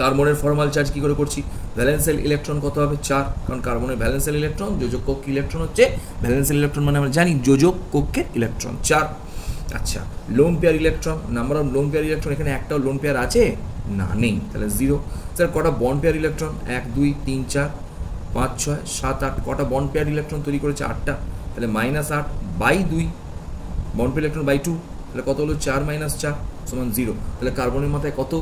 কার্বনের ফর্মাল চার্জ কী করে করছি? ভ্যালেন্সেল ইলেকট্রন কত হবে? 4, কারণ কার্বনের ভ্যালেন্সেল ইলেকট্রন যোজক কক্ষে ইলেকট্রন হচ্ছে ভ্যালেন্সেল ইলেকট্রন মানে আমরা জানি যোজক কক্ষের ইলেকট্রন 4। আচ্ছা, loan pair electron, number of lone pair electron, এখানে একটাও লোন পেয়ার আছে না? নেই, তাহলে 0। স্যার কটা বন্ড পেয়ার ইলেকট্রন? 1 2 3 4 5 6 7 8, কটা বন্ড পেয়ার ইলেকট্রন তৈরি করেছে? 8টা, তাহলে -8/2, বন্ড পেয়ার ইলেকট্রন বাই 2, তাহলে কত হলো? 4 - 4 সমান 0। তাহলে কার্বনের মাথায় কত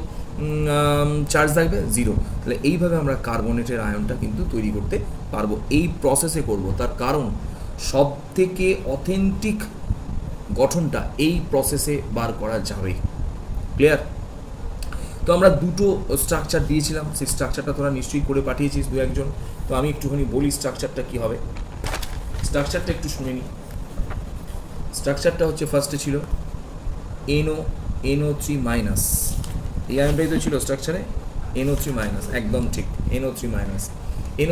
চার্জ থাকবে? 0। তাহলে এইভাবে আমরা কার্বনেটের আয়নটা কিন্তু তৈরি করতে পারবো, এই প্রসেসে করব। তার কারণ সব থেকে অথেন্টিক গঠনটা এই প্রসেসে বার করা যাবে। ক্লিয়ার? তো আমরা দুটো স্ট্রাকচার দিয়েছিলাম, সেই স্ট্রাকচারটা তোরা নিশ্চয়ই করে পাঠিয়েছিস দু একজন। তো আমি একটুখানি বলি স্ট্রাকচারটা কী হবে। স্ট্রাকচারটা একটু শুনে নিই। স্ট্রাকচারটা হচ্ছে ফার্স্টে ছিল NO3-, এই আয়নটাই তো ছিল স্ট্রাকচারে, NO3-, একদম ঠিক, NO3-। এর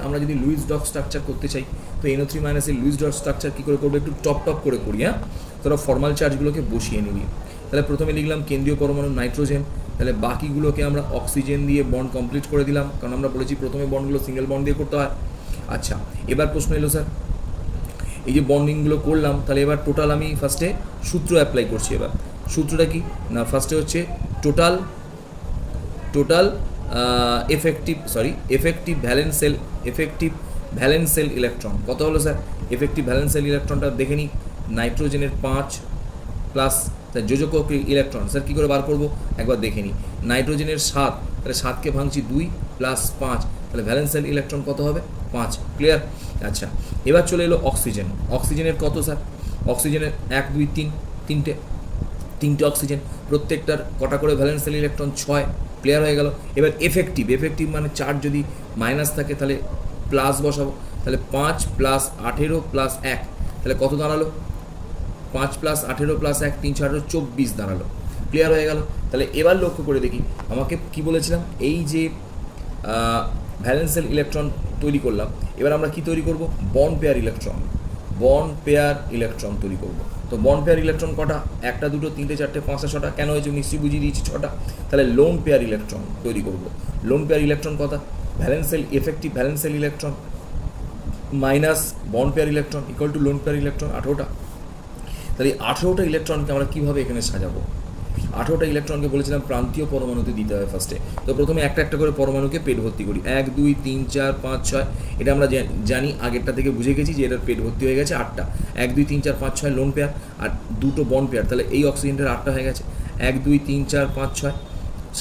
আমরা যদি লুইস ডক স্ট্রাকচার করতে চাই, তো NO3- এর লুইস ডক স্ট্রাকচার কী করে করবো? একটু টপ করে করি। হ্যাঁ, তোরা ফর্মাল চার্জগুলোকে বসিয়ে নিবি। তাহলে প্রথমে লিখলাম কেন্দ্রীয় পরমাণু নাইট্রোজেন, তাহলে বাকিগুলোকে আমরা অক্সিজেন দিয়ে বন্ড কমপ্লিট করে দিলাম, কারণ আমরা বলেছি প্রথমে বন্ডগুলো সিঙ্গেল বন্ড দিয়ে করতে হয়। আচ্ছা, এবার প্রশ্ন এলো স্যার, এই যে বন্ডিংগুলো করলাম, তাহলে এবার টোটাল আমি ফার্স্টে সূত্র অ্যাপ্লাই করছি। এবার সূত্রটা কি না, ফার্স্টে হচ্ছে টোটাল এফেক্টিভ ভ্যালেন্সেল ইলেকট্রন কত হলো স্যার? এফেক্টিভ ভ্যালেন্সেল ইলেকট্রনটা দেখে নিই। নাইট্রোজেনের 5 প্লাস যোজক ইলেকট্রন, স্যার কী করে বার করবো একবার দেখে নিই। নাইট্রোজেনের 7, তাহলে 7কে ভাঙছি 2 + 5, তাহলে ভ্যালেন্সেল ইলেকট্রন কত হবে? 5। ক্লিয়ার? আচ্ছা, এবার চলে এলো অক্সিজেনের কত স্যার? অক্সিজেনের 1 2 3, তিনটে অক্সিজেন, প্রত্যেকটার কটা করে ভ্যালেন্সেল ইলেকট্রন? 6। ক্লিয়ার হয়ে গেল। এবার এফেক্টিভ মানে চার্জ যদি মাইনাস থাকে তাহলে প্লাস বসাবো, তাহলে 5 + 18 + 1, তাহলে কত দাঁড়ালো? 5 + 18 + 1 3 4 24 দাঁড়ালো। ক্লিয়ার হয়ে গেল। তাহলে এবার লক্ষ্য করে দেখি, আমাকে কি বলেছিলাম? এই যে ভ্যালেন্সেল ইলেকট্রন তৈরি করলাম, এবার আমরা কি তৈরি করব? বন্ড পেয়ার ইলেকট্রন তৈরি করব। তো বন্ড পেয়ার ইলেকট্রন কটা? 1 2 3 4 5 6টা। কেন হয়েছে নিশ্চয়ই বুঝিয়ে দিয়েছি 6টা। তাহলে লোন পেয়ার ইলেকট্রন তৈরি করব। লোন পেয়ার ইলেকট্রন কটা? Effective valence shell electron minus bond pair electron equal to lone pair electron 18টা। তাহলে এই 18টা ইলেকট্রনকে আমরা কীভাবে এখানে সাজাবো? 18টা ইলেকট্রনকে বলেছিলাম প্রান্তীয় পরমাণুতে দিতে হয় ফার্স্টে। তো প্রথমে একটা একটা করে পরমাণুকে পেট ভর্তি করি, 1 2 3 4 5 6। এটা আমরা জানি, আগেরটা থেকে বুঝে গেছি যে এটার পেট ভর্তি হয়ে গেছে 8টা। 1 2 3 4 5 6 লোন পেয়ার আর 2টো বন্ড পেয়ার, তাহলে এই অক্সিজেনটার 8টা হয়ে গেছে। 1 2 3 4 5 6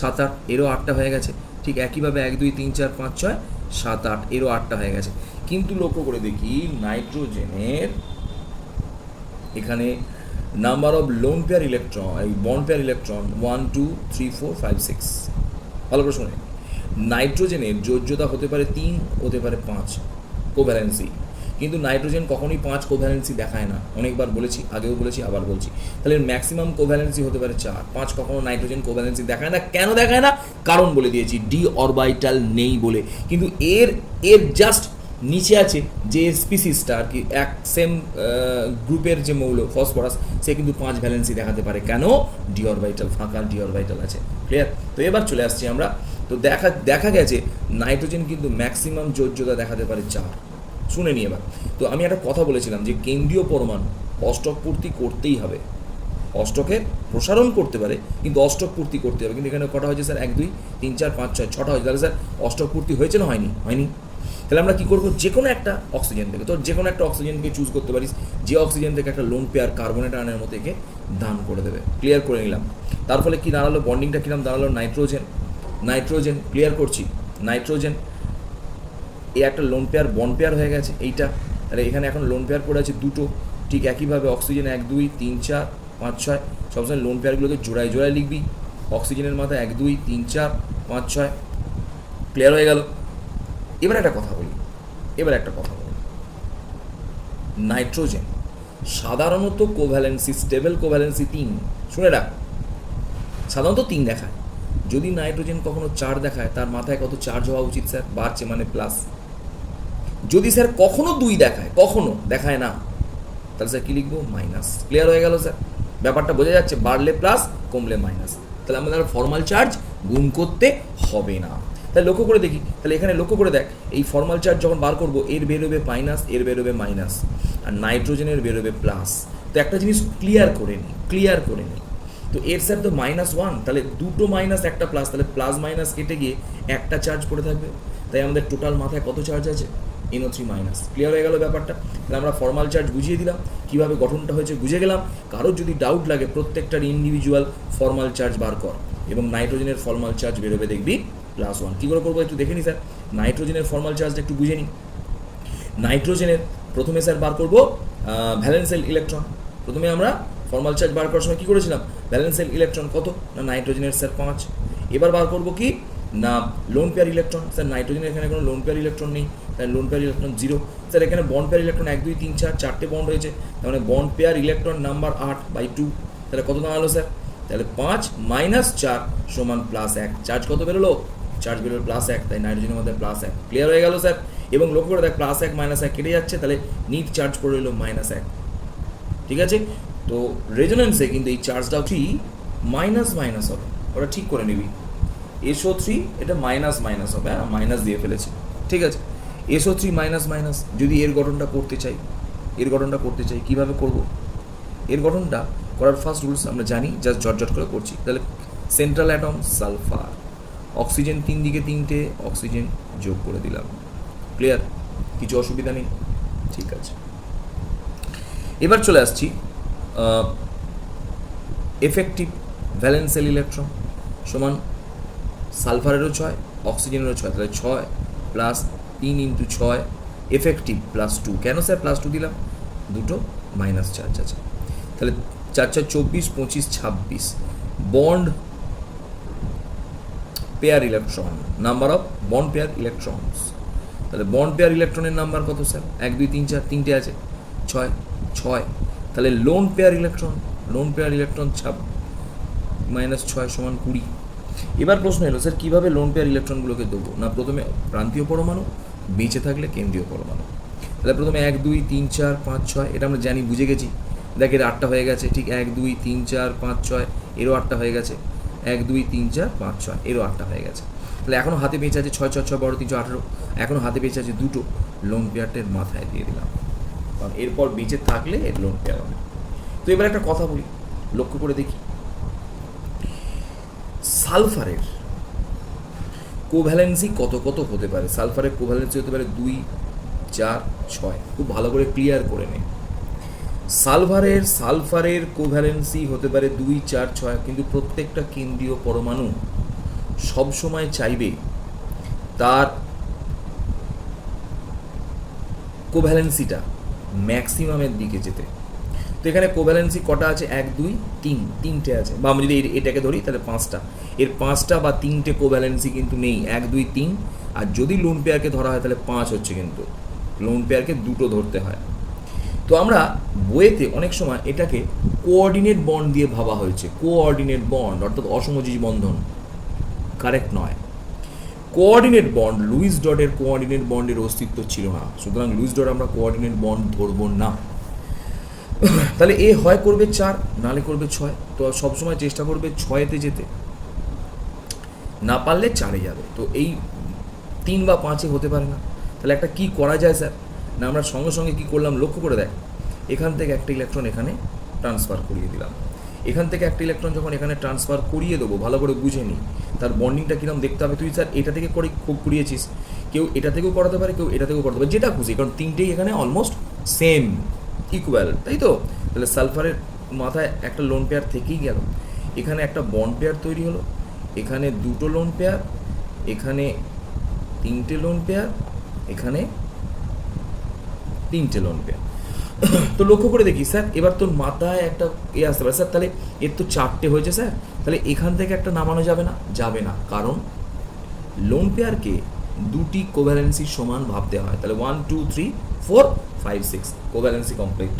7 8, এরও 8টা হয়ে গেছে। ঠিক একইভাবে 1 2 3 4 5 6 7 8, এরও 8টা হয়ে গেছে। কিন্তু লক্ষ্য করে দেখি নাইট্রোজেনের এখানে number of lone pair electron, এই বন্ড পেয়ার ইলেকট্রন 1 2 3 4 5 6। ভালো করে শুনে, নাইট্রোজেনের যোজ্যতা হতে পারে 3, হতে পারে 5 কোভ্যালেন্সি, কিন্তু নাইট্রোজেন কখনোই 5 কোভ্যালেন্সি দেখায় না। অনেকবার বলেছি, আগেও বলেছি, আবার বলছি। তাহলে ম্যাক্সিমাম কোভ্যালেন্সি হতে পারে 4, 5 কখনো নাইট্রোজেন কোভ্যালেন্সি দেখায় না। কেন দেখায় না? কারণ বলে দিয়েছি, ডি অরবিটাল নেই বলে। কিন্তু এর জাস্ট নিচে আছে যে স্পিসিসটা আর কি, এক সেম গ্রুপের যে মৌল ফসফরাস, সে কিন্তু 5 ভ্যালেন্সি দেখাতে পারে। কেন? ডি অরবিটাল, ফাঁকা ডি অরবিটাল আছে। ক্লিয়ার? তো এবার চলে আসছি আমরা। তো দেখা গেছে নাইট্রোজেন কিন্তু ম্যাক্সিমাম যোজ্যতা দেখাতে পারে 4। শুনে নিই এবার। তো আমি একটা কথা বলেছিলাম যে কেন্দ্রীয় পরমাণু অষ্টক পূর্তি করতেই হবে। অষ্টকের প্রসারণ করতে পারে, কিন্তু অষ্টক পূর্তি করতে হবে। কিন্তু এখানে কটা হয়েছে স্যার? 1 2 3 4 5 6 6টা হয়েছে। তাহলে স্যার অষ্টক পূর্তি হয়েছে না হয়নি? হয়নি। তাহলে আমরা কী করবো? যে কোনো একটা অক্সিজেন থেকে, তো যে কোনো একটা অক্সিজেনকে চুজ করতে পারিস, যে অক্সিজেন থেকে একটা লোন পেয়ার কার্বনেট আয়নের মতো একে দান করে দেবে। ক্লিয়ার করে নিলাম। তার ফলে কী দাঁড়ালো? বন্ডিংটা কিরম দাঁড়ালো? নাইট্রোজেন ক্লিয়ার করছি, নাইট্রোজেন এই একটা লোন পেয়ার বন্ড পেয়ার হয়ে গেছে এইটা। তাহলে এখানে এখন লোন পেয়ার পড়ে আছে 2টো। ঠিক একইভাবে অক্সিজেন 1 2 3 4 5 6, সবসময় লোন পেয়ারগুলোকে জোড়ায় জোড়ায় লিখবি। অক্সিজেনের মাথায় 1 2 3 4 5 6। ক্লিয়ার হয়ে গেল? এবার একটা কথা বলি, নাইট্রোজেন সাধারণত কোভ্যালেন্সি, স্টেবল কোভ্যালেন্সি 3। শুনে রাখ, সাধারণত 3 দেখায়। যদি নাইট্রোজেন কখনো 4 দেখায়, তার মাথায় কত চার্জ হওয়া উচিত স্যার? বাড়ছে, মানে প্লাস। যদি স্যার কখনো 2 দেখায়, কখনো দেখায় না, তাহলে স্যার কী লিখবো? মাইনাস। ক্লিয়ার হয়ে গেল স্যার? ব্যাপারটা বোঝা যাচ্ছে? বাড়লে প্লাস, কমলে মাইনাস। তাহলে আমাদের ফর্মাল চার্জ গুণ করতে হবে না। তাহলে লক্ষ্য করে দেখি, তাহলে এখানে লক্ষ্য করে দেখ, এই ফর্মাল চার্জ যখন বার করবো, এর বেরোবে মাইনাস, এর বেরোবে মাইনাস, আর নাইট্রোজেনের বেরোবে প্লাস। তো একটা জিনিস ক্লিয়ার করে নিই। তো এর স্যার তো -1, তাহলে 2টো মাইনাস একটা প্লাস, তাহলে প্লাস মাইনাস কেটে গিয়ে একটা চার্জ পড়ে থাকবে। তাই আমাদের টোটাল মাথায় কত চার্জ আছে? NO3-। ক্লিয়ার হয়ে গেল ব্যাপারটা? তাহলে আমরা ফর্মাল চার্জ বুঝিয়ে দিলাম, কীভাবে গঠনটা হয়েছে বুঝে গেলাম। কারোর যদি ডাউট লাগে, প্রত্যেকটার ইন্ডিভিজুয়াল ফর্মাল চার্জ বার কর, এবং নাইট্রোজেনের ফর্মাল চার্জ বেরোবে দেখবি +1। কী করে করবো একটু দেখে নিই স্যার। নাইট্রোজেনের ফর্মাল চার্জটা একটু বুঝে নিই। নাইট্রোজেনের প্রথমে স্যার বার করবো ভ্যালেন্সিয়াল ইলেকট্রন। প্রথমে আমরা ফর্মাল চার্জ বার করার সময় কী করেছিলাম? ভ্যালেন্সিয়াল ইলেকট্রন কত? না নাইট্রোজেনের স্যার 5। এবার বার করবো কি না লোন পেয়ার ইলেকট্রন। স্যার নাইট্রোজেনের এখানে কোনো লোন পেয়ার ইলেকট্রন নেই, তাই লোন পেয়ার ইলেকট্রন 0। স্যার এখানে বন্ড পেয়ার ইলেকট্রন 1 2 3 4 4টে বন্ড হয়েছে, তার মানে বন্ড পেয়ার ইলেকট্রন নাম্বার 8/2। তাহলে কত দাঁড়ালো স্যার? তাহলে 5 - 4 = +1। চার্জ কত বেরোলো? চার্জ বেরোলো +1, তাই নাইট্রোজেনের মধ্যে +1। ক্লিয়ার হয়ে গেল স্যার? এবং লক্ষ্য করে দেখ, +1 - 1 কেটে যাচ্ছে, তাহলে নিট চার্জ পড়ে রইল -1। ঠিক আছে? তো রেজোনেন্সে কিন্তু এই চার্জটা মাইনাস হবে, ওটা ঠিক করে নিবি। SO3 এটা মাইনাস হবে, হ্যাঁ মাইনাস দিয়ে ফেলেছি। ঠিক আছে? SO3 minus. যদি এর গঠনটা করতে চাই, কীভাবে করব? এর গঠনটা করার ফার্স্ট রুলস আমরা জানি, জাস্ট ঝটঝট করে করছি। তাহলে সেন্ট্রাল অ্যাটম সালফার, অক্সিজেন 3 দিকে 3টে অক্সিজেন যোগ করে দিলাম। ক্লিয়ার? কিছু অসুবিধা নেই? ঠিক আছে। এবার চলে আসছি এফেক্টিভ ভ্যালেন্সিয়াল ইলেকট্রন সমান সালফারেরও 6, অক্সিজেনেরও 6, তাহলে 6 + 3 × 6 এফেক্টিভ +2। কেন স্যার +2 দিলাম? দুটো মাইনাস চার্জ আছে। তাহলে 4 4 24 25 26 bond pair electron, number of bond pair electrons. তাহলে বন্ড পেয়ার ইলেকট্রনের নাম্বার কত স্যার? 1 2 3 4, 3টে আছে, 6। তাহলে লোন পেয়ার ইলেকট্রন -6 = 20। এবার প্রশ্ন এলো স্যার কীভাবে লোন পেয়ার ইলেকট্রনগুলোকে দেবো? না প্রথমে প্রান্তীয় পরমাণু, বেঁচে থাকলে কেন্দ্রীয় পরমাণু। তাহলে প্রথমে 1 2 3 4 5 6, এটা আমরা জানি, বুঝে গেছি। দেখ এর 8টা হয়ে গেছে। ঠিক 1 2 3 4 5 6, এরও 8টা হয়ে গেছে। 1 2 3 4 5 6 এরও 8টা হয়ে গেছে। তাহলে এখনও হাতে বেঁচে আছে 6 6 6 12 3 18, এখনও হাতে বেঁচে আছে দুটো, লোন পেয়ারটের মাথায় দিয়ে দিলাম, কারণ এরপর বেঁচে থাকলে এর লোন পেয়ার হবে। তো এবার একটা কথা বলি, লক্ষ্য করে দেখি সালফারের কোভ্যালেন্সি কত কত হতে পারে। সালফারের কোভ্যালেন্সি হতে পারে 2 4 6, খুব ভালো করে ক্লিয়ার করে নে। সালফারের কোভ্যালেন্সি হতে পারে 2 4 6, কিন্তু প্রত্যেকটা কেন্দ্রীয় পরমাণু সবসময় চাইবে তার কোভ্যালেন্সিটা ম্যাক্সিমামের দিকে যেতে। তো এখানে কোভ্যালেন্সি কটা আছে? 1 2 3, 3টে আছে, বা আমি যদি এটাকে ধরি তাহলে 5টা। এর 5টা বা 3টে কোভ্যালেন্সি কিন্তু নেই, 1 2 3, আর যদি লোন পেয়ারকে ধরা হয় তাহলে 5 হচ্ছে, কিন্তু লোন পেয়ারকে দুটো ধরতে হয়। তো আমরা বইয়েতে অনেক সময় এটাকে কোঅর্ডিনেট বন্ড দিয়ে ভাবা হয়েছে, কোঅর্ডিনেট বন্ড অর্থাৎ অসমযোজী বন্ধন, কারেক্ট নয়। কোঅর্ডিনেট বন্ড, লুইস ডটের কোঅর্ডিনেট বন্ডের অস্তিত্ব ছিল না, সুতরাং লুইস ডট আমরা কোঅর্ডিনেট বন্ড ধরবো না। তাহলে এ হয় করবে 4, নালে করবে 6, তো সবসময় চেষ্টা করবে 6-তে যেতে, না পারলে 4-এ যাবে। তো এই 3 বা 5-এ হতে পারে না। তাহলে একটা কি করা যায় স্যার, না আমরা সঙ্গে সঙ্গে কী করলাম লক্ষ্য করে দেখ, এখান থেকে একটা ইলেকট্রন এখানে ট্রান্সফার করিয়ে দিলাম। এখান থেকে একটা ইলেকট্রন যখন এখানে ট্রান্সফার করিয়ে দেবো, ভালো করে বুঝে নিই তার বন্ডিংটা কীরকম দেখতে হবে। তুই স্যার এটা থেকে করে খুব করিয়েছিস, কেউ এটা থেকেও করাতে পারে, কেউ এটা থেকেও করাতে পারে, যেটা খুশি, কারণ তিনটেই এখানে অলমোস্ট সেম ইকুয়াল, তাই তো। তাহলে সালফারের মাথায় একটা লোন পেয়ার থেকেই গেল, এখানে একটা বন্ড পেয়ার তৈরি হলো, এখানে দুটো লোন পেয়ার, এখানে 3টে লোন পেয়ার, এখানে 3টে লোন পেয়ার। তো লক্ষ্য করে দেখি স্যার, এবার তোর মাথায় একটা আসতে পারে, স্যার তাহলে এর তো 4টে হয়েছে স্যার, তাহলে এখান থেকে একটা নামানো যাবে না? যাবে না, কারণ লোন পেয়ারকে দুটি কোভ্যালেন্সির সমান ভাবতে হয়। তাহলে 1 2 3 4 5 6 কোভ্যালেন্সি কমপ্লিট।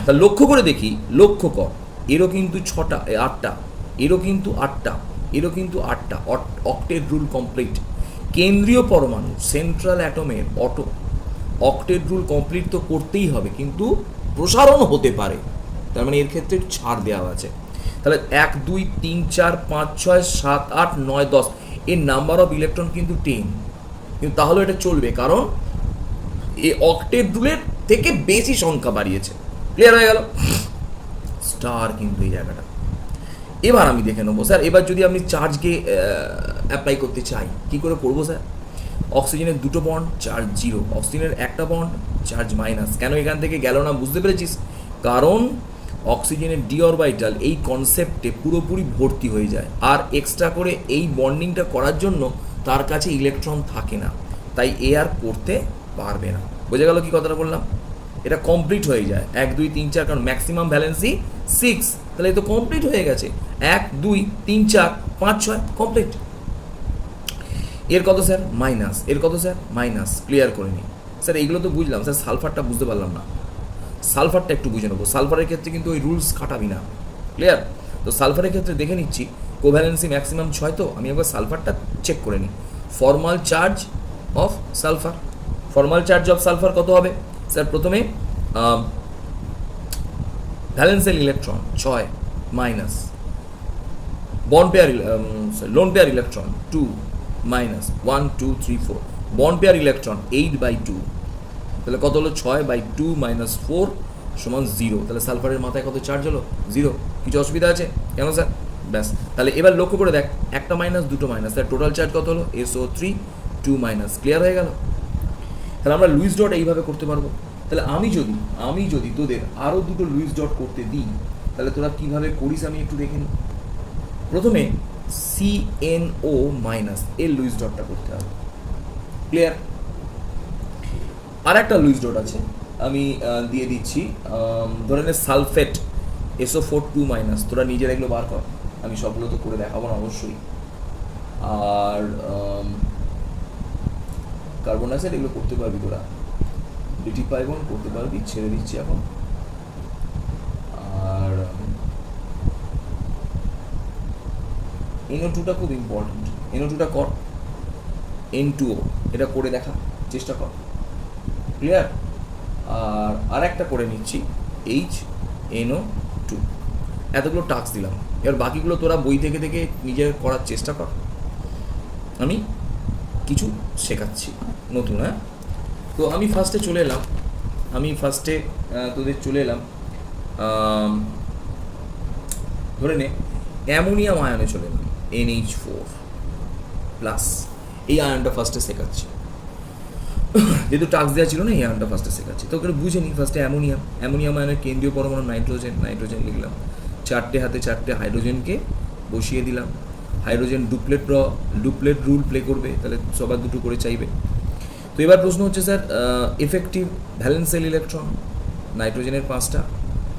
তা লক্ষ্য করে দেখি, লক্ষ্য কর, এরও কিন্তু 6টা 8টা, এরও কিন্তু 8টা, এরও কিন্তু 8টা, অক্টেট রুল কমপ্লিট। কেন্দ্রীয় পরমাণু সেন্ট্রাল অ্যাটমের অক্টেট রুল কমপ্লিট তো করতেই হবে, কিন্তু প্রসারণ হতে পারে, তার মানে এর ক্ষেত্রে ছাড় দেওয়া আছে। তাহলে 1 2 3 4 5 6 7 8 9 10, এর নাম্বার অফ ইলেকট্রন কিন্তু 10, কিন্তু তাহলে এটা চলবে, কারণ এই অক্টেট রুলের থেকে বেশি সংখ্যা বাড়িয়েছে। ক্লিয়ার হয়ে গেল? স্টার কিন্তু এই জায়গাটা। এবার আমি দেখে নেবো স্যার, এবার যদি আমি চার্জকে অ্যাপ্লাই করতে চাই, কি করে করবো স্যার? অক্সিজেনের দুটো বন্ড, চার্জ 0, অক্সিজেনের একটা বন্ড, চার্জ মাইনাস। কেন এখান থেকে গেল না বুঝতে পেরেছিস? কারণ অক্সিজেনের ডি অরবিটাল এই কনসেপ্টে পুরোপুরি ভর্তি হয়ে যায়, আর এক্সট্রা করে এই বন্ডিংটা করার জন্য তার কাছে ইলেকট্রন থাকে না, তাই এ আর করতে পারবে না। বোঝা গেল কি কথাটা বললাম? এটা কমপ্লিট হয়ে যায় 1 2 3 4, কারণ ম্যাক্সিমাম ভ্যালেন্সি 6, তাহলে এই তো কমপ্লিট হয়ে গেছে। 1 2 3 4 5 6 কমপ্লিট। এর কত স্যার? মাইনাস। এর কত স্যার? মাইনাস। ক্লিয়ার করে নিই স্যার, এইগুলো তো বুঝলাম স্যার, সালফারটা বুঝতে পারলাম না। সালফারটা একটু বুঝে নেবো। সালফারের ক্ষেত্রে কিন্তু ওই রুলস খাটাবি না, ক্লিয়ার? তো সালফারের ক্ষেত্রে দেখে নিচ্ছি, কোভ্যালেন্সি ম্যাক্সিমাম 6, তো আমি একবার সালফারটা চেক করে নিই। Formal charge of sulphur, formal charge of sulphur কত হবে স্যার? প্রথমে valential electron 6 minus, bond pair lone pair electron 2 minus 1 2 3 4, bond pair electron 8/2, তাহলে কত হলো? 6/2 মাইনাস 4 সমান 0। তাহলে সালফারের মাথায় কত চার্জ হলো? 0। কিছু অসুবিধা আছে কেন স্যার? ব্যাস, তাহলে এবার লক্ষ্য করে দেখ, একটা মাইনাস দুটো মাইনাস, তাহলে টোটাল চার্জ কত হলো? SO3 2 minus. ক্লিয়ার হয়ে গেল? তাহলে আমরা লুইস ডট এইভাবে করতে পারবো। তাহলে আমি যদি তোদের আরও দুটো লুইস ডট করতে দিই, তাহলে তোরা কীভাবে করিস আমি একটু দেখে নিই। প্রথমে CNO মাইনাস এর লুইস ডটটা করতে হবে। ক্লিয়ার? আর একটা লুইস ডট আছে, আমি দিয়ে দিচ্ছি, ধরে নে সালফেট SO4 2 মাইনাস। তোরা নিজের এগুলো বার কর, আমি সবগুলো তো করে দেখাবো না অবশ্যই। আর কার্বন ডাইঅক্সাইড এগুলো করতে পারবি তোরা, DT5 করতে পারবি, ছেড়ে দিচ্ছি এখন। আর NO2টা খুব ইম্পর্টেন্ট, NO2টা কর, N2O এটা করে দেখা চেষ্টা কর। ক্লিয়ার? আর একটা করে নিচ্ছি HNO2, এতগুলো টাস্ক দিলাম, এবার বাকিগুলো তোরা বই থেকে থেকে নিজের করার চেষ্টা কর, আমি কিছু শেখাচ্ছি নতুন। হ্যাঁ, তো আমি ফার্স্টে চলে এলাম, তোদের চলে এলাম ধরে নে অ্যামোনিয়াম আয়নে চলে এলাম, NH4 প্লাস, এই আয়নটা ফার্স্টে শেখাচ্ছি, যেহেতু টাস্ক দেওয়া ছিল না, এই আয়নটা ফার্স্টে শেখাচ্ছি। তো ওখানে বুঝে নিই ফার্স্টে অ্যামোনিয়াম আয়নের কেন্দ্রীয় পরমাণু নাইট্রোজেন লিখলাম, 4টে হাতে 4টে হাইড্রোজেনকে বসিয়ে দিলাম। হাইড্রোজেন ডুপ্লেট রুল প্লে করবে, তাহলে সবার দুটো করে চাইবে। তো এবার প্রশ্ন হচ্ছে স্যার, এফেক্টিভ ভ্যালেন্সিয়াল ইলেকট্রন নাইট্রোজেনের 5টা,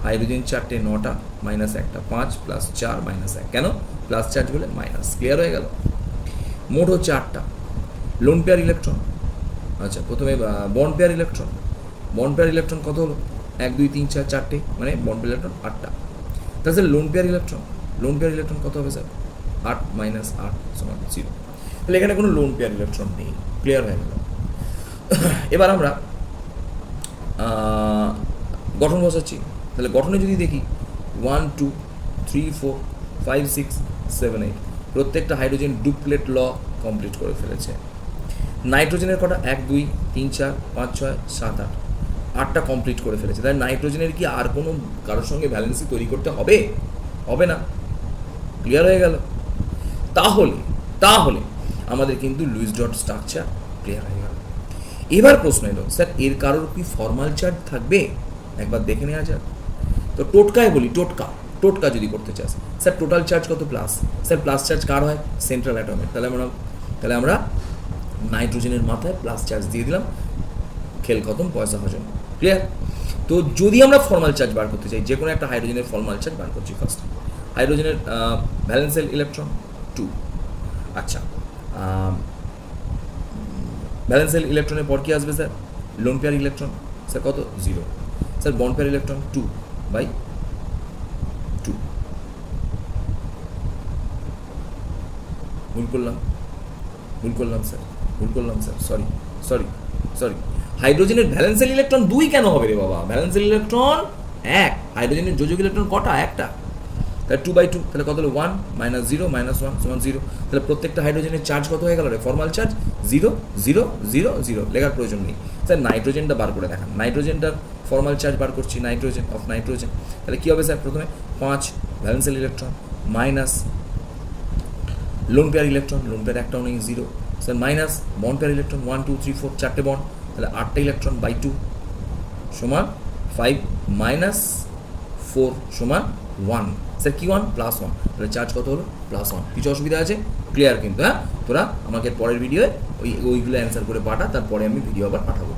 হাইড্রোজেন 4টে 9টা, মাইনাস 1টা 5 প্লাস 4 মাইনাস 1, কেন প্লাস চার্জ বলে মাইনাস, ক্লিয়ার হয়ে গেল। মোট হচ্ছে 8টা লোন পেয়ার ইলেকট্রন। আচ্ছা, প্রথমে বন্ড পেয়ার ইলেকট্রন কত হলো, 1 2 3 4 4টে, মানে বন্ড পেয়ার ইলেকট্রন 8টা। তাহলে স্যার লোন পেয়ার ইলেকট্রন কত হবে স্যার, 8 মাইনাস 8 সমান 0। তাহলে এখানে কোনো লোন পেয়ার ইলেকট্রন নেই, ক্লিয়ার হয়ে গেল। এবার আমরা গঠন বসাচ্ছি। তাহলে গঠনে যদি দেখি 1 2 3 4 5 6 7 8, প্রত্যেকটা হাইড্রোজেন ডুপ্লেট ল কমপ্লিট করে ফেলেছে। নাইট্রোজেনের কটা, 1 2 3 4 5 6 7 8, 8টা কমপ্লিট করে ফেলেছে। তাই নাইট্রোজেনের কি আর কোনো কারোর সঙ্গে ভ্যালেন্সি তৈরি করতে হবে না, ক্লিয়ার হয়ে গেল। তাহলে আমাদের কিন্তু লুইস ডট স্ট্রাকচার ক্লিয়ার হয়ে গেল। এবার প্রশ্ন এলো, স্যার এর কারোর কি ফর্মাল চার্জ থাকবে, একবার দেখে নেওয়া যাক। তো টোটকায় বলি, টোটকা যদি করতে চাস, স্যার টোটাল চার্জ কত প্লাস, স্যার প্লাস চার্জ কার হয়, সেন্ট্রাল অ্যাটমের। তাহলে আমরা নাইট্রোজেনের মাথায় প্লাস চার্জ দিয়ে দিলাম, খেল খতম, পয়সা হজম, ক্লিয়ার। তো যদি আমরা ফর্মাল চার্জ বার করতে চাই, যে কোনো একটা হাইড্রোজেনের ফর্মাল চার্জ বার করছি ফার্স্ট। হাইড্রোজেনের ভ্যালেন্সিয়াল ইলেকট্রন 2, আচ্ছা ভ্যালেন্সিয়াল ইলেকট্রনের পর কি আসবে sir, loan pair electron, sir কত 0, স্যার বন্ড পেয়ার ইলেকট্রন 2/2, ভুল করলাম স্যার, সরি। হাইড্রোজেনের ভ্যালেন্সিয়াল ইলেকট্রন 2 কেন হবে রে বাবা, ভ্যালেন্সিয়াল ইলেকট্রন 1, হাইড্রোজেনের যোজক ইলেকট্রন কটা, একটা, তাহলে 2/2, তাহলে কত হলো 1 - 0 - 1 = 0। তাহলে প্রত্যেকটা হাইড্রোজেনের চার্জ কত হয়ে গেল রে, ফর্মাল চার্জ 0 0 0 0, লেখার প্রয়োজন নেই। স্যার নাইট্রোজেনটা বার করে দেখান, নাইট্রোজেনটার ফর্মাল চার্জ বার করছি, নাইট্রোজেন, তাহলে কী হবে স্যার, প্রথমে 5 valential electron minus lone pair একটাও নেই 0, sir minus bond pair electron 1 2 3 4, 4টে বন্ড, তাহলে 8টা ইলেকট্রন বাই 2 সমান 5 মাইনাস 4 সমান 1, স্যার কি 1 প্লাস 1, তাহলে চার্জ কত হলো প্লাস 1। কিছু অসুবিধা আছে, ক্লিয়ার কিন্তু। হ্যাঁ, তোরা আমাকে পরের ভিডিওয়ে ওইগুলো অ্যান্সার করে পাঠা, তারপরে আমি ভিডিও আবার পাঠাবো।